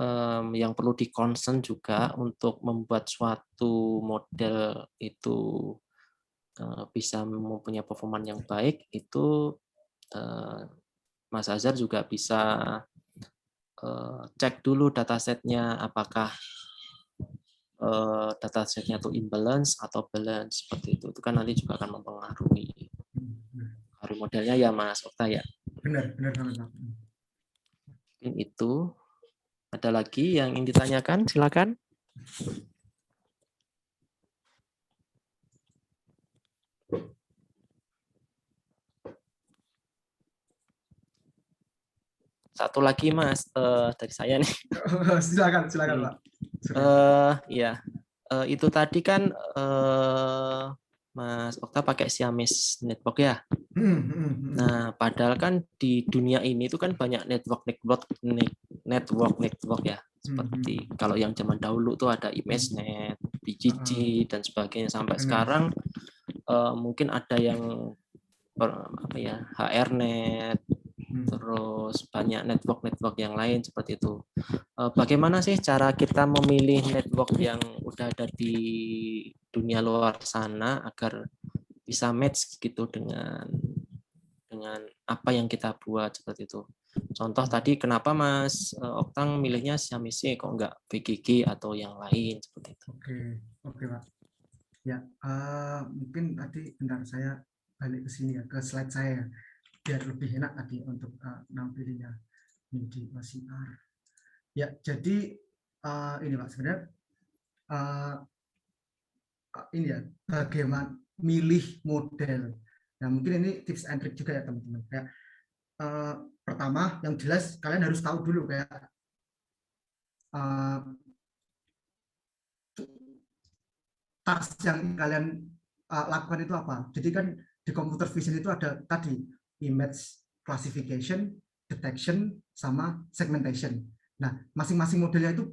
Speaker 4: yang perlu di-concern juga untuk membuat suatu model itu bisa mempunyai performa yang baik, itu Mas Azhar juga bisa cek dulu datasetnya, apakah datasetnya itu imbalance atau balance, seperti itu. Itu kan nanti juga akan mempengaruhi modelnya ya Mas Okta ya.
Speaker 3: Benar banget Pak.
Speaker 4: Mungkin itu. Ada lagi yang ingin ditanyakan? Silakan. Satu lagi Mas, dari saya nih.
Speaker 3: Silakan Pak.
Speaker 4: Ya, itu tadi kan Mas Okta pakai Siamese network ya. Nah, padahal kan di dunia ini itu kan banyak network ya. Seperti kalau yang zaman dahulu tuh ada ImageNet, BGG dan sebagainya. Sampai sekarang mungkin ada yang HRNet, terus banyak network yang lain seperti itu. Bagaimana sih cara kita memilih network yang udah ada di dunia luar sana agar bisa match gitu dengan apa yang kita buat seperti itu. Contoh tadi kenapa Mas Oktang milihnya Siamese kok enggak BGG atau yang lain seperti itu.
Speaker 3: Oke Pak. Ya, mungkin tadi bentar saya balik ke sini ya, ke slide saya biar lebih enak tadi untuk nampilinnya di OCR. Ya, jadi ini Pak sebenarnya ini ya bagaimana milih model. Nah, mungkin ini tips and trick juga ya teman-teman. Kayak pertama yang jelas kalian harus tahu dulu kayak task yang kalian lakukan itu apa. Jadi kan di computer vision itu ada tadi image classification, detection, sama segmentation. Nah, masing-masing modelnya itu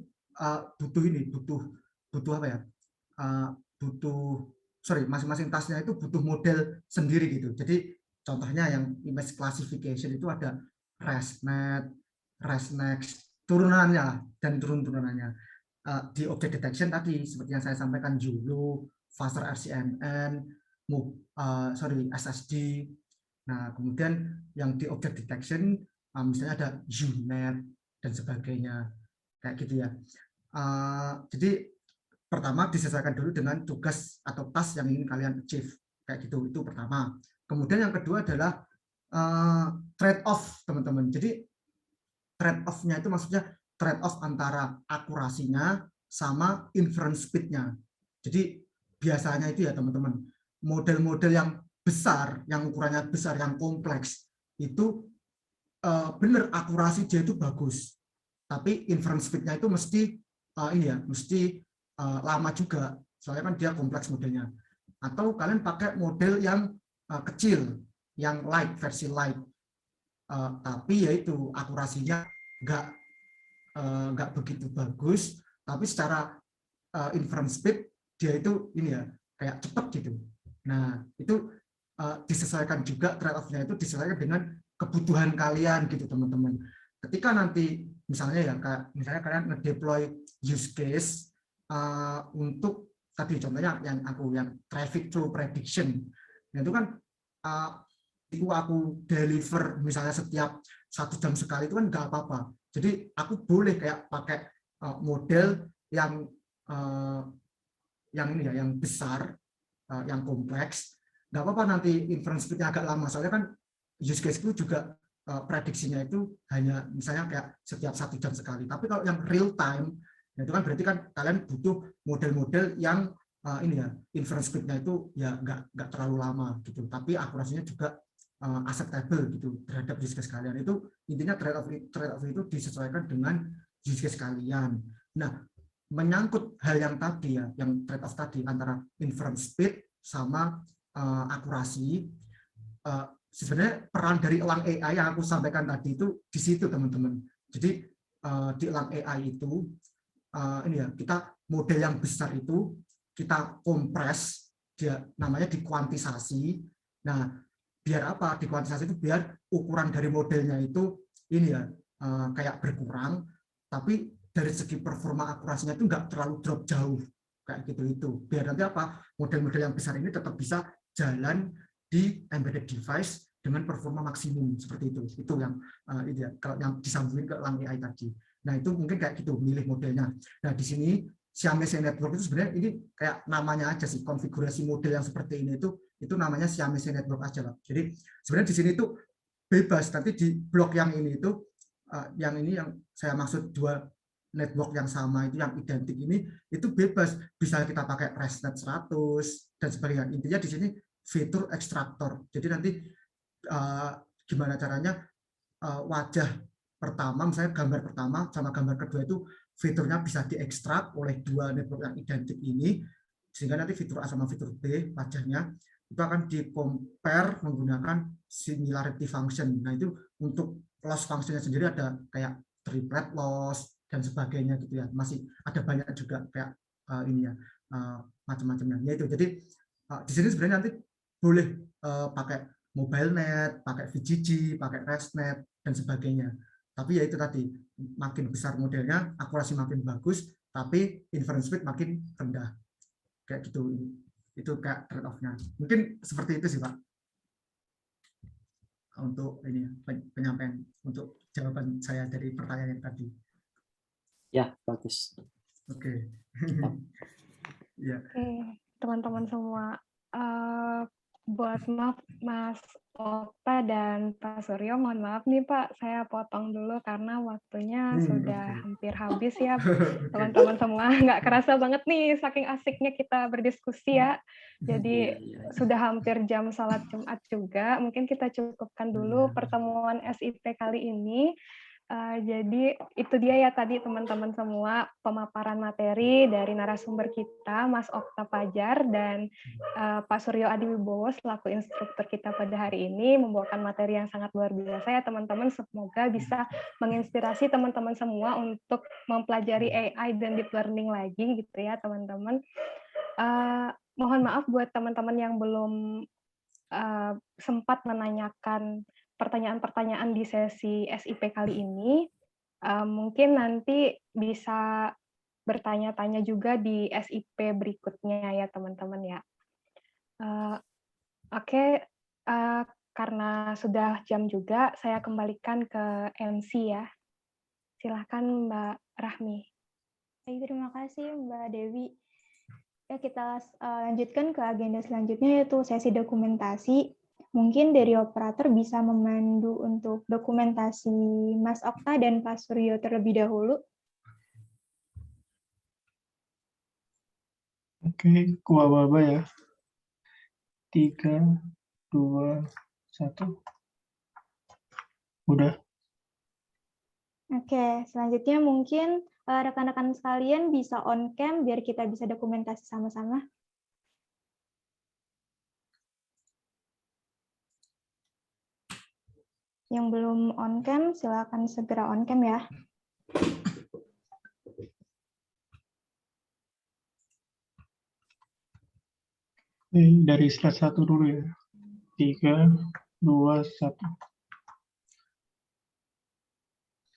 Speaker 3: butuh apa ya? Masing-masing tasknya itu butuh model sendiri gitu. Jadi contohnya yang image classification itu ada ResNet, ResNext, turunannya dan turun-turunannya. Di object detection tadi seperti yang saya sampaikan Zulu, Faster RCNN, SSD. Nah, kemudian yang di object detection misalnya ada UNet dan sebagainya kayak gitu ya. Jadi pertama disesuaikan dulu dengan tugas atau task yang ingin kalian achieve kayak gitu, itu pertama. Kemudian yang kedua adalah trade off teman-teman. Jadi trade off-nya itu maksudnya trade off antara akurasinya sama inference speed-nya. Jadi biasanya itu ya teman-teman, model-model yang besar, yang ukurannya besar, yang kompleks itu benar akurasi dia itu bagus, tapi inference speed-nya itu mesti lama juga, soalnya kan dia kompleks modelnya. Atau kalian pakai model yang kecil, yang light, versi light, tapi yaitu akurasinya nggak begitu bagus, tapi secara inference speed dia itu kayak cepat gitu. Nah, itu disesuaikan juga, trade off-nya itu disesuaikan dengan kebutuhan kalian gitu teman-teman. Ketika nanti misalnya kalian nge-deploy use case untuk tadi contohnya yang traffic flow prediction, nah, itu kan aku deliver misalnya setiap 1 jam sekali itu kan nggak apa-apa. Jadi aku boleh kayak pakai model yang besar, yang kompleks. Nggak apa-apa nanti inference speed-nya agak lama, soalnya kan use case itu juga prediksinya itu hanya misalnya kayak setiap 1 jam sekali. Tapi kalau yang real time, itu kan berarti kan kalian butuh model-model yang inference speed-nya itu ya nggak terlalu lama gitu. Tapi akurasinya juga acceptable gitu terhadap use case kalian. Itu intinya trade off itu disesuaikan dengan use case kalian. Nah, menyangkut hal yang tadi ya, yang trade off tadi antara inference speed sama akurasi, sebenarnya peran dari elang AI yang aku sampaikan tadi itu di situ teman-teman. Jadi di elang AI itu kita model yang besar itu kita kompres, dia namanya dikuantisasi. Nah, biar apa? Di kuantitasasi itu biar ukuran dari modelnya itu ini ya kayak berkurang, tapi dari segi performa akurasinya itu nggak terlalu drop jauh kayak gitu itu. Biar nanti apa? Model-model yang besar ini tetap bisa jalan di embedded device dengan performa maksimum seperti itu. Itu yang itu ya, kalau yang disambungin ke Lang AI tadi. Nah, itu mungkin kayak gitu milih modelnya. Nah, di sini Siamese Network itu sebenarnya ini kayak namanya aja sih, konfigurasi model yang seperti ini itu namanya Siamese Network aja lah. Jadi sebenarnya di sini itu bebas, nanti di blok yang ini itu yang ini yang saya maksud dua network yang sama itu yang identik ini itu bebas, bisa kita pakai ResNet 100 dan sebagainya. Intinya di sini fitur ekstraktor. Jadi nanti gimana caranya wajah pertama, misalnya gambar pertama sama gambar kedua itu fiturnya bisa diekstrak oleh dua network yang identik ini, sehingga nanti fitur A sama fitur B wajahnya itu akan di-compare menggunakan similarity function. Nah, itu untuk loss function-nya sendiri ada kayak triplet loss dan sebagainya gitu ya. Masih ada banyak juga kayak ini ya, macam-macamnya. Ya itu. Jadi di sini sebenarnya nanti boleh pakai MobileNet, pakai VGG, pakai ResNet dan sebagainya. Tapi ya itu tadi, makin besar modelnya, akurasi makin bagus, tapi inference speed makin rendah. Kayak gitu. Itu kayak trade-off-nya. Mungkin seperti itu sih, Pak. Untuk ini penyampaian, untuk jawaban saya dari pertanyaan yang tadi.
Speaker 4: Ya, bagus.
Speaker 3: Oke. Ya.
Speaker 2: Oke, teman-teman semua. Buat maaf Mas Okta dan Pak Suryo, mohon maaf nih Pak, saya potong dulu karena waktunya sudah hampir habis ya. Teman-teman semua, nggak kerasa banget nih saking asiknya kita berdiskusi ya. Jadi sudah hampir jam sholat Jumat juga, mungkin kita cukupkan dulu pertemuan SIP kali ini. Jadi itu dia ya tadi teman-teman semua pemaparan materi dari narasumber kita Mas Okta Fajar dan Pak Suryo Adiwibowo selaku instruktur kita pada hari ini membawakan materi yang sangat luar biasa ya teman-teman, semoga bisa menginspirasi teman-teman semua untuk mempelajari AI dan deep learning lagi gitu ya teman-teman. Mohon maaf buat teman-teman yang belum sempat menanyakan pertanyaan-pertanyaan di sesi SIP kali ini, mungkin nanti bisa bertanya-tanya juga di SIP berikutnya ya teman-teman ya. Oke, karena sudah jam juga, saya kembalikan ke MC ya. Silakan Mbak Rahmi.
Speaker 1: Terima kasih Mbak Dewi. Ya, kita lanjutkan ke agenda selanjutnya yaitu sesi dokumentasi. Mungkin dari operator bisa memandu untuk dokumentasi Mas Okta dan Pak Suryo terlebih dahulu.
Speaker 8: Oke, kuaba ya. 3, 2, 1. Udah.
Speaker 1: Oke, selanjutnya mungkin rekan-rekan sekalian bisa on cam biar kita bisa dokumentasi sama-sama. Yang belum on cam, silakan segera on cam ya.
Speaker 8: Dari slide 1 dulu ya. 3, 2, 1.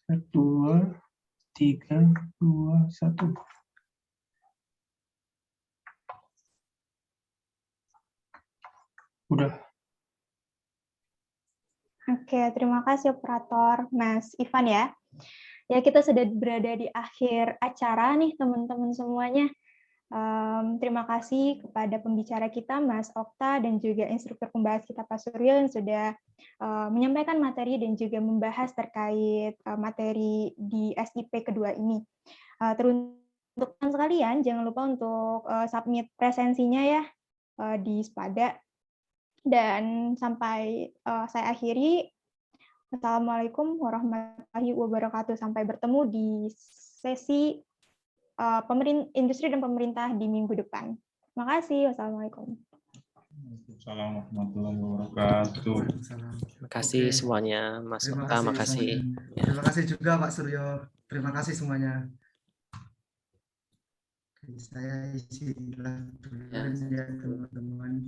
Speaker 8: Slide 2, 3, 2, 1. Udah.
Speaker 1: Oke, terima kasih operator Mas Ivan ya. Ya, kita sudah berada di akhir acara nih teman-teman semuanya. Terima kasih kepada pembicara kita Mas Okta dan juga instruktur pembahas kita Pak Suryo yang sudah menyampaikan materi dan juga membahas terkait materi di SIP kedua ini. Teruntuk sekalian, jangan lupa untuk submit presensinya ya di Spada. Dan sampai saya akhiri. Assalamualaikum warahmatullahi wabarakatuh. Sampai bertemu di sesi industri dan pemerintah di minggu depan. Terima kasih. Wassalamualaikum.
Speaker 8: Assalamualaikum warahmatullahi wabarakatuh.
Speaker 4: Terima kasih semuanya, Mas Okta. Terima kasih.
Speaker 3: Terima kasih juga Pak Suryo. Terima kasih semuanya. Saya isi ya teman-teman.